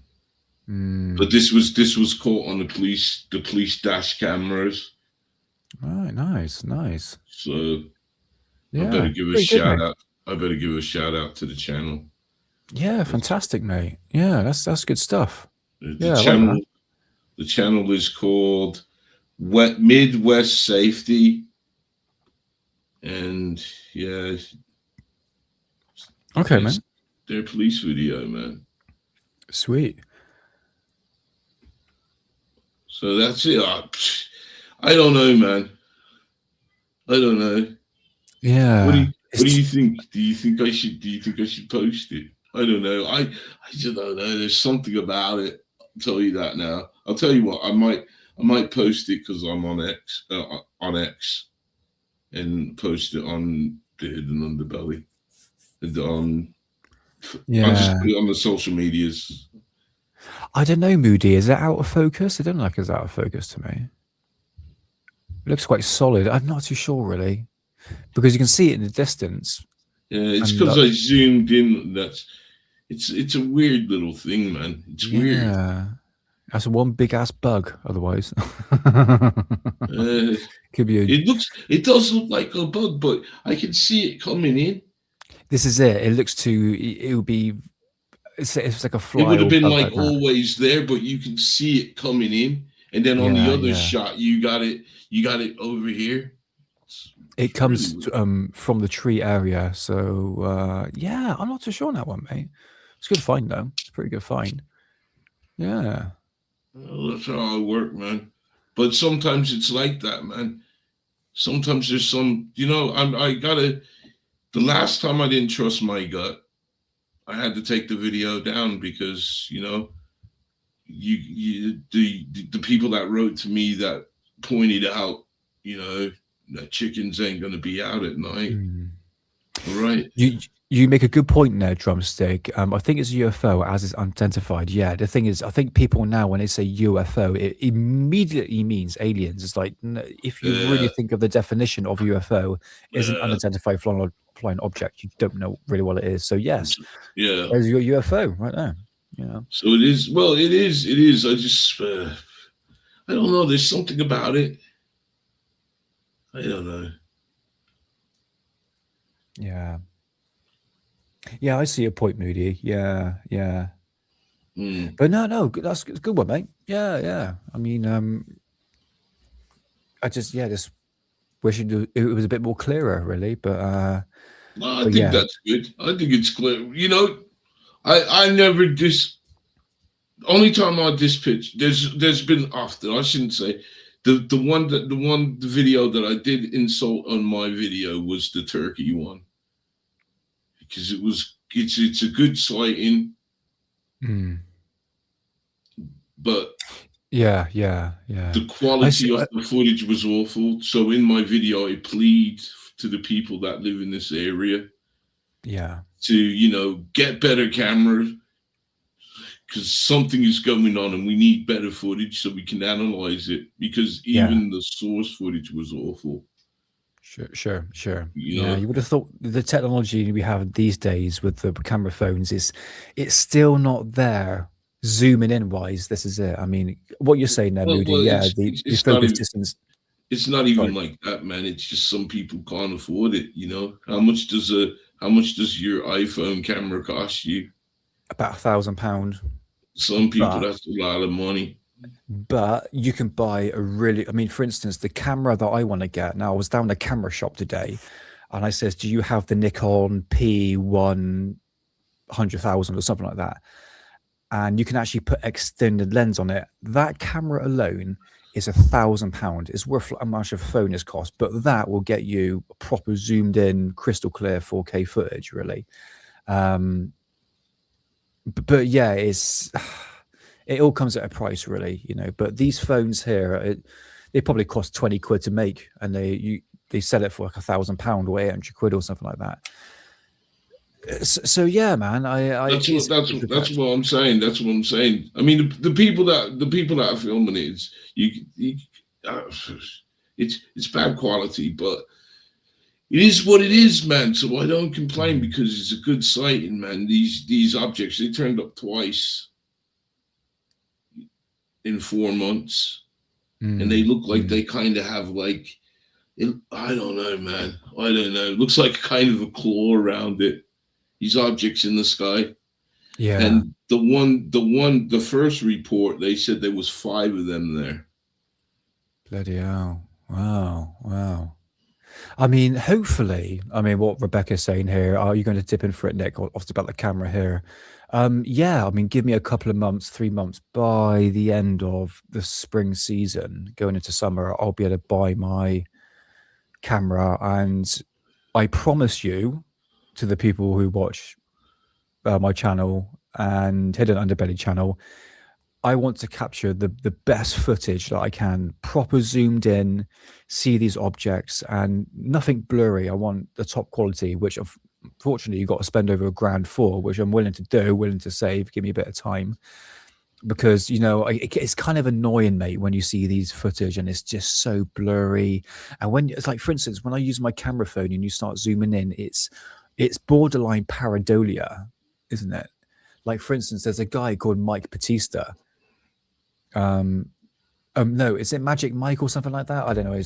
But this was caught on the police dash cameras. Right, nice. So yeah, I better give a shout out. I better give a shout out to the channel. Yeah, fantastic, mate. Yeah, that's good stuff. The channel is called Midwest Safety, and okay, man. Their police video, man. Sweet. So that's it. I don't know, man. I don't know. Yeah. What do you think? Do you think I should post it? I don't know. I just don't know. There's something about it. I'll tell you that now. I'll tell you what. I might post it because I'm on X, and post it on the Hidden Underbelly. And I'll just put it on the social medias. I don't know, Moody. Is it out of focus? I don't like it's out of focus to me. It looks quite solid. I'm not too sure, really, because you can see it in the distance. Yeah, it's because I zoomed in. It's a weird little thing, man. It's weird. Yeah, that's one big ass bug. Otherwise, could be. It does look like a bug, but I can see it coming in. This is it. It looks it would be. It's like a fly. It would have been like always there, but you can see it coming in, and then on the other shot, you got it over here. It comes from the tree area, so I'm not too sure on that one, mate. It's a good find, though. It's a pretty good find. Yeah. Well, that's how I work, man. But sometimes it's like that, man. Sometimes there's some, the last time I didn't trust my gut, I had to take the video down because, the people that wrote to me that pointed out, that chickens ain't going to be out at night. All right. You make a good point there, Drumstick. I think it's a UFO as it's unidentified. Yeah, the thing is, I think people now, when they say UFO, it immediately means aliens. It's like, if you really think of the definition of UFO, is an unidentified flying object. You don't know really what it is. So yes, there's your UFO right there. So it is. Well, it is. I just, I don't know. There's something about it. I don't know. Yeah, I see your point, Moody. Yeah. But no, that's a good one, mate. Yeah. I mean, I just wish it was a bit more clearer, really. But I think that's good. I think it's clear. I never only time I dispitch. There's been often. I shouldn't say. The video that I did insult on my video was the turkey one. because it's a good sighting, but yeah. the quality of the footage was awful. So in my video, I plead to the people that live in this area, to get better cameras, because something is going on and we need better footage so we can analyze it, because even the source footage was awful. Sure. You would have thought the technology we have these days with the camera phones it's still not there. Zooming in wise, this is it. I mean, what you're saying there, Moody. The focus distance. It's not even like that, man. It's just some people can't afford it. How much does your iPhone camera cost you? About £1,000. Some people, that's a lot of money. But you can buy for instance, the camera that I want to get. Now, I was down at a camera shop today, and I says, "Do you have the Nikon P100,000 or something like that?" And you can actually put extended lens on it. That camera alone is £1,000. It's worth how much a phone is cost, but that will get you a proper zoomed in, crystal clear 4K footage, really. But yeah, it all comes at a price, really, But these phones here, they probably cost 20 quid to make, and they sell it for like £1,000 or 800 quid or something like that. So yeah, man, that's what I'm saying. That's what I'm saying. I mean, the people that are filming it, it's bad quality, but it is what it is, man. So I don't complain, because it's a good sighting, man. These objects, they turned up twice in 4 months, and they look like they kind of have I don't know, man. I don't know. It looks like kind of a claw around it. These objects in the sky. Yeah. And the first report, they said there was 5 of them there. Bloody hell. Wow. I mean, hopefully, what Rebecca's saying here, are you going to tip in for it, Nick, off about the camera here? Give me a couple of months, 3 months, by the end of the spring season, going into summer, I'll be able to buy my camera, and I promise you, to the people who watch my channel and Hidden Underbelly channel, I want to capture the best footage that I can, proper zoomed in, see these objects, and nothing blurry. I want the top quality, which unfortunately you've got to spend over £1,000 for, which I'm willing to do, willing to save, give me a bit of time. Because, it's kind of annoying, mate, when you see these footage and it's just so blurry. And when it's like, for instance, when I use my camera phone and you start zooming in, it's borderline pareidolia, isn't it? Like, for instance, there's a guy called Mike Batista. No, is it Magic Mike or something like that? I don't know.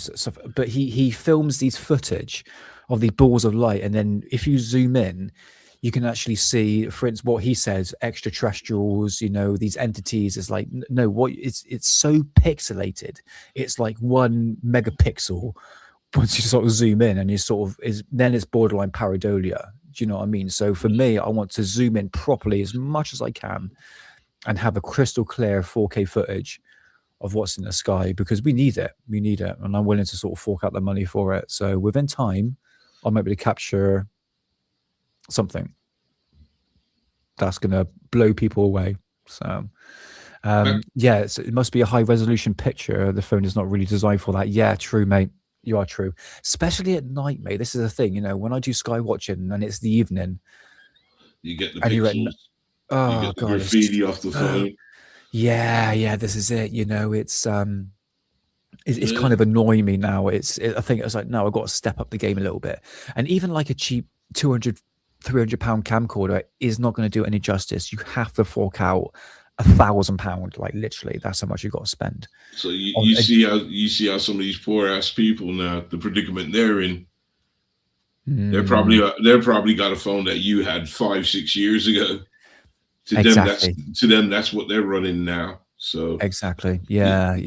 But he films these footage of these balls of light, and then if you zoom in, you can actually see, for instance, what he says, extraterrestrials, these entities. Is like, no, it's so pixelated. It's like 1 megapixel. Once you sort of zoom in, and then it's borderline pareidolia. Do you know what I mean? So for me, I want to zoom in properly as much as I can and have a crystal clear 4K footage of what's in the sky, because we need it. And I'm willing to sort of fork out the money for it. So within time, I might be able to capture something that's going to blow people away. So it must be a high resolution picture. The phone is not really designed for that. Yeah, true, mate. You are true, especially at night, mate. This is the thing, when I do sky watching and it's the evening, you get the pixels, you get the graffiti off the phone. Yeah, this is it. It's kind of annoying me now. I think it's like, no, I've got to step up the game a little bit. And even like a cheap £200, £300 camcorder is not going to do it any justice. You have to fork out £1,000, like literally. That's how much you've got to spend. So you see how some of these poor ass people now, the predicament they're in. They're probably got a phone that you had 5-6 years ago. To them, that's what they're running now. So exactly, yeah.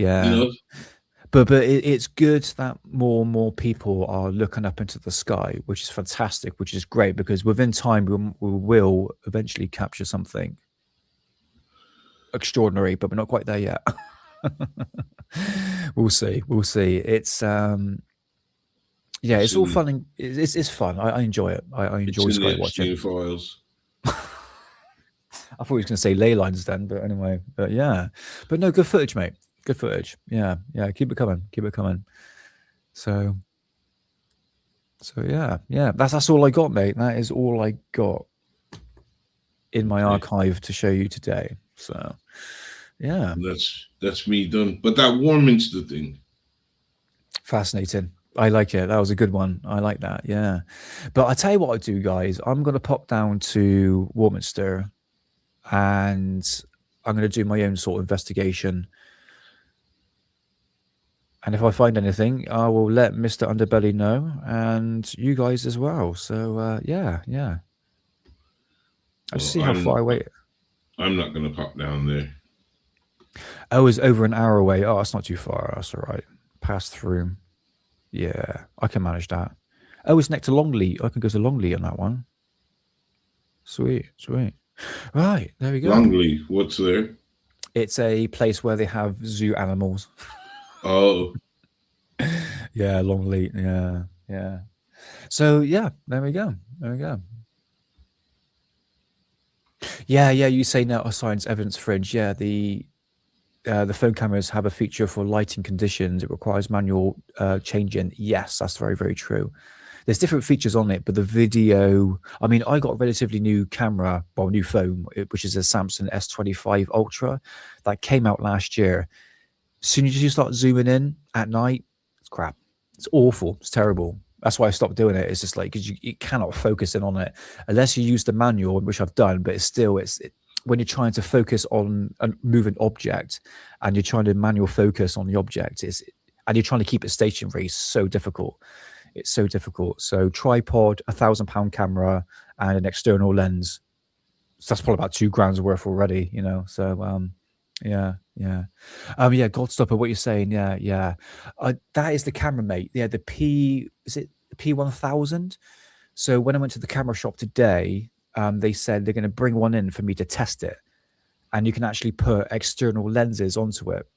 But it's good that more and more people are looking up into the sky, which is fantastic, which is great, because within time we will eventually capture something extraordinary, but we're not quite there yet. We'll see. It's Yeah, it's all fun and it's fun. I enjoy it. I enjoy sky watching. Files. I thought he was going to say ley lines then, but anyway, but yeah, but no, good footage, mate. Good footage. Yeah, keep it coming. Keep it coming. So yeah, that's all I got, mate. That is all I got in my archive to show you today. So yeah, that's me done. But that Warminster thing, fascinating. I like it. That was a good one. I like that. Yeah, but I tell you what I do, guys. I'm going to pop down to Warminster, and I'm going to do my own sort of investigation. And if I find anything, I will let Mr. Underbelly know, and you guys as well. So yeah. I'll see how far away. I'm not going to pop down there. Oh, it's over an hour away. Oh, that's not too far. That's all right. Pass through. Yeah, I can manage that. Oh, it's next to Longley. I can go to Longley on that one. Sweet. Right, there we go. Longley, what's there? It's a place where they have zoo animals. Oh. Yeah, Longley. Yeah. So yeah, there we go. Yeah, you say now a science evidence fridge. Yeah, the phone cameras have a feature for lighting conditions. It requires manual changing. Yes, that's very, very true. There's different features on it, but the video, I mean, I got a relatively new camera, well, new phone, which is a Samsung S25 Ultra that came out last year. As soon as you start zooming in at night, it's crap. It's awful. It's terrible. That's why I stopped doing it. It's just like, because you cannot focus in on it unless you use the manual, which I've done, but it's still, when you're trying to focus on a moving object and you're trying to manual focus on the object, and you're trying to keep it stationary, it's so difficult. It's so difficult. So tripod, £1,000 camera, and an external lens. So that's probably about $2,000 worth already, you know. So yeah. Goldstopper, what you're saying, yeah. That is the camera, mate. Yeah, the P1000. So when I went to the camera shop today, they said they're going to bring one in for me to test it, and you can actually put external lenses onto it.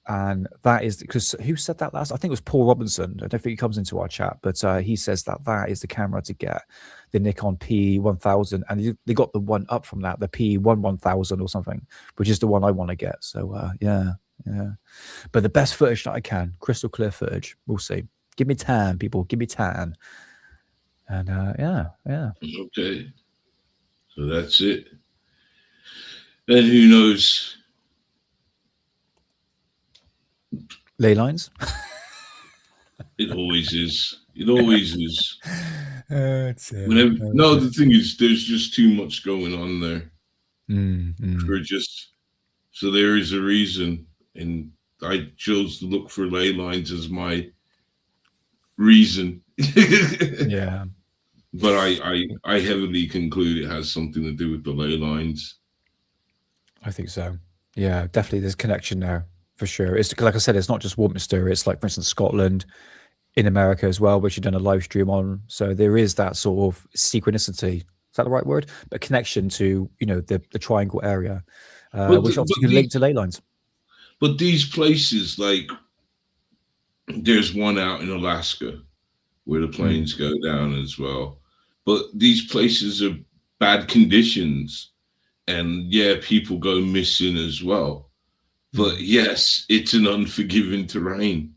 And that is because who said that last? I think it was Paul Robinson. I don't think he comes into our chat, but he says that is the camera to get, the Nikon P1000, and they got the one up from that, the P1000 or something, which is the one I want to get. So yeah. But the best footage that I can, crystal clear footage. We'll see. Give me tan, people. Give me tan. And yeah. Okay. So that's it. And who knows? Ley lines? It always is. It always is. No, the thing is, there's just too much going on there. So there is a reason. And I chose to look for ley lines as my reason. Yeah. But I heavily conclude it has something to do with the ley lines. I think so. Yeah, definitely there's connection there for sure. It's like I said, it's not just Warminster. It's like, for instance, Scotland, in America as well, which you've done a live stream on. So there is that sort of synchronicity. Is that the right word? But connection to, you know, the triangle area, which obviously can link to ley lines. But these places, like, there's one out in Alaska where the planes go down as well. But these places are bad conditions, and yeah, people go missing as well. But yes, it's an unforgiving terrain.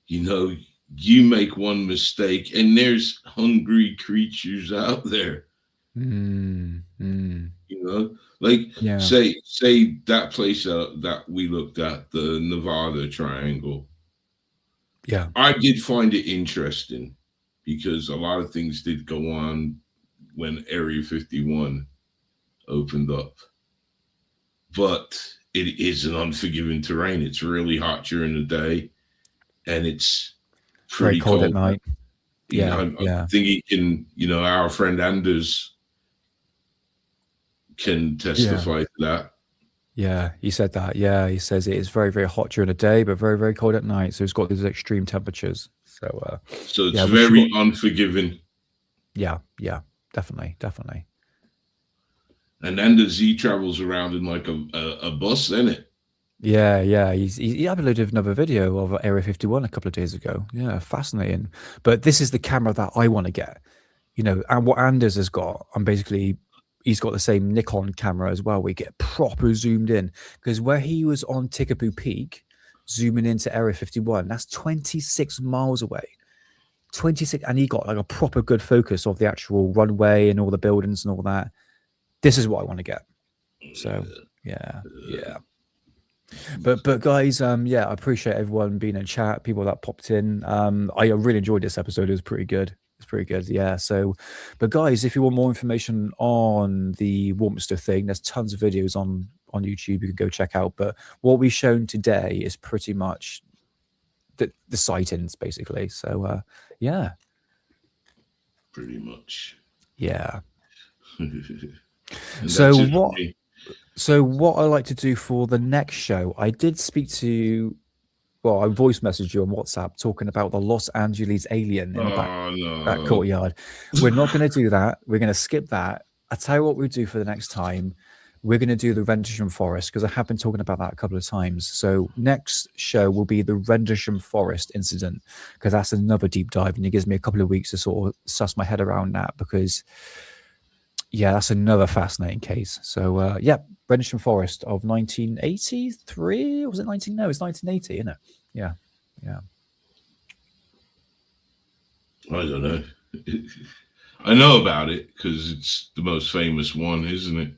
You know, you make one mistake and there's hungry creatures out there. You know, like say that place that we looked at, the Nevada Triangle. Yeah, I did find it interesting because a lot of things did go on when Area 51 opened up. But it is an unforgiving terrain. It's really hot during the day, and it's pretty very cold at night. I think he can, you know, our friend Anders can testify to that. Yeah, he said that. Yeah, he says it is very, very hot during the day, but very, very cold at night. So it's got these extreme temperatures. So it's very unforgiving. Yeah, definitely. And Anders, he travels around in like a bus, isn't it? Yeah, yeah. He uploaded another video of Area 51 a couple of days ago. Yeah, fascinating. But this is the camera that I want to get. You know, and what Anders has got, and basically he's got the same Nikon camera as well. We get proper zoomed in, because where he was on Tikaboo Peak, zooming into Area 51, that's 26 miles away. 26, and he got like a proper good focus of the actual runway and all the buildings and all that. This is what I want to get. So yeah. But guys, yeah, I appreciate everyone being in chat, people that popped in. I really enjoyed this episode. It was pretty good. It's pretty good, yeah. So, but guys, if you want more information on the Warminster thing, there's tons of videos on YouTube you can go check out. But what we've shown today is pretty much the sightings, basically. So, yeah, pretty much, yeah. So what I like to do for the next show, I did speak to, well, I voice messaged you on WhatsApp talking about the Los Angeles alien in the back courtyard. We're not going to do that. We're going to skip that. I'll tell you what we do for the next time. We're going to do the Rendlesham Forest, because I have been talking about that a couple of times. So next show will be the Rendlesham Forest incident, because that's another deep dive, and it gives me a couple of weeks to sort of suss my head around that, because yeah, that's another fascinating case. So yeah, Rendlesham Forest of 1983, was it 19? No, it's 1980, isn't it? Yeah. I don't know. I know about it because it's the most famous one, isn't it?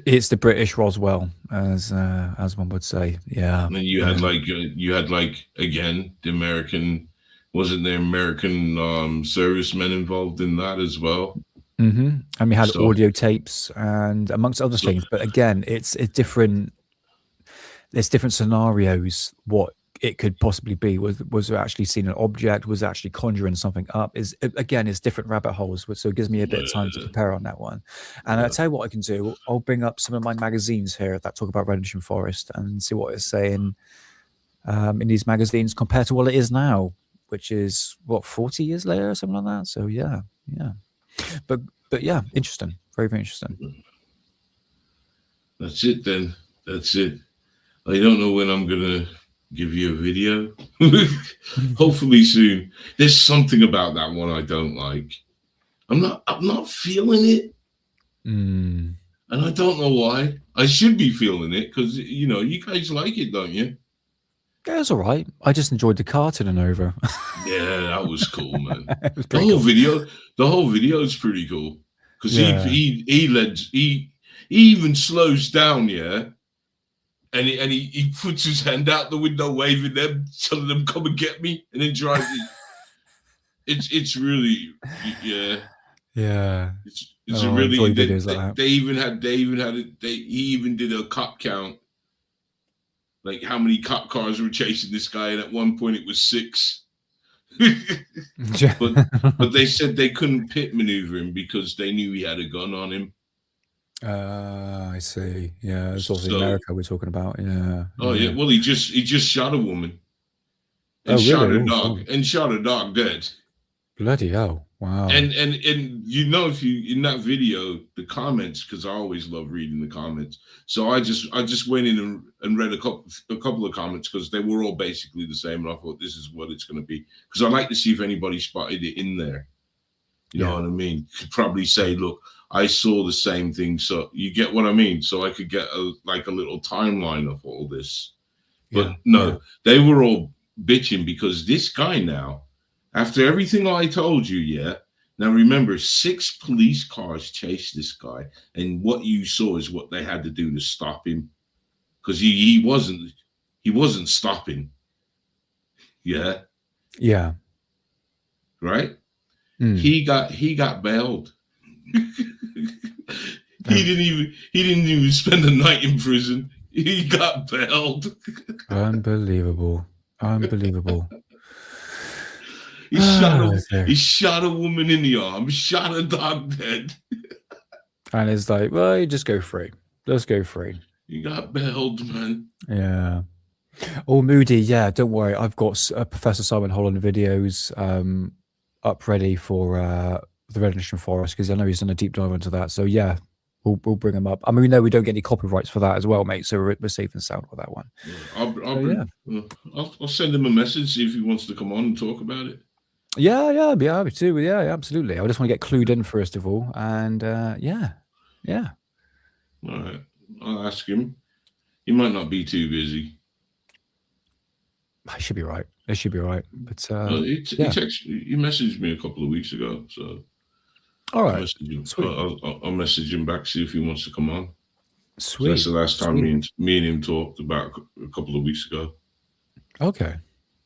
It's the British Roswell, as one would say. Yeah. And then you had like again the American, wasn't there American servicemen involved in that as well? Mm-hmm. And we had audio tapes and amongst other things. But again, it's different. There's different scenarios. What it could possibly be, was actually seen an object, was actually conjuring something up. It's different rabbit holes. So it gives me a bit of time to prepare on that one. And I'll tell you what I can do. I'll bring up some of my magazines here that talk about Rendlesham Forest and see what it's saying in these magazines compared to what it is now, which is what, 40 years later or something like that. So yeah. But yeah, interesting. Very, very interesting. That's it then. That's it. I don't know when I'm gonna give you a video. Hopefully soon. There's something about that one I don't like. I'm not feeling it. And I don't know why. I should be feeling it because you guys like it, don't you? Yeah, it's all right. I just enjoyed the car turning over. Yeah, that was cool, man. The whole video is pretty cool because he even slows down, yeah, and he puts his hand out the window, waving them, telling them come and get me, and then drives it. It's really yeah. It's a really videos like that. He even did a cop count. Like how many cop cars were chasing this guy, and at one point it was 6. but they said they couldn't pit maneuver him because they knew he had a gun on him. I see. Yeah, it's also America we're talking about. Yeah. Oh yeah. Well, he just shot a woman and shot a dog and shot a dog dead. Bloody hell! Wow. And if you in that video, the comments, because I always love reading the comments. So I just went in and read a couple of comments because they were all basically the same, and I thought this is what it's going to be, because I like to see if anybody spotted it in there. You know what I mean? Could probably say, look, I saw the same thing, so you get what I mean. So I could get a little timeline of all this. But they were all bitching because this guy now, after everything I told you, now remember, 6 police cars chased this guy, and what you saw is what they had to do to stop him, because he wasn't stopping. Yeah. Right. He got bailed. He didn't even spend the night in prison. He got bailed. Unbelievable. He shot a woman in the arm, shot a dog dead. And it's like, well, you just go free. Let's go free. You got bailed, man. Yeah. Oh, Moody, yeah, don't worry. I've got Professor Simon Holland videos up ready for the Rendlesham Forest, because I know he's done a deep dive into that. So yeah, we'll bring them up. I mean, we know we don't get any copyrights for that as well, mate. So we're safe and sound with that one. I'll send him a message, see if he wants to come on and talk about it. Yeah, I'd be happy to. Yeah, absolutely. I just want to get clued in first of all, and yeah. All right, I'll ask him. He might not be too busy. I should be right. It should be right. But he messaged me a couple of weeks ago, so all right. I'll message him back, see if he wants to come on. Sweet. So that's the last time me and him talked, about a couple of weeks ago. Okay.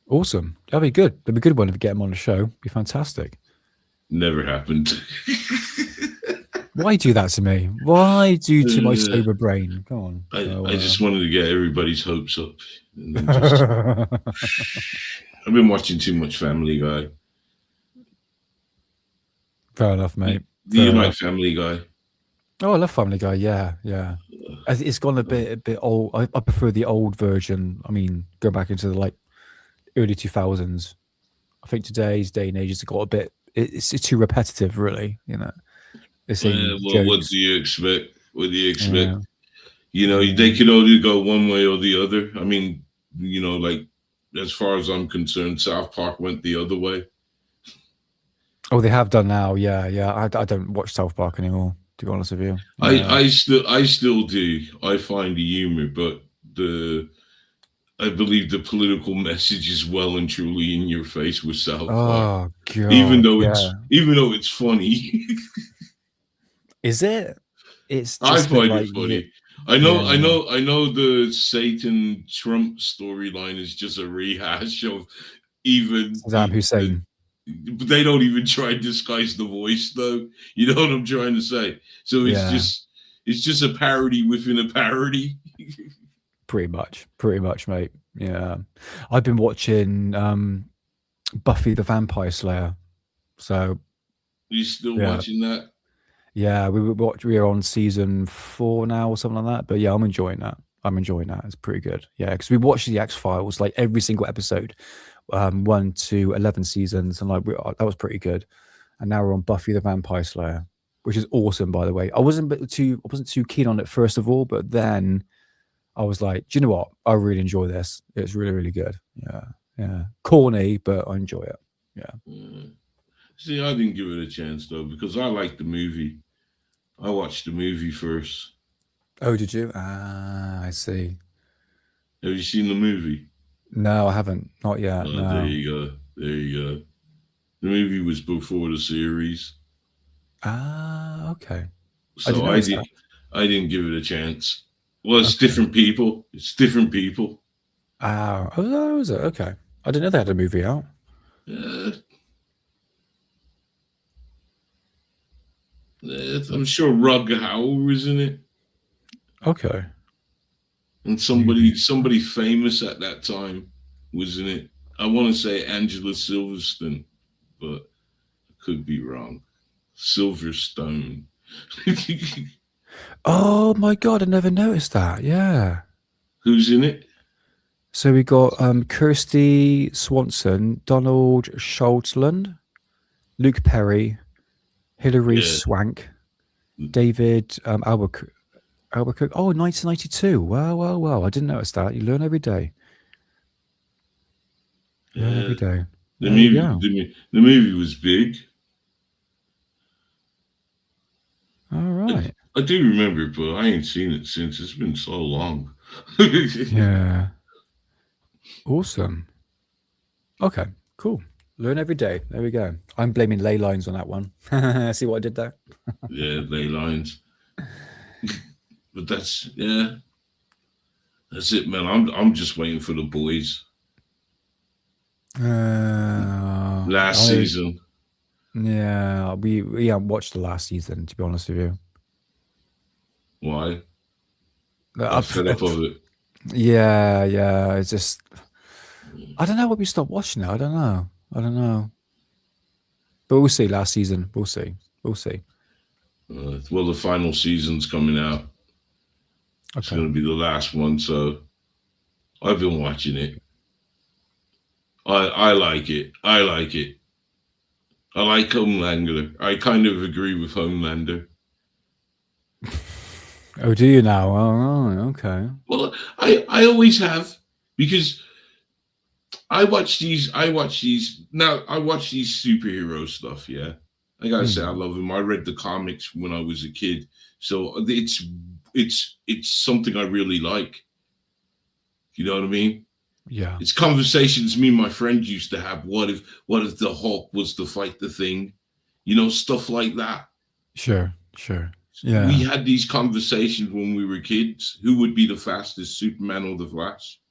Awesome. That'd be good. That'd be a good one if we get him on the show. Be fantastic. Never happened. Why do that to me? Why do to my sober brain? Go on. I just wanted to get everybody's hopes up. And then I've been watching too much Family Guy. Fair enough, mate. Do you like Family Guy? Oh, I love Family Guy. Yeah. It's gone a bit old. I prefer the old version. I mean, go back into the early 2000s. I think today's day and age has got a bit. It's too repetitive, really. You know. Well, what do you expect? What do you expect? Yeah. You know, they could only go one way or the other. I mean, you know, as far as I'm concerned, South Park went the other way. Oh, they have done now. Yeah. I don't watch South Park anymore, to be honest with you. I still do. I find the humor, but I believe the political message is well and truly in your face with South Park. Oh God! Even though it's funny. Is it? I find it funny. I know the Satan Trump storyline is just a rehash of even Saddam Hussein. But they don't even try and disguise the voice, though. You know what I'm trying to say? So it's just a parody within a parody. Pretty much, mate. Yeah, I've been watching Buffy the Vampire Slayer. So, are you still watching that? Yeah, we're on season 4 now or something like that. But yeah, I'm enjoying that. It's pretty good. Yeah, because we watched the X-Files every single episode, 1 to 11 seasons, and that was pretty good. And now we're on Buffy the Vampire Slayer, which is awesome, by the way. I wasn't too keen on it first of all, but then I was like, do you know what? I really enjoy this. It's really, really good. Yeah. Corny, but I enjoy it. Yeah. See, I didn't give it a chance though, because I liked the movie. I watched the movie first. Oh, did you? I see. Have you seen the movie? No, I haven't. Not yet. No. There you go. The movie was before the series. Okay. So I didn't give it a chance. Well, it's different people. Oh, is it? Okay. I didn't know they had a movie out. I'm sure Rutger Hauer was in it. Okay. And somebody famous at that time was in it. I want to say Angela Silverstone, but I could be wrong. Silverstone. Oh my God, I never noticed that. Yeah. Who's in it? So we got Kirsty Swanson, Donald Shultland, Luke Perry, Hilary Swank, David Albuquerque. Oh, 1992. Wow. I didn't notice that. You learn every day. The movie was big. All right. I do remember it, but I ain't seen it since. It's been so long. Yeah. Awesome. Okay, cool. Learn every day. There we go. I'm blaming ley lines on that one. See what I did there? Yeah, ley lines. But that's it, man. I'm just waiting for the boys. Last season. Yeah, we haven't watched the last season, to be honest with you. Why? I fed up of it. Yeah. It's just, I don't know what we stopped watching it. I don't know. But we'll see. Last season, we'll see. Well, the final season's coming out. Okay. It's going to be the last one, so I've been watching it. I like it. I like Homelander. I kind of agree with Homelander. Oh, do you now? Oh, right, okay. Well, I always have, because I watch these superhero stuff. Yeah, I gotta say I love them. I read the comics when I was a kid, so it's something I really like. You know what I mean? Yeah. It's conversations me and my friend used to have. What if the Hulk was to fight the Thing? You know, stuff like that. Sure. Yeah. We had these conversations when we were kids. Who would be the fastest, Superman or the Flash?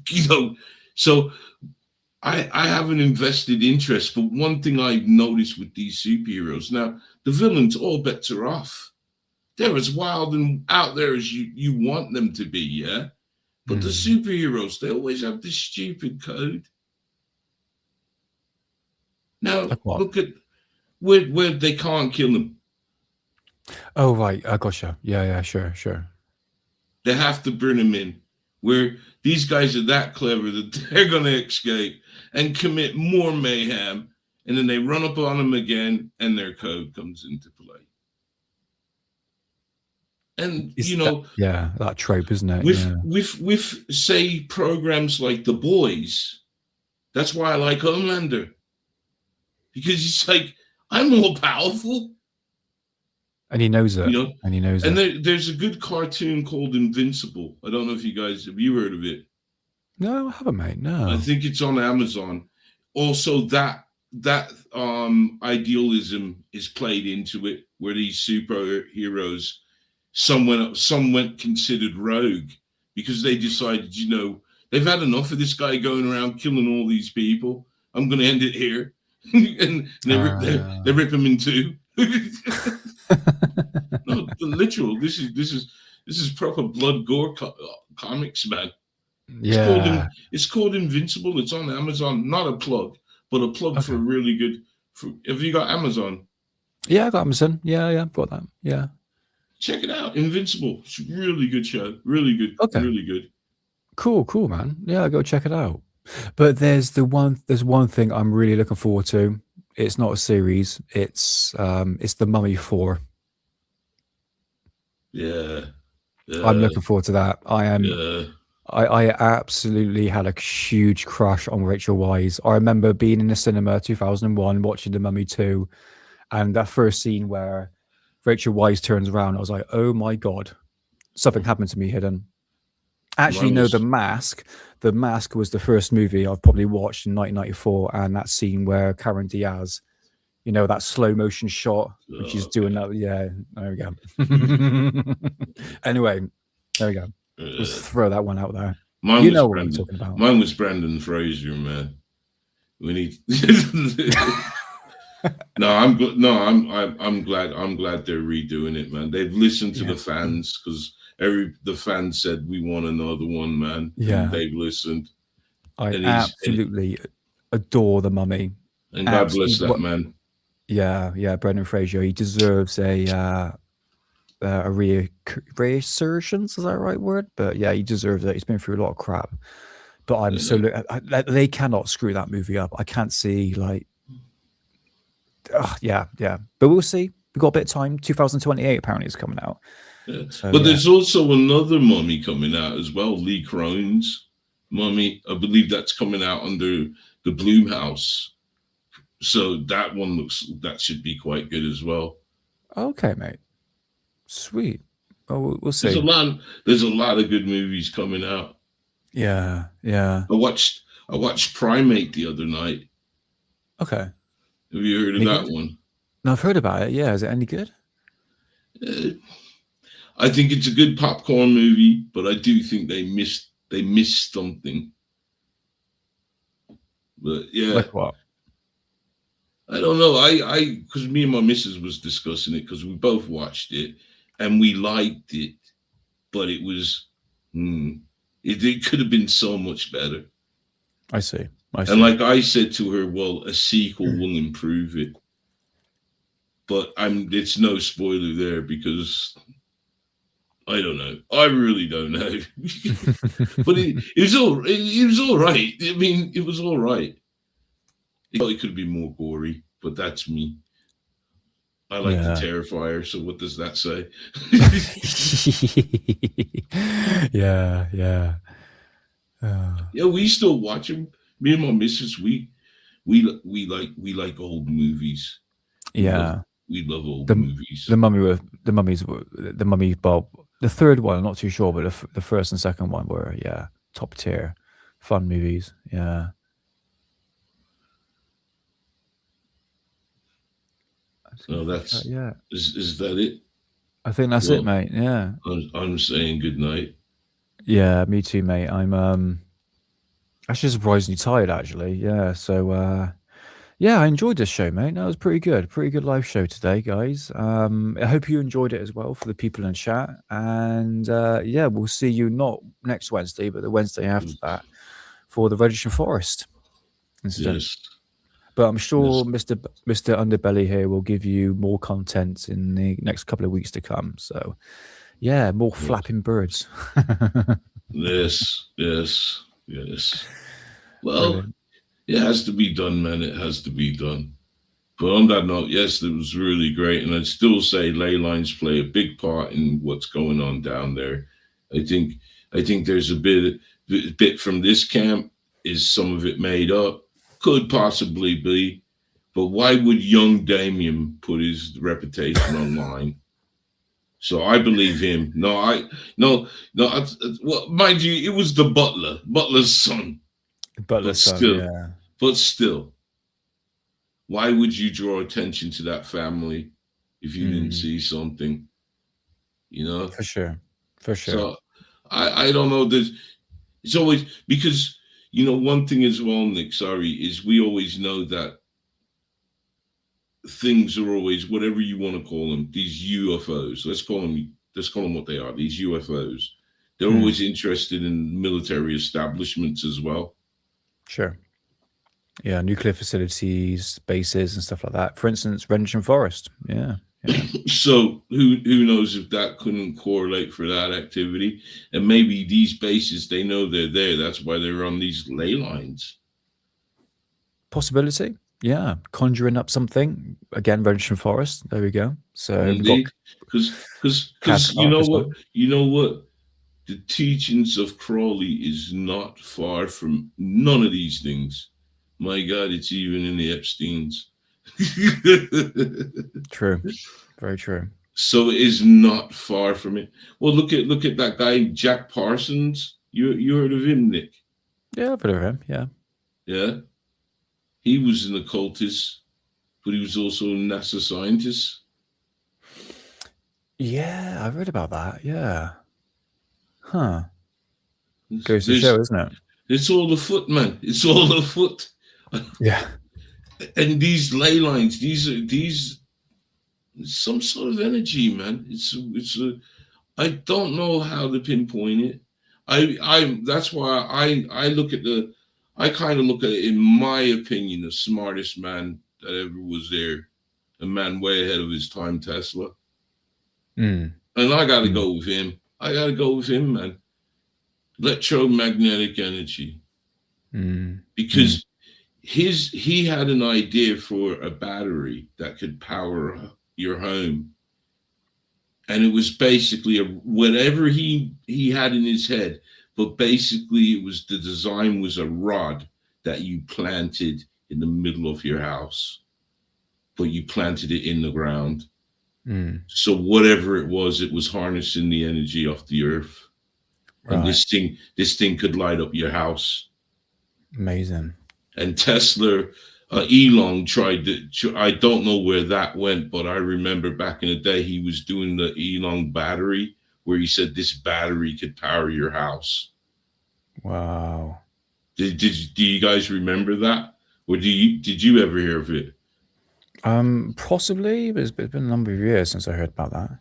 You know, so I have an invested interest. But one thing I've noticed with these superheroes, now the villains, all bets are off. They're as wild and out there as you want them to be, yeah? But the superheroes, they always have this stupid code. Now, look at where they can't kill them. Oh, right. I gotcha. Yeah, sure. They have to burn them in. Where these guys are that clever that they're going to escape and commit more mayhem. And then they run up on them again and their code comes into play. And, that trope, isn't it? With say, programs like The Boys, that's why I like Homelander. Because he's like, I'm more powerful. And he knows it. You know? And there's a good cartoon called Invincible. I don't know if have you heard of it? No, I haven't, mate. No. I think it's on Amazon. Also, that idealism is played into it, where these superheroes, some went considered rogue because they decided, they've had enough of this guy going around killing all these people. I'm going to end it here. And they rip him in two. No, literal. This is proper blood gore comics, man. Yeah, it's called Invincible. It's on Amazon. Not a plug, but a plug for really good. Have you got Amazon? Yeah, I got Amazon. Yeah, got that. Yeah, check it out. Invincible. It's a really good show. Really good. Okay. Really good. Cool, man. Yeah, go check it out. But there's one thing I'm really looking forward to. It's not a series. It's The Mummy 4. Yeah. I'm looking forward to that. I am. Yeah. I absolutely had a huge crush on Rachel Weisz. I remember being in the cinema 2001 watching The Mummy 2, and that first scene where Rachel Weisz turns around, I was like, oh my God, something happened to me hidden. Actually, no, The Mask. The Mask was the first movie I've probably watched in 1994, and that scene where Cameron Diaz, that slow motion shot, which she's doing that. Yeah, there we go. Anyway, there we go. Just throw that one out there. What I'm talking about. Mine was Brendan Fraser, man. We need. No, I'm good. No, I'm glad they're redoing it, man. They've listened to the fans, because the fans said we want another one, man. Yeah, and they've listened. I absolutely adore The Mummy, and God bless that man. Yeah, Brendan Fraser. He deserves a resurgence. Is that the right word? But yeah, he deserves it. He's been through a lot of crap. But I'm they cannot screw that movie up. I can't see yeah. But we'll see. We've got a bit of time. 2028 apparently is coming out. Yeah. So, but there's also another Mummy coming out as well. Lee Crone's Mummy. I believe that's coming out under the Blumhouse. So that should be quite good as well. Okay, mate. Sweet. Oh, we'll see. There's a lot of good movies coming out. Yeah. I watched Primate the other night. Okay. Have you heard of that one? No, I've heard about it. Yeah, is it any good? I think it's a good popcorn movie, but I do think they missed something. But yeah, like what? I don't know. I because me and my missus was discussing it, because we both watched it and we liked it, but it was it could have been so much better. I see. And like I said to her, well, a sequel will improve it. But it's no spoiler there, because I don't know. I really don't know. But it was all right. I mean, it was all right. It probably could have been more gory, but that's me. I like the Terrifier, so what does that say? Yeah. Yeah, we still watch them. Me and my missus, we like old movies. Yeah. We love old movies. The Mummy. Well, the third one, I'm not too sure, but the first and second one were top tier, fun movies. Yeah. So that's Is that it? I think that's it, mate. Yeah. I'm saying good night. Yeah, me too, mate. I'm actually surprisingly tired, actually. Yeah. So I enjoyed this show, mate. That was pretty good. Pretty good live show today, guys. I hope you enjoyed it as well for the people in chat. And we'll see you not next Wednesday, but the Wednesday after that for the Reddish Forest incident. Yes. But I'm sure Mr. Underbelly here will give you more content in the next couple of weeks to come. So, more flapping birds. Yes. Well, brilliant. It has to be done, man. It has to be done. But on that note, yes, it was really great. And I'd still say ley lines play a big part in what's going on down there. I think there's a bit from this camp. Is some of it made up? Could possibly be, but why would young Damien put his reputation online? So I believe him. Well, mind you, it was the butler's son. Butler's son, But still, why would you draw attention to that family if you didn't see something? For sure. So I don't know. It's always because. One thing as well, Nick, is we always know that things are always, whatever you want to call them, these UFOs, let's call them what they are, these UFOs. They're always interested in military establishments as well. Sure. Yeah, nuclear facilities, bases and stuff like that. For instance, Reddish Forest. Yeah. So who knows if that couldn't correlate for that activity, and maybe these bases, they know they're there. That's why they're on these ley lines. Possibility, yeah. Conjuring up something again. Reddish Forest. There we go. So because you know what, the teachings of Crowley is not far from none of these things. My God, it's even in the Epsteins. True, very true. So it is not far from it. Well, look at that guy Jack Parsons. You heard of him, Nick? Yeah, I've heard of him. Yeah. He was an occultist, but he was also a NASA scientist. Yeah, I read about that. Yeah. Huh. Goes to show, isn't it? It's all afoot, man. It's all afoot. Yeah. And these ley lines, these some sort of energy, man. I don't know how to pinpoint it. That's why I kind of look at it, in my opinion, the smartest man that ever was there, a man way ahead of his time, Tesla. And I got to go with him. Man. Electromagnetic energy. Because he had an idea for a battery that could power your home. And it was basically whatever he had in his head, but basically the design was a rod that you planted in the middle of your house, but you planted it in the ground. So whatever it was harnessing the energy of the earth. Right. And this thing could light up your house. Amazing. And Tesla, Elon tried to, I don't know where that went, but I remember back in the day, he was doing the Elon battery, where he said this battery could power your house. Wow. Do you guys remember that? Or did you ever hear of it? Possibly. It's been a number of years since I heard about that.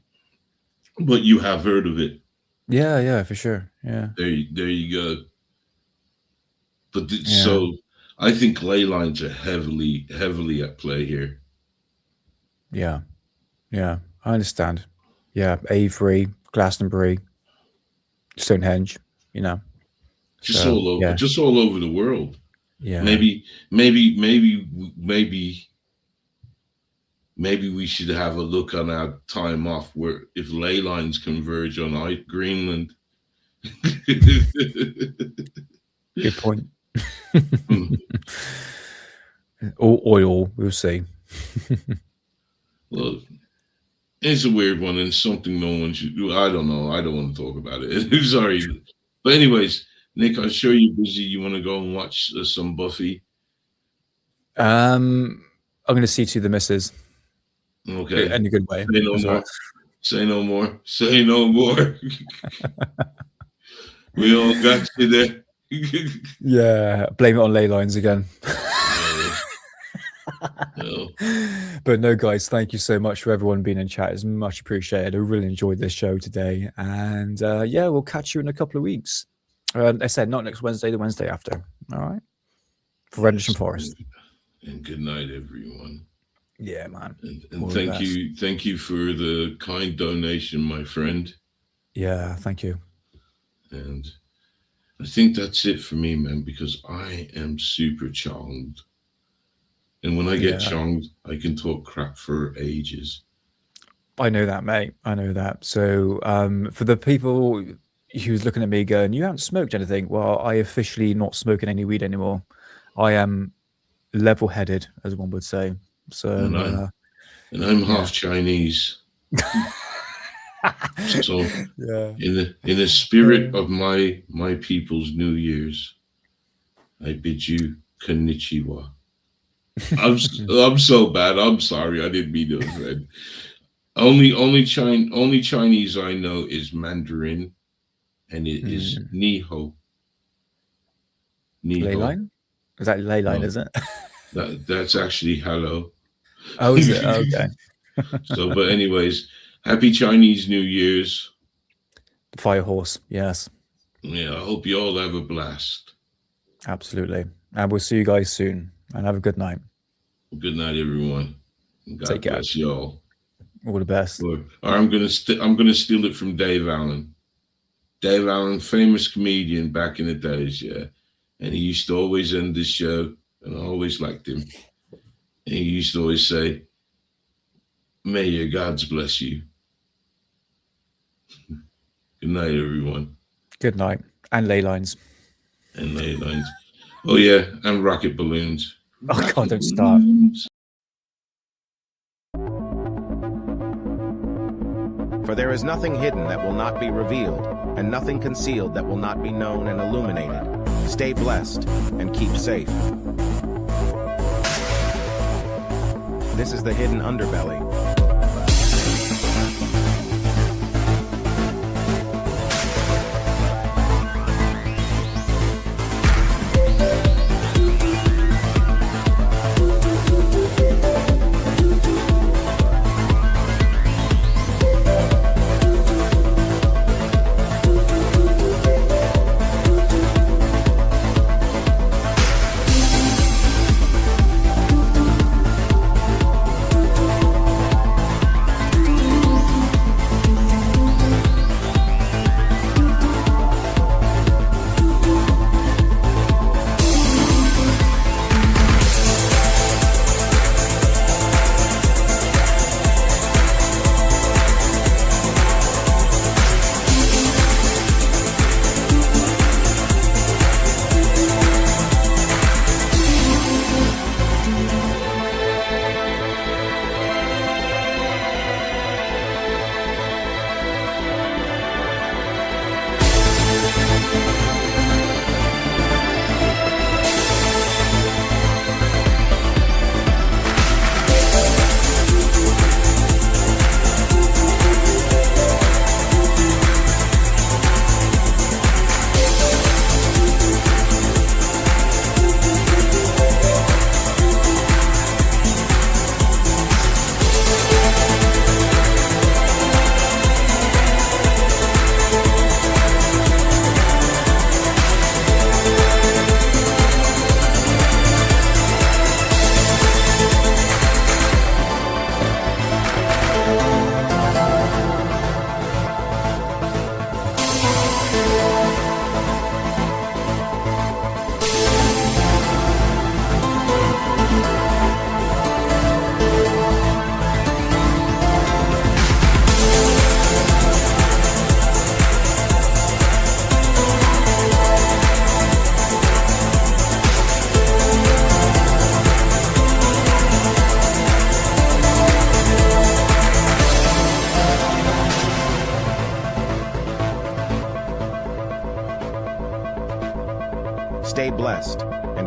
But you have heard of it. Yeah, for sure. Yeah. There you go. But so I think ley lines are heavily at play here. Yeah, I understand. Yeah, Avery, Glastonbury, Stonehenge. Just all over the world. Yeah. Maybe maybe we should have a look on our time off where if ley lines converge on Greenland. Good point. Or oil, we'll see. Well, it's a weird one and something no one should do. I don't know. I don't want to talk about it. Sorry. But anyways, Nick, I'm sure you're busy. You want to go and watch some Buffy? I'm going to see to the missus. Okay. In a good way. Say no more. Say no more. Say no more. We all got you there. Yeah, blame it on ley lines again. No. But no, guys, thank you so much for everyone being in chat. It's much appreciated. I really enjoyed this show today. And yeah, we'll catch you in a couple of weeks. I said not next Wednesday, the Wednesday after. All right. For Rendlesham Forest. And good night, everyone. Yeah, man. And thank you for the kind donation, my friend. Yeah, thank you. And I think that's it for me, man, because I am super chonged. And when I get chonged, I can talk crap for ages. I know that, mate. I know that. So for the people who's looking at me going, you haven't smoked anything. Well, I officially not smoking any weed anymore. I am level-headed, as one would say. So and I'm half Chinese. So in the spirit of my people's New Year's, I bid you konnichiwa. I'm so bad. I'm sorry. I didn't mean to offend. Only Chinese I know is Mandarin, and it is ni hao. Ley line? Is that ley line? Is it? That's actually hello. Oh, is it? Okay. So, but anyways, happy Chinese New Year's. Fire horse, yes. Yeah, I hope you all have a blast. Absolutely. And we'll see you guys soon. And have a good night. Good night, everyone. God Take care. bless y'all. All the best. Or I'm gonna steal it from Dave Allen. Dave Allen, famous comedian back in the days, yeah. And he used to always end this show, and I always liked him. And he used to always say, "May your gods bless you." Good night, everyone. Good night. And ley lines. And ley lines. Oh yeah, and rocket balloons. Oh God, don't start. For there is nothing hidden that will not be revealed, and nothing concealed that will not be known and illuminated. Stay blessed and keep safe. This is the hidden underbelly.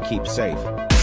keep safe.